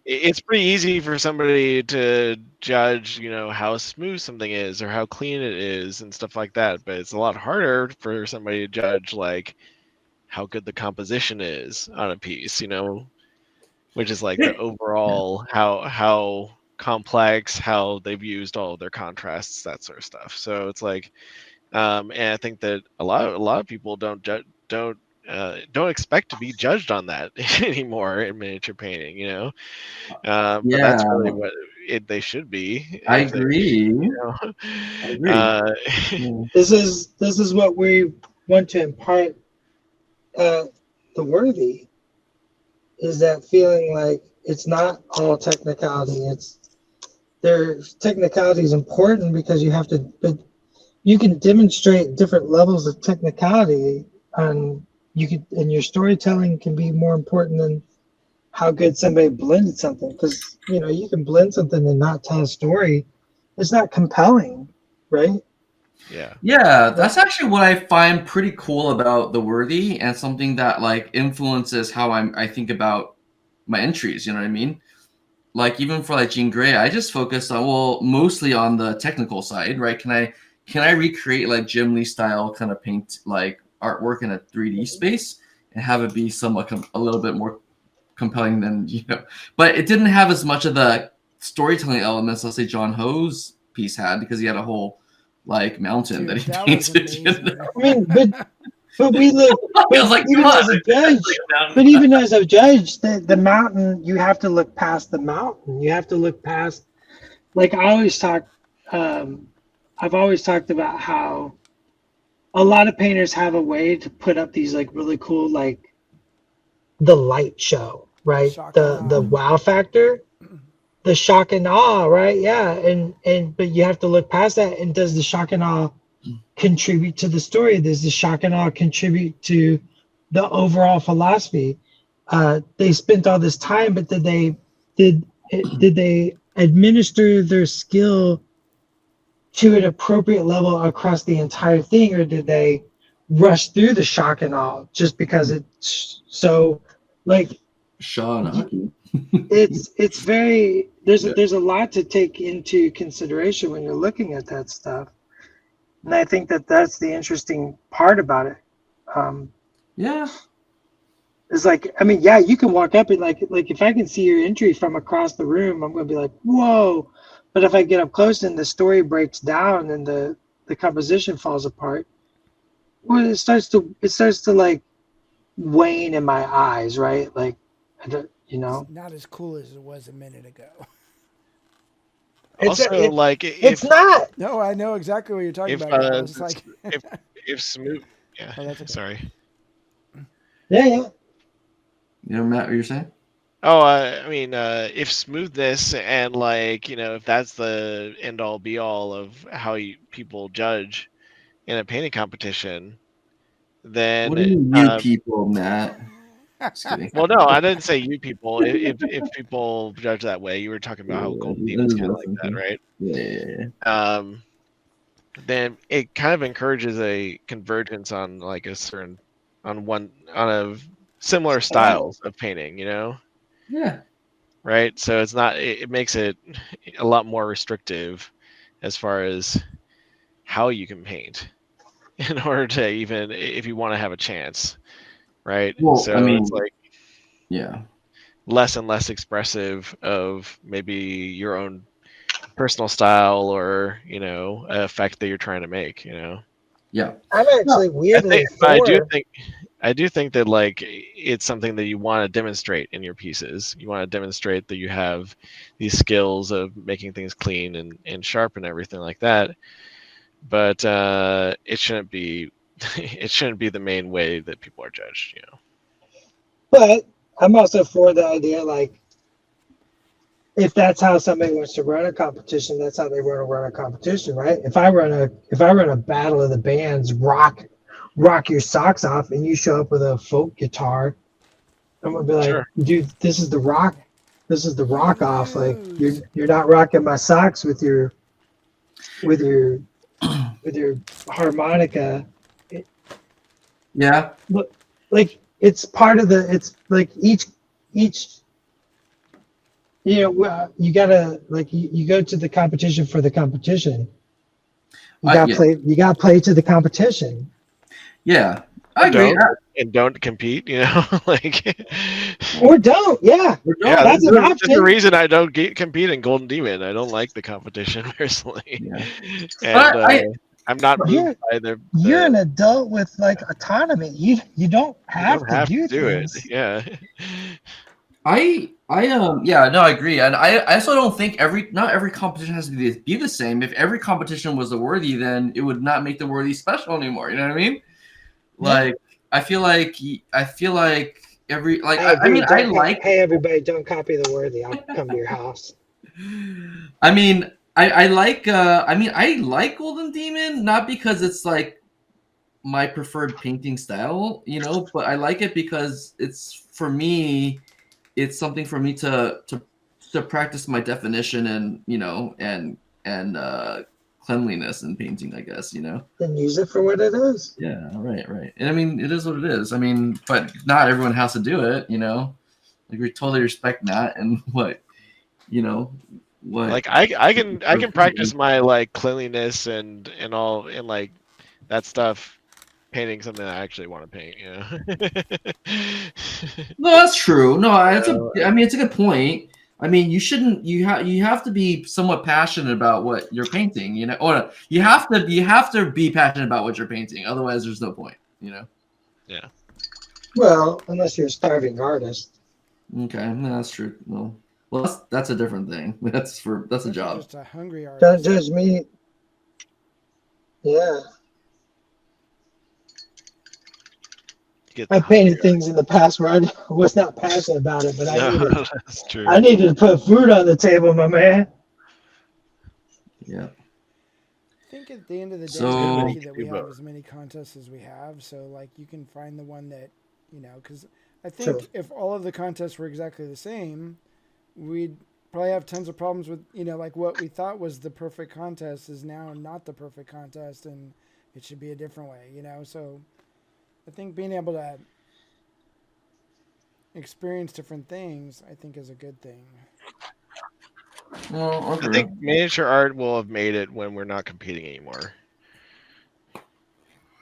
it's pretty easy for somebody to judge, you know, how smooth something is or how clean it is and stuff like that. But it's a lot harder for somebody to judge like how good the composition is on a piece, you know, which is like the overall how complex, how they've used all of their contrasts, that sort of stuff. So it's like, and I think that a lot of people don't expect to be judged on that anymore in miniature painting, you know. But that's really what they should be. I agree. You know? I agree. This is what we want to impart. The worthy is that feeling like it's not all technicality. Technicality is important because you have to, but you can demonstrate different levels of technicality, and your storytelling can be more important than how good somebody blended something. Because you can blend something and not tell a story. It's not compelling, right? Yeah, that's actually what I find pretty cool about the worthy, and something that like influences how I think about my entries. You know what I mean? Like even for like Jean Grey, I just focus on mostly on the technical side, right? Can I recreate like Jim Lee style kind of paint like artwork in a 3D space and have it be somewhat a little bit more compelling than but it didn't have as much of the storytelling elements. Let's say John Ho's piece had, because he had a whole like mountain that he painted. I mean, but we look. But like, even as a judge, the mountain, you have to look past the mountain. You have to look past. Like I always talk. I've always talked about how a lot of painters have a way to put up these like really cool, like the light show, right? The wow factor. The shock and awe, right? Yeah, but you have to look past that. And does the shock and awe contribute to the story? Does the shock and awe contribute to the overall philosophy? They spent all this time, but did they administer their skill to an appropriate level across the entire thing, or did they rush through the shock and awe just because it's so like Sean? It's very there's a lot to take into consideration when you're looking at that stuff, and I think that's the interesting part about it. It's like, I mean, yeah, you can walk up and like if I can see your entry from across the room, I'm gonna be like, whoa. But if I get up close and the story breaks down and the composition falls apart, well, it starts to like wane in my eyes, right? Like, It's not as cool as it was a minute ago. It's not. No, I know exactly what you're talking about. It's like if smooth. Yeah. Oh, that's okay. Sorry. Yeah. You know, Matt, what you're saying? Oh, I mean, if smoothness and if that's the end all be all of how people judge in a painting competition, then what do you mean, people, Matt? Just kidding. Well, no, I didn't say you people. If people judge that way, you were talking about how Golden Demon's kind of like that, right? Yeah. Then it kind of encourages a convergence on like a similar styles of painting, Yeah. Right. So it's not. It makes it a lot more restrictive as far as how you can paint in order to even if you want to have a chance. Right. Well, so I mean, it's like less and less expressive of maybe your own personal style or effect that you're trying to make. Yeah. I'm actually weirdly I do think that like it's something that you want to demonstrate in your pieces. You want to demonstrate that you have these skills of making things clean and sharp and everything like that. But it shouldn't be it shouldn't be the main way that people are judged. But I'm also for the idea, like, if that's how somebody wants to run a competition, that's how they want to run a competition, right? If I run a battle of the bands, rock your socks off, and you show up with a folk guitar, I'm gonna be like, Sure. dude, this is the rock off. Like, Lose. you're not rocking my socks with your with your harmonica. Yeah. Look, like, it's part of the. It's like each. You gotta, like, you go to the competition for the competition. You gotta Yeah. play. You gotta play to the competition. Yeah. I agree. Don't compete. Like. Or don't. Yeah, Yeah, that's an there's a option. reason I don't compete in Golden Demon. I don't like the competition personally, Yeah. and I'm not You're moved by the. you're an adult with like autonomy. You don't You have don't to have do to do it. things. Yeah. Yeah, no, I agree, and I also don't think not every competition has to be the same. If every competition was a worthy, then it would not make the worthy special anymore. You know what I mean? Like, I feel like every, like, I agree. I like. Hey, everybody, don't copy the worthy. I'll come to your house. I mean, I like. I like Golden Demon, not because it's like my preferred painting style, but I like it because it's, for me, it's something for me to practice my definition and cleanliness in painting, I guess. Then use it for what it is. Yeah, right. And I mean, it is what it is. I mean, but not everyone has to do it. Like, we totally respect that, and what. Like I can practice my like cleanliness and all and like that stuff, painting something I actually want to paint. No, that's true. No, it's a good point. I mean, you shouldn't. You have to be somewhat passionate about what you're painting. Or you have to be passionate about what you're painting. Otherwise, there's no point. Yeah. Well, unless you're a starving artist. Okay, no, that's true. Well, that's a different thing. That's a job. Just a hungry artist. Don't judge me. Yeah. I painted things in the past where I was not passionate about it, but that's true. I needed to put food on the table, my man. Yeah. I think at the end of the day, So- we're lucky that we have as many contests as we have. So, like, you can find the one that, because I think True. if all of the contests were exactly the same, we'd probably have tons of problems with, like what we thought was the perfect contest is now not the perfect contest, and it should be a different way, So I think being able to experience different things, I think, is a good thing. Well, I think miniature art will have made it when we're not competing anymore.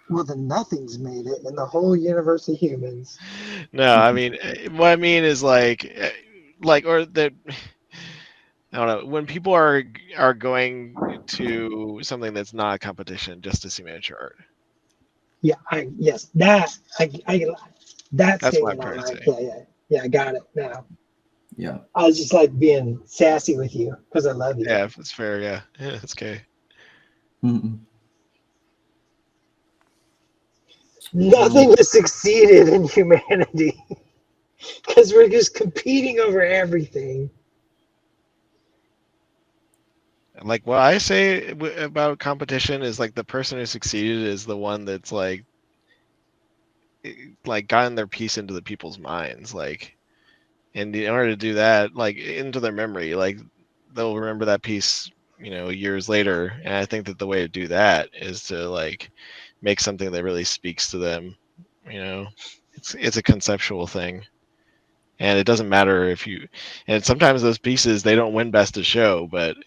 Well, then nothing's made it in the whole universe of humans. No, I mean, what I mean is like, or that. I don't know, when people are going to something that's not a competition just to see miniature art. Yeah, that's what I'm statement I trying to like. say. Yeah, I got it now. Yeah. I was just like being sassy with you because I love you. Yeah, if it's fair, yeah, it's okay. Mm-mm. Nothing has succeeded in humanity because we're just competing over everything. Like what I say about competition is like the person who succeeded is the one that's like gotten their piece into the people's minds, like, and in order to do that, like into their memory, like they'll remember that piece, years later. And I think that the way to do that is to like make something that really speaks to them. It's a conceptual thing. And it doesn't matter and sometimes those pieces, they don't win best of show, but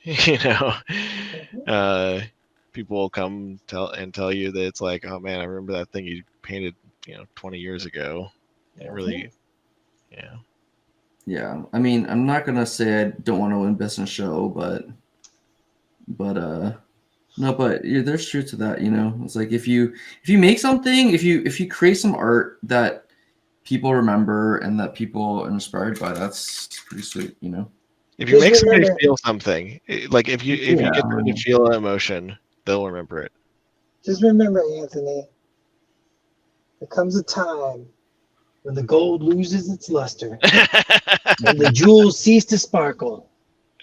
people will come tell you that it's like, oh man, I remember that thing you painted, 20 years ago. It really, yeah. Yeah, I mean, I'm not gonna say I don't want to win best in show, but no, but yeah, there's truth to that. It's like if you make something, if you create some art that people remember and that people are inspired by, that's pretty sweet. If you make somebody feel something, like if you get them to feel an emotion, they'll remember it. Just remember, Anthony, There comes a time when the gold loses its luster, and the jewels cease to sparkle,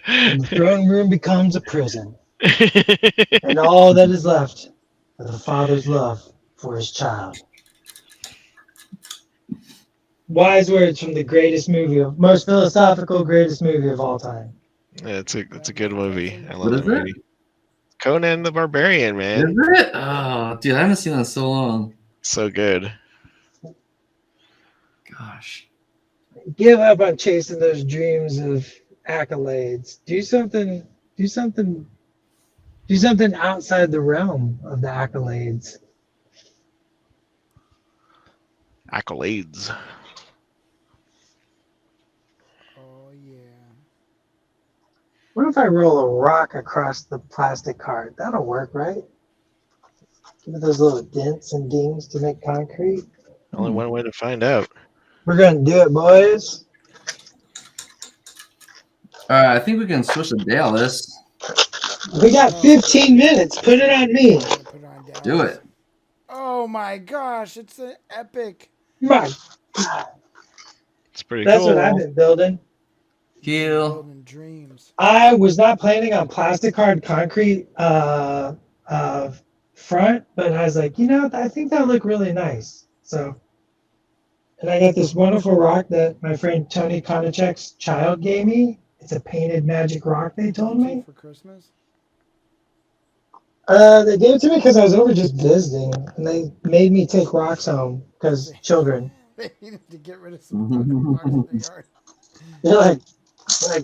and the throne room becomes a prison, and all that is left of the father's love for his child. Wise words from the most philosophical, greatest movie of all time. Yeah, it's a good movie. I What love is that it? movie. Conan the Barbarian, Is man. it? Oh, dude, I haven't seen that in so long. So good. Gosh. Give up on chasing those dreams of accolades. Do something. Do something. Do something outside the realm of the accolades. Accolades. Oh yeah. What if I roll a rock across the plastic card? That'll work, right? Give it those little dents and dings to make concrete. Only one way to find out. We're gonna do it, boys. All right, I think we can switch to Dallas. We got 15 minutes. Put it on me. I'm gonna put it on Dallas. Do it. Oh my gosh, it's an epic. My God. It's pretty That's cool. what I've been building. Heal. Building dreams. I was not planning on plastic hard concrete front, but I was like, I think that would look really nice. So, and I got this wonderful rock that my friend Tony Konachek's child gave me. It's a painted magic rock, they told me. For Christmas. They gave it to me because I was over just visiting, and they made me take rocks home because children. They needed to get rid of some rocks in the yard. They're like,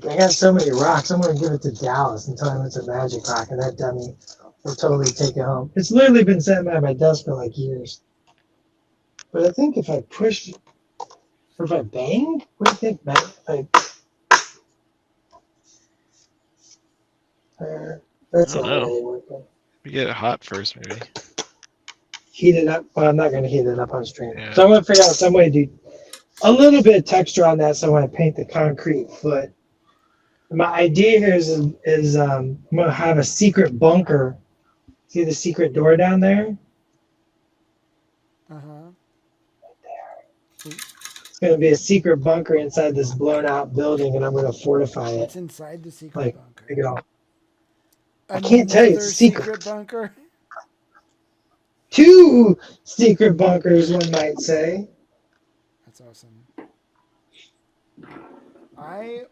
I got so many rocks. I'm gonna give it to Dallas and tell him it's a magic rock, and that dummy will totally take it home. It's literally been sitting by my desk for like years. But I think if I push, or if I bang, what do you think, man? That's I not don't know. really working. We get it hot first, maybe. Heat it up. Well, I'm not gonna heat it up on stream. Yeah. So I'm gonna figure out some way to do a little bit of texture on that. So when I paint the concrete foot. My idea here is I'm gonna have a secret bunker. See the secret door down there? Uh huh. It's gonna be a secret bunker inside this blown out building, and I'm gonna fortify it. What's inside the secret Like, bunker? take it all. I can't tell you, it's Another secret. bunker. 2 secret bunkers, one might say. That's awesome.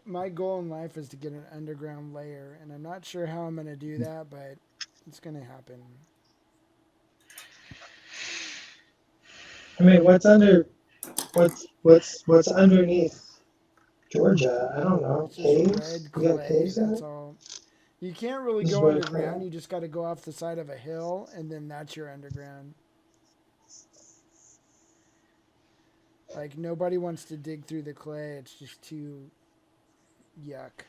My goal in life is to get an underground layer, and I'm not sure how I'm gonna do that, but it's gonna happen. I mean, what's underneath Georgia? I don't know. It's just Caves? red You clay. got caves That's there? all. You can't really Just go red underground. clay? You just got to go off the side of a hill, and then that's your underground. Like, nobody wants to dig through the clay. It's just too yuck.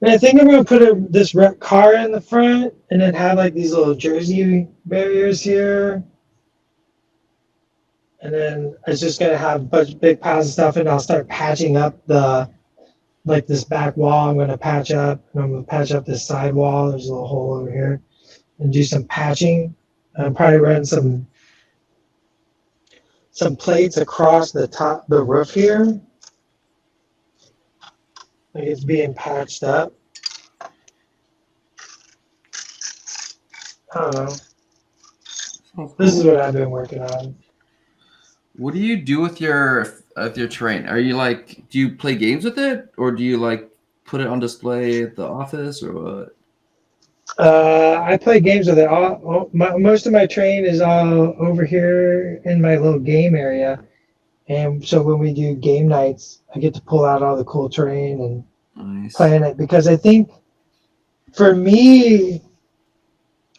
And I think I'm gonna put this car in the front, and then have like these little jersey barriers here. And then it's just gonna have a bunch of big piles of stuff, and I'll start patching up this back wall. I'm gonna patch up, and I'm gonna patch up this side wall. There's a little hole over here, and do some patching. And probably run some plates across the roof here. Like it's being patched up. I don't know. This is what I've been working on. What do you do with your terrain? Are you like, do you play games with it, or do you like put it on display at the office, or what? I play games with it. Most of my terrain is all over here in my little game area, and so when we do game nights, I get to pull out all the cool terrain and Nice. play in it, because I think for me,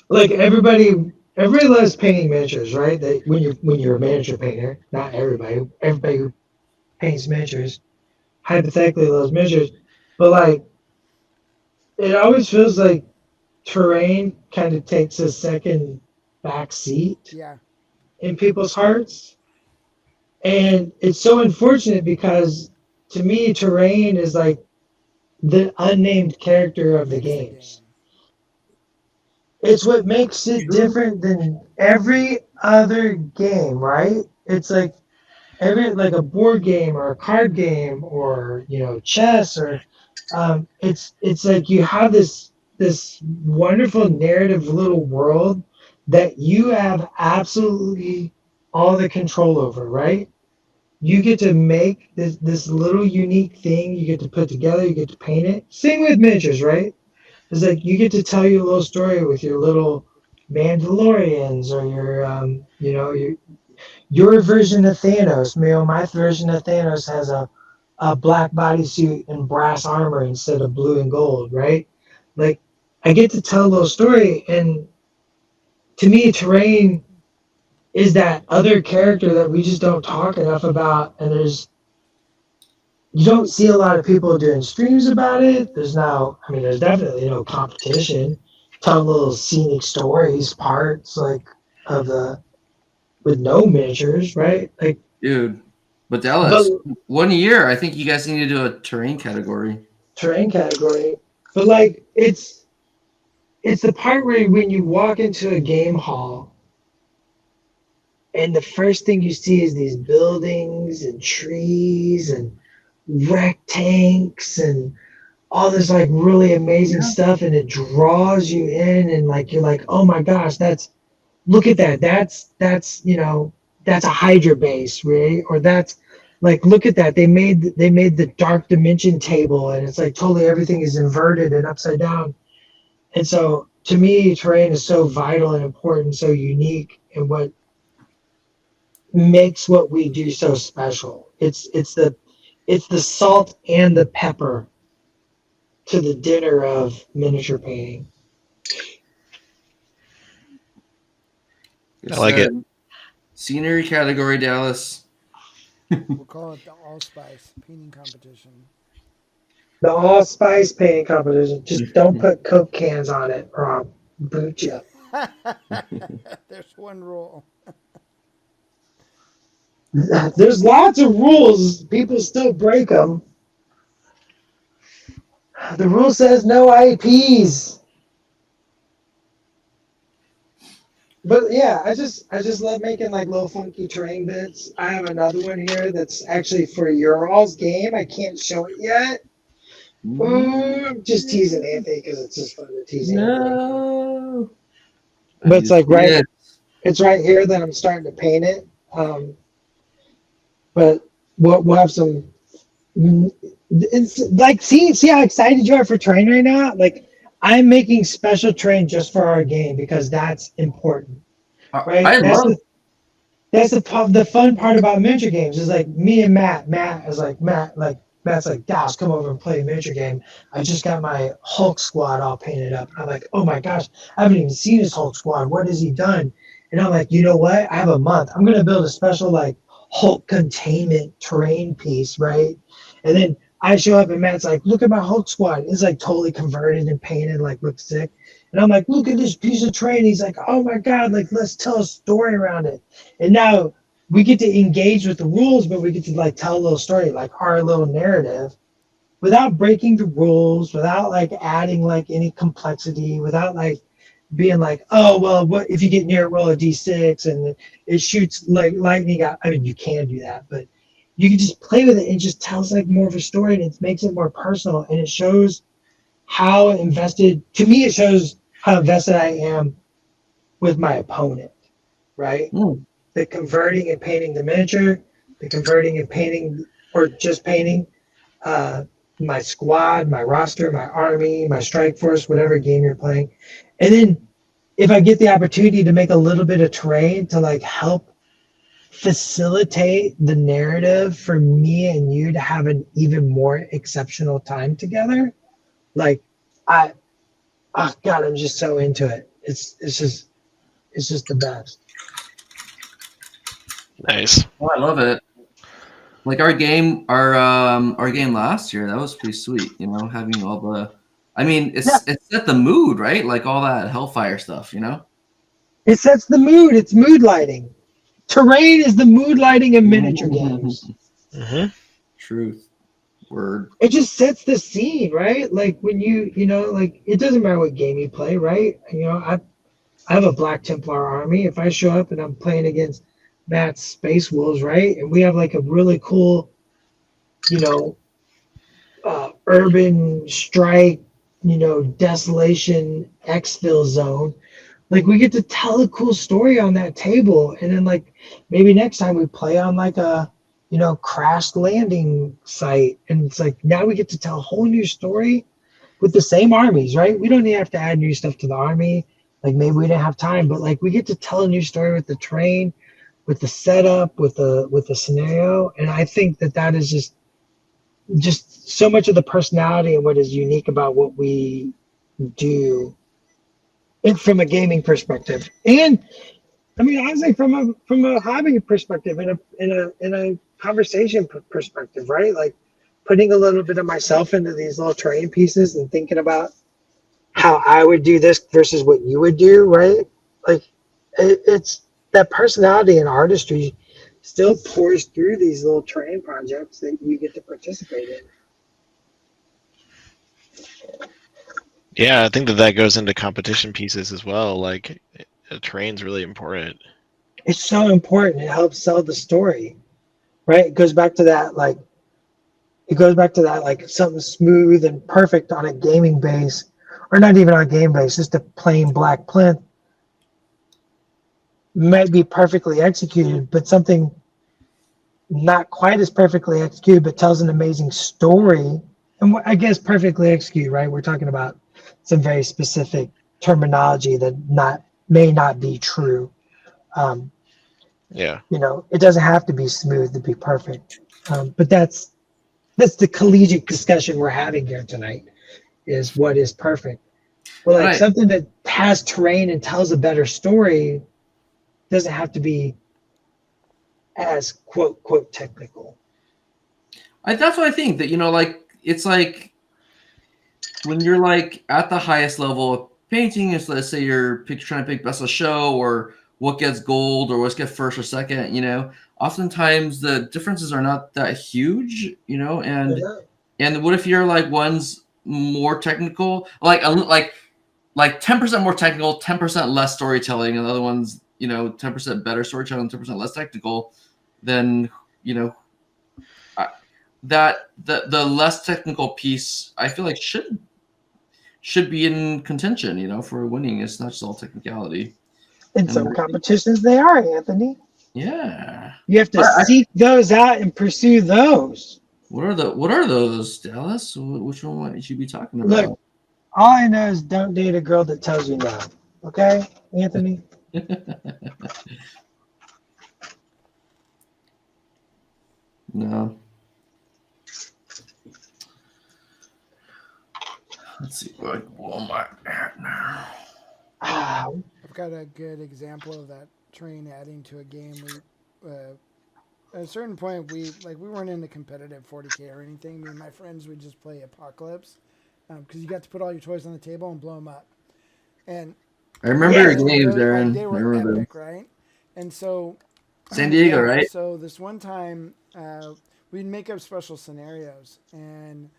like everybody loves painting miniatures, right? That when you're a miniature painter, not everybody who paints miniatures hypothetically loves miniatures, but like it always feels like terrain kind of takes a second back seat Yeah. in people's hearts. And it's so unfortunate because to me, terrain is like the unnamed character of the games. it's what makes it different than every other game, right? It's like every like a board game or a card game or chess or it's like you have this wonderful narrative little world that you have absolutely all the control over, right? You get to make this little unique thing you get to put together, you get to paint it. Same with miniatures, right? It's like you get to tell your little story with your little Mandalorians or your version of Thanos. My version of Thanos has a black bodysuit and brass armor instead of blue and gold, right? Like I get to tell a little story, and to me, Terrain is that other character that we just don't talk enough about, and you don't see a lot of people doing streams about it. There's definitely no competition. Tell little scenic stories, parts like of the with no miniatures, right? Like, Dude. But but Dallas, 1 year, I think you guys need to do a terrain category. terrain category. But like, it's the part where when you walk into a game hall, and the first thing you see is these buildings and trees and wreck tanks and all this like really amazing stuff, and it draws you in, and like you're like, oh my gosh, look at that, that's a Hydra base, right? Or that's like, look at that, they made the dark dimension table, and it's like totally everything is inverted and upside down. And so to me, terrain is so vital and important, so unique, and what makes what we do so special. It's the salt and the pepper to the dinner of miniature painting. I like it. Scenery category, Dallas. We'll call it the Allspice painting competition. The allspice painting competition. Just don't put Coke cans on it, or I'll boot you. There's one rule. There's lots of rules. People still break them. The rule says no IPs. But yeah, I just love making like little funky terrain bits. I have another one here that's actually for your all's game. I can't show it yet. Ooh, I'm just teasing Anthony because it's just fun to tease Anthony. No. But it's like Yeah. it's right here that I'm starting to paint it. But we'll have some. It's like see how excited you are for terrain right now. Like I'm making special terrain just for our game because that's important, right? I love That's the fun part about miniature games is like me and Matt's like, Dallas, come over and play a miniature game. I just got my Hulk squad all painted up. I'm like, oh my gosh, I haven't even seen his Hulk squad. What has he done? And I'm like, you know what? I have a month. I'm gonna build a special like Hulk containment terrain piece, right? And then I show up and Matt's like, look at my Hulk squad. It's like totally converted and painted, like looks sick. And I'm like, look at this piece of terrain. He's like, oh my God, like let's tell a story around it. And now we get to engage with the rules, but we get to like tell a little story, like our little narrative, without breaking the rules, without like adding like any complexity, without like being like, oh well, what if you get near it, roll a d6 and it shoots like lightning out. I mean, you can do that, but you can just play with it and just tells like more of a story, and it makes it more personal, and it shows how invested. To me, it shows how invested I am with my opponent, right? The converting and painting the miniature, the converting and painting, or just painting my squad, my roster, my army, my strike force, whatever game you're playing. And then if I get the opportunity to make a little bit of terrain to like help facilitate the narrative for me and you to have an even more exceptional time together, like oh God, I'm just so into it. It's just the best. Nice. Oh, I love it. Like our game last year, that was pretty sweet. You know, having all the. I mean, it set the mood, right? Like all that Hellfire stuff. You know. It sets the mood. It's mood lighting. Terrain is the mood lighting of miniature games. Mm-hmm. Truth. Word. It just sets the scene, right? Like when like it doesn't matter what game you play, right? I have a Black Templar army. If I show up and I'm playing against Matt's Space Wolves, right, and we have like a really cool, you know, urban strike, desolation exfil zone. Like we get to tell a cool story on that table, and then like maybe next time we play on like a crashed landing site, and it's like now we get to tell a whole new story with the same armies, right? We don't even have to add new stuff to the army. Like maybe we didn't have time, but like we get to tell a new story with the train, with the setup, with the scenario, and I think that is just so much of the personality and what is unique about what we do from a gaming perspective. And I mean, honestly, from a hobby perspective, in a conversation perspective, right? Like putting a little bit of myself into these little terrain pieces and thinking about how I would do this versus what you would do, right? Like it's that personality and artistry still pours through these little terrain projects that you get to participate in. Yeah, I think that goes into competition pieces as well. Like, terrain's really important. It's so important. It helps sell the story, right? It goes back to that, like something smooth and perfect on a gaming base, or not even on a game base, just a plain black plinth might be perfectly executed, but something not quite as perfectly executed, but tells an amazing story. And I guess perfectly executed, right? We're talking about some very specific terminology that may not be true. Um, Yeah. it doesn't have to be smooth to be perfect. But that's the collegiate discussion we're having here tonight, is what is perfect. Well, But like something that has terrain and tells a better story doesn't have to be as quote quote technical. that's what I think, that like it's like when you're like at the highest level of painting, is let's say you're trying to pick best of show or what gets gold or what's get first or second, oftentimes the differences are not that huge, and what if you're like one's more technical, like 10% more technical, 10% less storytelling, and the other one's 10% better storytelling, 10% less technical, then I, that the less technical piece I feel like should be in contention, for winning. It's not just all technicality. In And some competitions, they are, Anthony. yeah, You have to I, seek those out and pursue those. what are those, Dallas? Which one might you be talking Look, about? all I know is don't date a girl that tells you no. Okay, Anthony? No. Let's see what am I at now. Ah, I've got a good example of that train adding to a game. At a certain point, we weren't into competitive 40K or anything. Me and my friends would just play Apocalypse because you got to put all your toys on the table and blow them up. And I remember yeah. your games, Aaron. they I were remember them. epic, right? And so, San Diego, yeah. right? So this one time, we'd make up special scenarios, and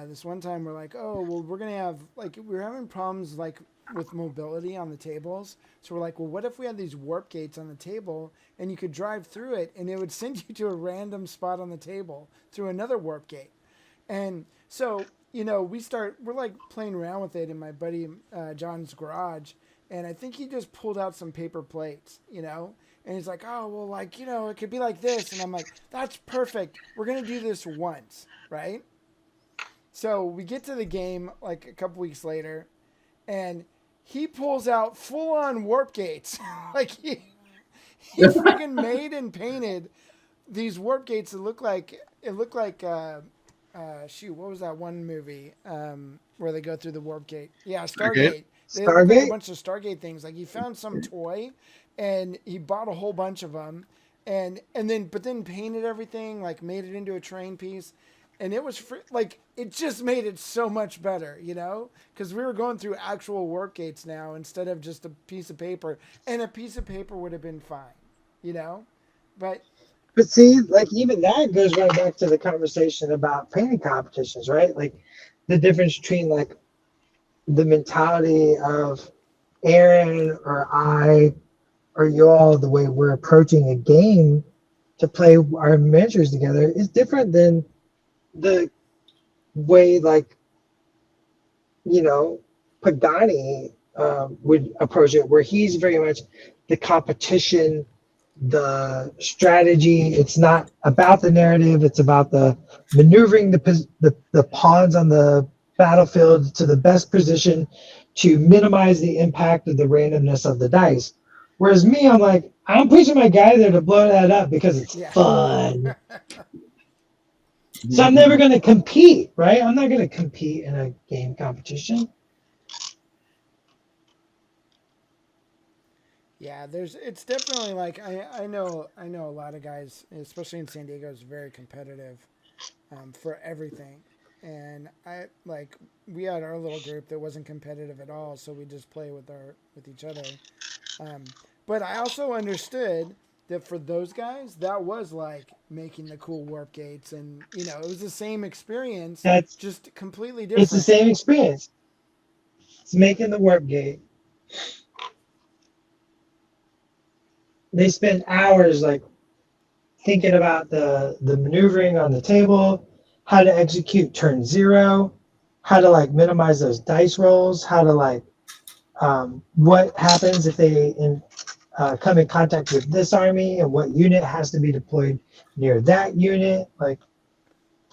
this one time we're like, oh well, we're gonna have like we were having problems like with mobility on the tables. So we're like, well, what if we had these warp gates on the table and you could drive through it and it would send you to a random spot on the table through another warp gate. And so, we're like playing around with it in my buddy John's garage. And I think he just pulled out some paper plates. And he's like, oh, well, like, it could be like this. And I'm like, that's perfect. We're going to do this once, right? So we get to the game like a couple weeks later, and he pulls out full on warp gates. like he freaking made and painted these warp gates that look like shoot, what was that one movie where they go through the warp gate? Yeah, Okay. Stargate. They look like a Stargate? bunch of Stargate things. Like he found some toy, and he bought a whole bunch of them, but then painted everything, like made it into a train piece, and it was like it just made it so much better, because we were going through actual warp gates now instead of just a piece of paper, and a piece of paper would have been fine, you know, but But see, like even that goes right back to the conversation about painting competitions, right? Like the difference between like the mentality of Aaron or I or you all, the way we're approaching a game to play our miniatures together is different than the way like you know Pagani would approach it, where he's very much the competition, the strategy. It's not about the narrative. It's about the maneuvering the pawns on the battlefield to the best position to minimize the impact of the randomness of the dice. Whereas me, I'm like, I'm pushing my guy there to blow that up because it's Yeah. fun. So I'm never going to compete, right? I'm not going to compete in a game competition. Yeah, it's definitely like I know a lot of guys, especially in San Diego, is very competitive for everything. And I like we had our little group that wasn't competitive at all, so we just play with each other. But I also understood that for those guys, that was like making the cool warp gates, and it was the same experience, That's just completely It's the different. same experience. It's making the warp gate. They spend hours like thinking about the maneuvering on the table, how to execute turn zero, how to like minimize those dice rolls, how to like what happens if they come in contact with this army and what unit has to be deployed near that unit. Like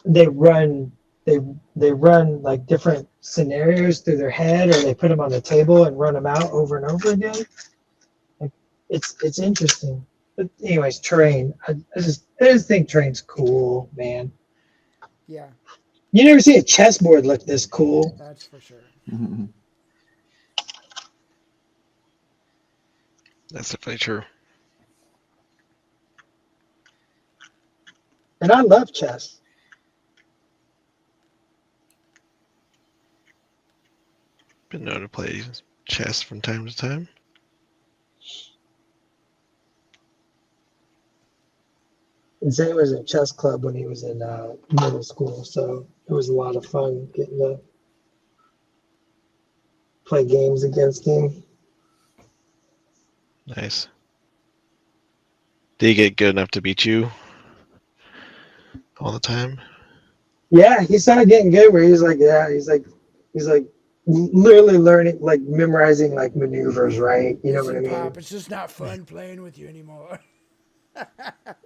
they run they they run like different scenarios through their head, or they put them on the table and run them out over and over again. Like it's interesting. But anyways, terrain. I just think terrain's cool, man. Yeah, You never see a chessboard look this cool. that's for sure. That's definitely true. And I love chess. Been known to play chess from time to time. And Zay was at chess club when he was in middle school, so it was a lot of fun getting to play games against him. Nice. Did he get good enough to beat you all the time? Yeah, he started getting good where he's like literally learning, like memorizing like maneuvers, right? You know what I Listen, mean? Pop, it's just not fun playing with you anymore.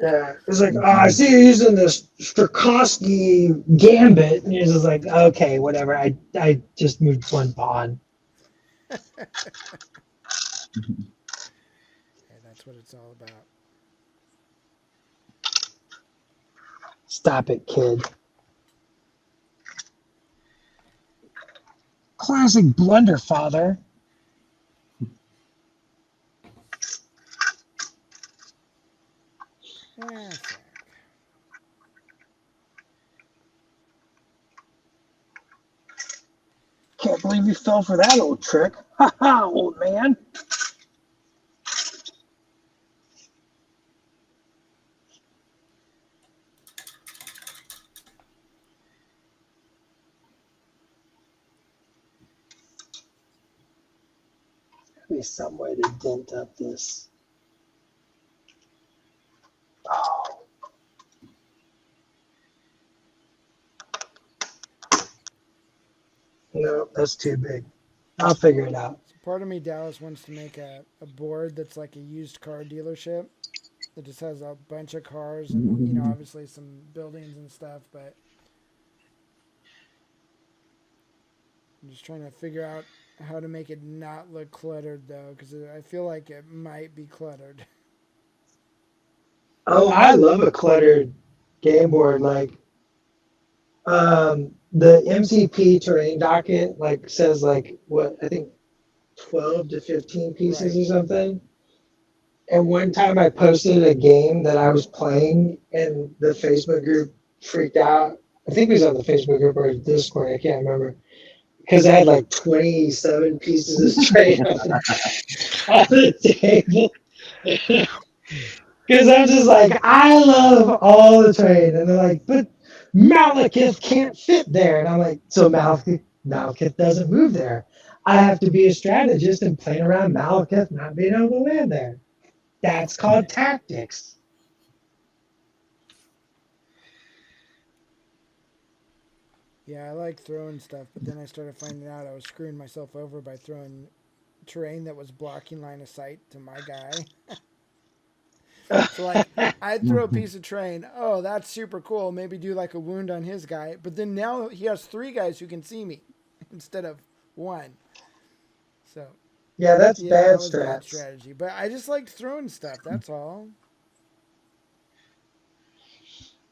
Yeah. It's like, oh, I see you using this Strakowski gambit. And he's just like, okay, whatever. I just moved one pawn. Hey, that's what it's all about. Stop it, kid. Classic blunder, father. That's Can't believe you fell for that old trick. Ha ha, old man. There'll be some way to dent up this. Oh. No, that's too big. I'll figure it out. So part of me, Dallas, wants to make a board that's like a used car dealership that just has a bunch of cars and obviously some buildings and stuff. But I'm just trying to figure out how to make it not look cluttered though, because I feel like it might be cluttered. Oh, I love a cluttered game board. Like the MCP terrain docket like says like what I think 12 to 15 pieces Right. or something. And one time I posted a game that I was playing and the Facebook group freaked out. I think it was on the Facebook group or Discord, I can't remember. Because I had like 27 pieces of terrain on the table. Because Because I'm just like, I love all the terrain. And they're like, but Malekith can't fit there. And I'm like, so Malekith doesn't move there. I have to be a strategist and plan around Malekith not being able to land there. That's called tactics. Yeah, I like throwing stuff, but then I started finding out I was screwing myself over by throwing terrain that was blocking line of sight to my guy. So like I'd throw a piece of terrain. Oh, that's super cool. Maybe do like a wound on his guy. But then now he has 3 guys who can see me instead of 1. So Yeah, that's yeah, bad that was bad strats. strategy. But I just liked throwing stuff. That's all.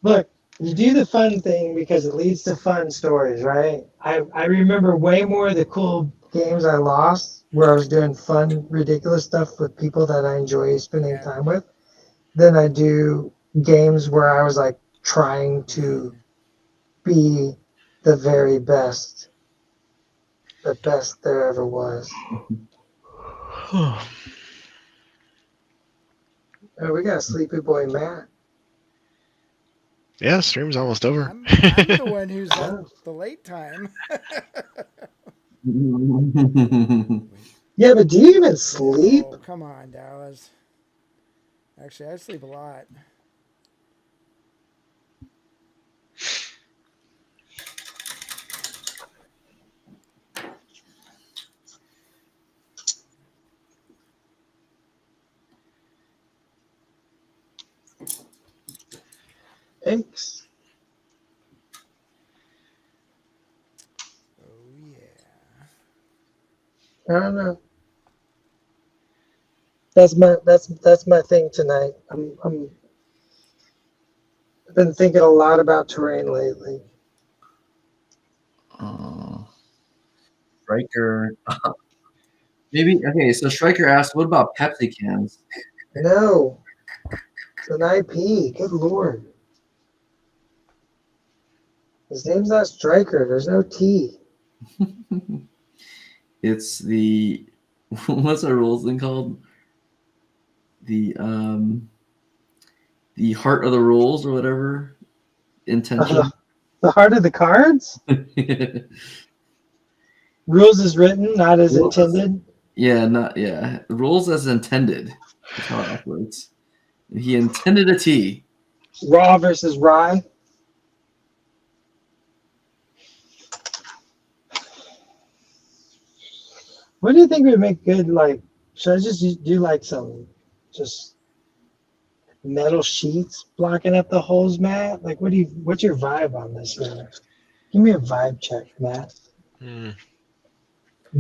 Look, you do the fun thing because it leads to fun stories, right? I remember way more of the cool games I lost where I was doing fun, ridiculous stuff with people that I enjoy spending Yeah. time with than I do games where I was like trying to be the very best, the best there ever was. Oh, we got Sleepy Boy Matt. Yeah, stream's almost over. I'm the one who's at Oh. the late time. Yeah, but do you even sleep? Oh, come on, Dallas. Actually, I sleep a lot. Thanks. Oh yeah. I don't know. That's my thing tonight. I've been thinking a lot about terrain lately. Striker. Maybe okay. So Striker asked, "What about Pepsi cans?" No, it's an IP. Good lord. His name's not Striker. There's no T. It's the what's our rules thing called? The heart of the rules or whatever intention. The heart of the cards? Rules is written, not as Rules is- intended. Yeah, not yeah. Rules as intended. That's how it operates. He intended a T. Raw versus rye. What do you think would make good, like, should I just do like some just metal sheets blocking up the holes, Matt? Like, what's your vibe on this, man? Give me a vibe check, Matt.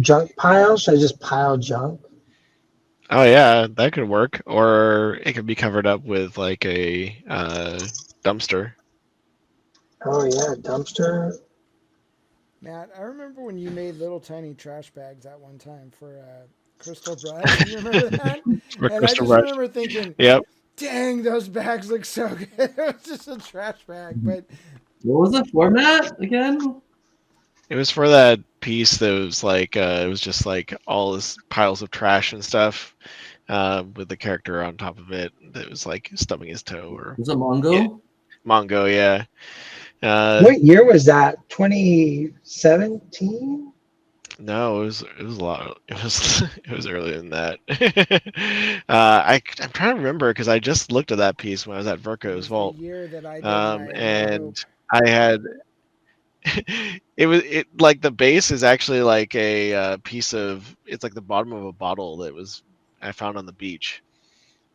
Junk pile? Should I just pile junk? Oh yeah, that could work. Or it could be covered up with like a dumpster. Oh yeah, dumpster. Matt, I remember when you made little tiny trash bags at one time for Crystal Brush. Do you remember that? For And I Crystal just Rush. remember thinking, Yep. dang, those bags look so good. It was just a trash bag, but What was the format again? It was for that piece that was like it was just like all this piles of trash and stuff, with the character on top of it that was like stubbing his toe or Was it Mongo? Yeah. Mongo, yeah. What year was that? 2017? No, it was a lot. It was it was earlier than that. I'm trying to remember because I just looked at that piece when I was at it Verko's was the vault, year that I did my and rope. I had it like the base is actually like a piece of it's like the bottom of a bottle that was I found on the beach,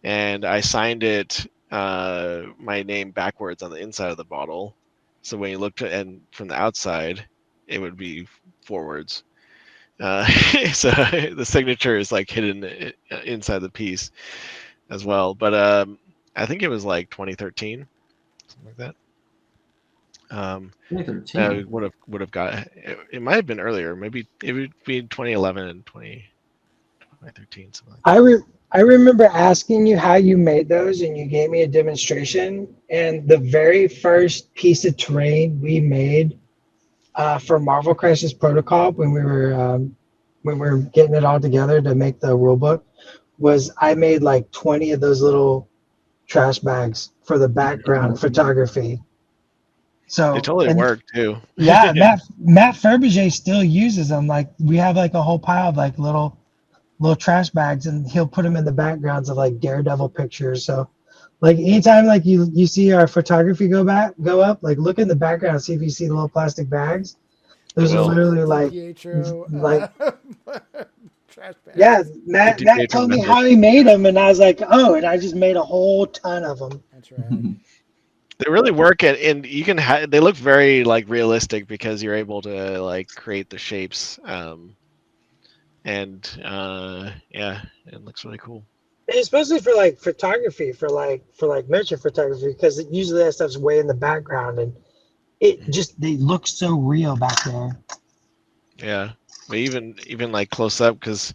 and I signed it my name backwards on the inside of the bottle, so when you looked at and from the outside, it would be forwards. So the signature is like hidden inside the piece as well. But I think it was like 2013, something like that. 2013. Would have got it might have been earlier. Maybe it would be 2011 and 2013, something like that. I remember asking you how you made those, and you gave me a demonstration. And the very first piece of terrain we made for Marvel Crisis Protocol when we were getting it all together to make the rule book was I made like 20 of those little trash bags for the background photography. So They totally and work too. yeah, Matt Fabergé still uses them. Like we have like a whole pile of like little trash bags, and he'll put them in the backgrounds of like Daredevil pictures. So like anytime like you see our photography go up, like look in the background, see if you see the little plastic bags. Those are Will. literally The like Pietro trash yeah. bags. The Matt DiPietro told me method. how he made them, and I was like, oh, and I just made a whole ton of them. That's right. They really work at, and you can they look very like realistic because you're able to like create the shapes. And yeah, it looks really cool. And especially for like photography, for like miniature photography, because usually that stuff's way in the background, and it just they look so real back there. Yeah, but even like close up, because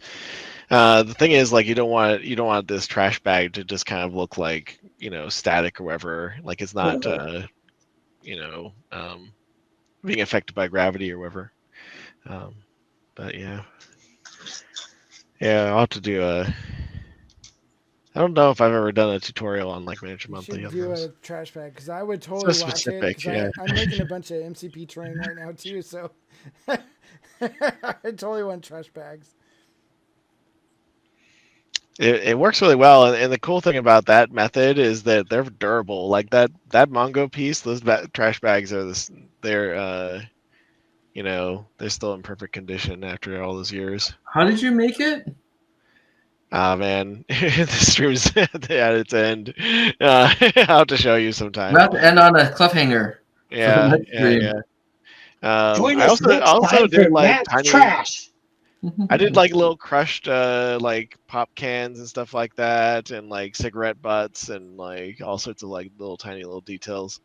the thing is like you don't want this trash bag to just kind of look like static or whatever. Like it's not you know being affected by gravity or whatever. Um, but yeah, I'll have to do a. I don't know if I've ever done a tutorial on like Miniature You Monthly should on do those. a trash bag because I would So totally watch it specific, because yeah. I'm making a bunch of MCP terrain right now too. So I totally want trash bags. It works really well, and the cool thing about that method is that they're durable. Like that Mongo piece, those trash bags are this. They're they're still in perfect condition after all those years. How did you make it? Ah man, the stream's at its end. I'll have to show you sometime. We have to end on a cliffhanger for the Yeah, next yeah, stream. yeah. Join I us next also time for did like Matt's tiny. Trash. I did like little crushed like pop cans and stuff like that, and like cigarette butts and like all sorts of like little tiny little details.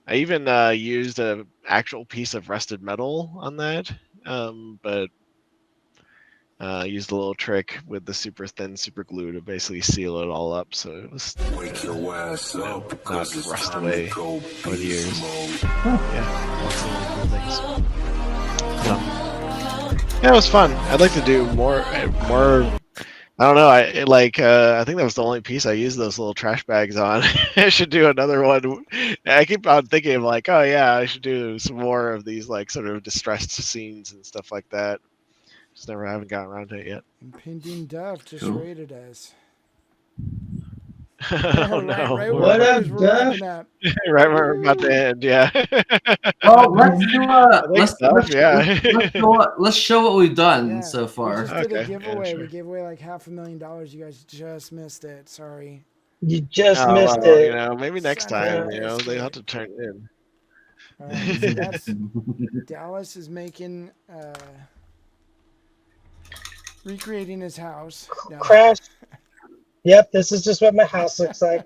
I even used a actual piece of rusted metal on that, but used a little trick with the super thin super glue to basically seal it all up, so it was Wake your ass up, not cause it's rust time away to go over the years. beast mode. Yeah, lots of really cool things. Yeah, it was fun. I'd like to do more. I don't know. I think that was the only piece I used those little trash bags on. I should do another one. I keep on thinking of like, oh yeah, I should do some more of these like sort of distressed scenes and stuff like that. Just never haven't gotten around to it yet. Impending Duff just Cool. rated us. Oh right, no! What up, as we're Duff? wrapping up. Right where we're about to end. Yeah. Well, let's do I think stuff. Yeah. let's show what we've done Yeah, so we far. just did a Okay, yeah, giveaway. sure. We gave away like $500,000. You guys just missed it. Sorry. You just Oh missed well, it. maybe next Son of a time. They have biscuit. to turn it in. All right, so that's Dallas is making recreating his house. No. Crash. Yep, this is just what my house looks like.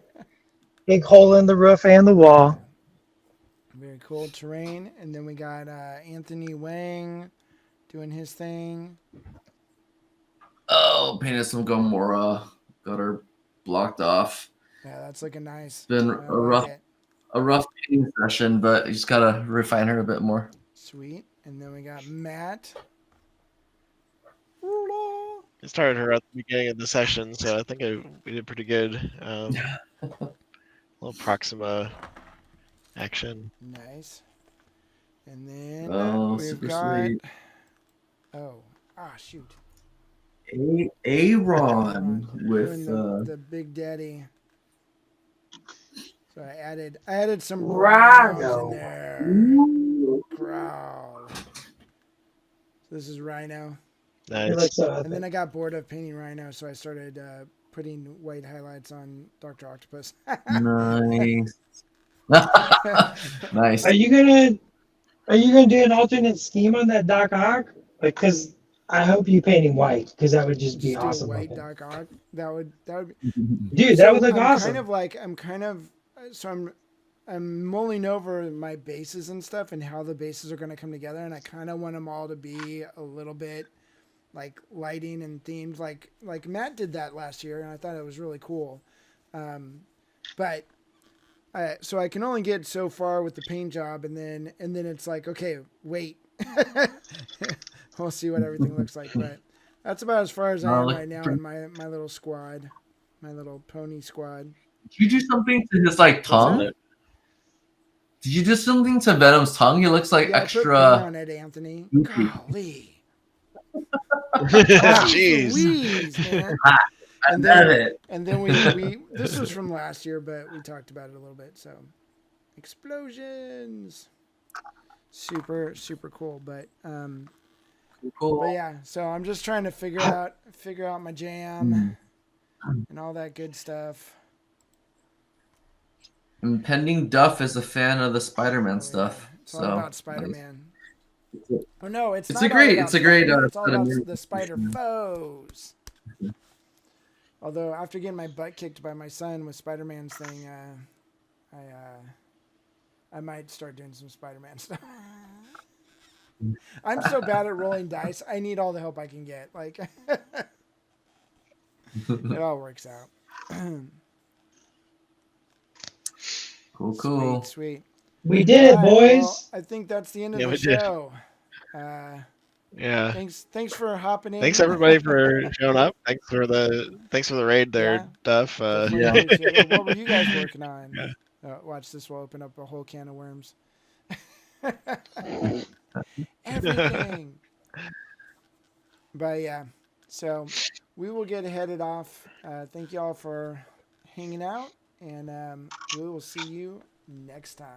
Big hole in the roof and the wall. Very cool terrain. And then we got Anthony Wang doing his thing. Oh, painted some Gomorrah. Got her blocked off. Yeah, that's looking nice. Been a rough painting session, but you just gotta refine her a bit more. Sweet. And then we got Matt. I started her at the beginning of the session, so I think we did pretty good. Little Proxima action. Nice. And then we've super got. sweet. Shoot. Aaron with the Big Daddy. So I added some Rhino. in there. Growl. So this is Rhino. Nice. And then I got bored of painting Rhino, so I started putting white highlights on Dr. Octopus. Nice. Nice. Are you gonna do an alternate scheme on that Doc Ock? Because I hope you paint him white, because that would just be Just do a awesome. white looking. Doc Ock. That would be. Dude, that would look awesome. I'm mulling over my bases and stuff and how the bases are going to come together, and I kind of want them all to be a little bit like lighting and themed, like Matt did that last year, and I thought it was really cool. But so I can only get so far with the paint job, and then it's like, okay, wait, we'll see what everything looks like. But that's about as far as I am right now in my little squad. My little pony squad. Did you do something to his like What's tongue? that? Did you do something to Venom's tongue? He looks like Yeah, I put paint extra. on it, Anthony. goofy. Golly. Jeez. Louise, man. I And bet then, it. and then we this was from last year, but we talked about it a little bit. So, explosions. Super cool, but Cool. yeah. So I'm just trying to figure out my jam and all that good stuff. Impending Duff is a fan of the Spider-Man stuff. Yeah. It's all So about Spider-Man. Oh no, it's It's not a great- all about it's a great, Spider-Man, it's all about Spider-Man. the Spider foes. Although after getting my butt kicked by my son with Spider-Man's thing, I might start doing some Spider-Man stuff. I'm so bad at rolling dice. I need all the help I can get. Like it all works out. cool. Sweet. We did it, All right, boys. well, I think that's the end of Yeah, the we did. show. Yeah. Thanks for hopping in. Thanks everybody for showing up. Thanks for the raid there, Yeah. Duff. Definitely Yeah. appreciate it. What were you guys working on? Yeah. Watch this. Will open up a whole can of worms. Everything. But yeah, so we will get headed off. Thank y'all for hanging out, and we will see you next time.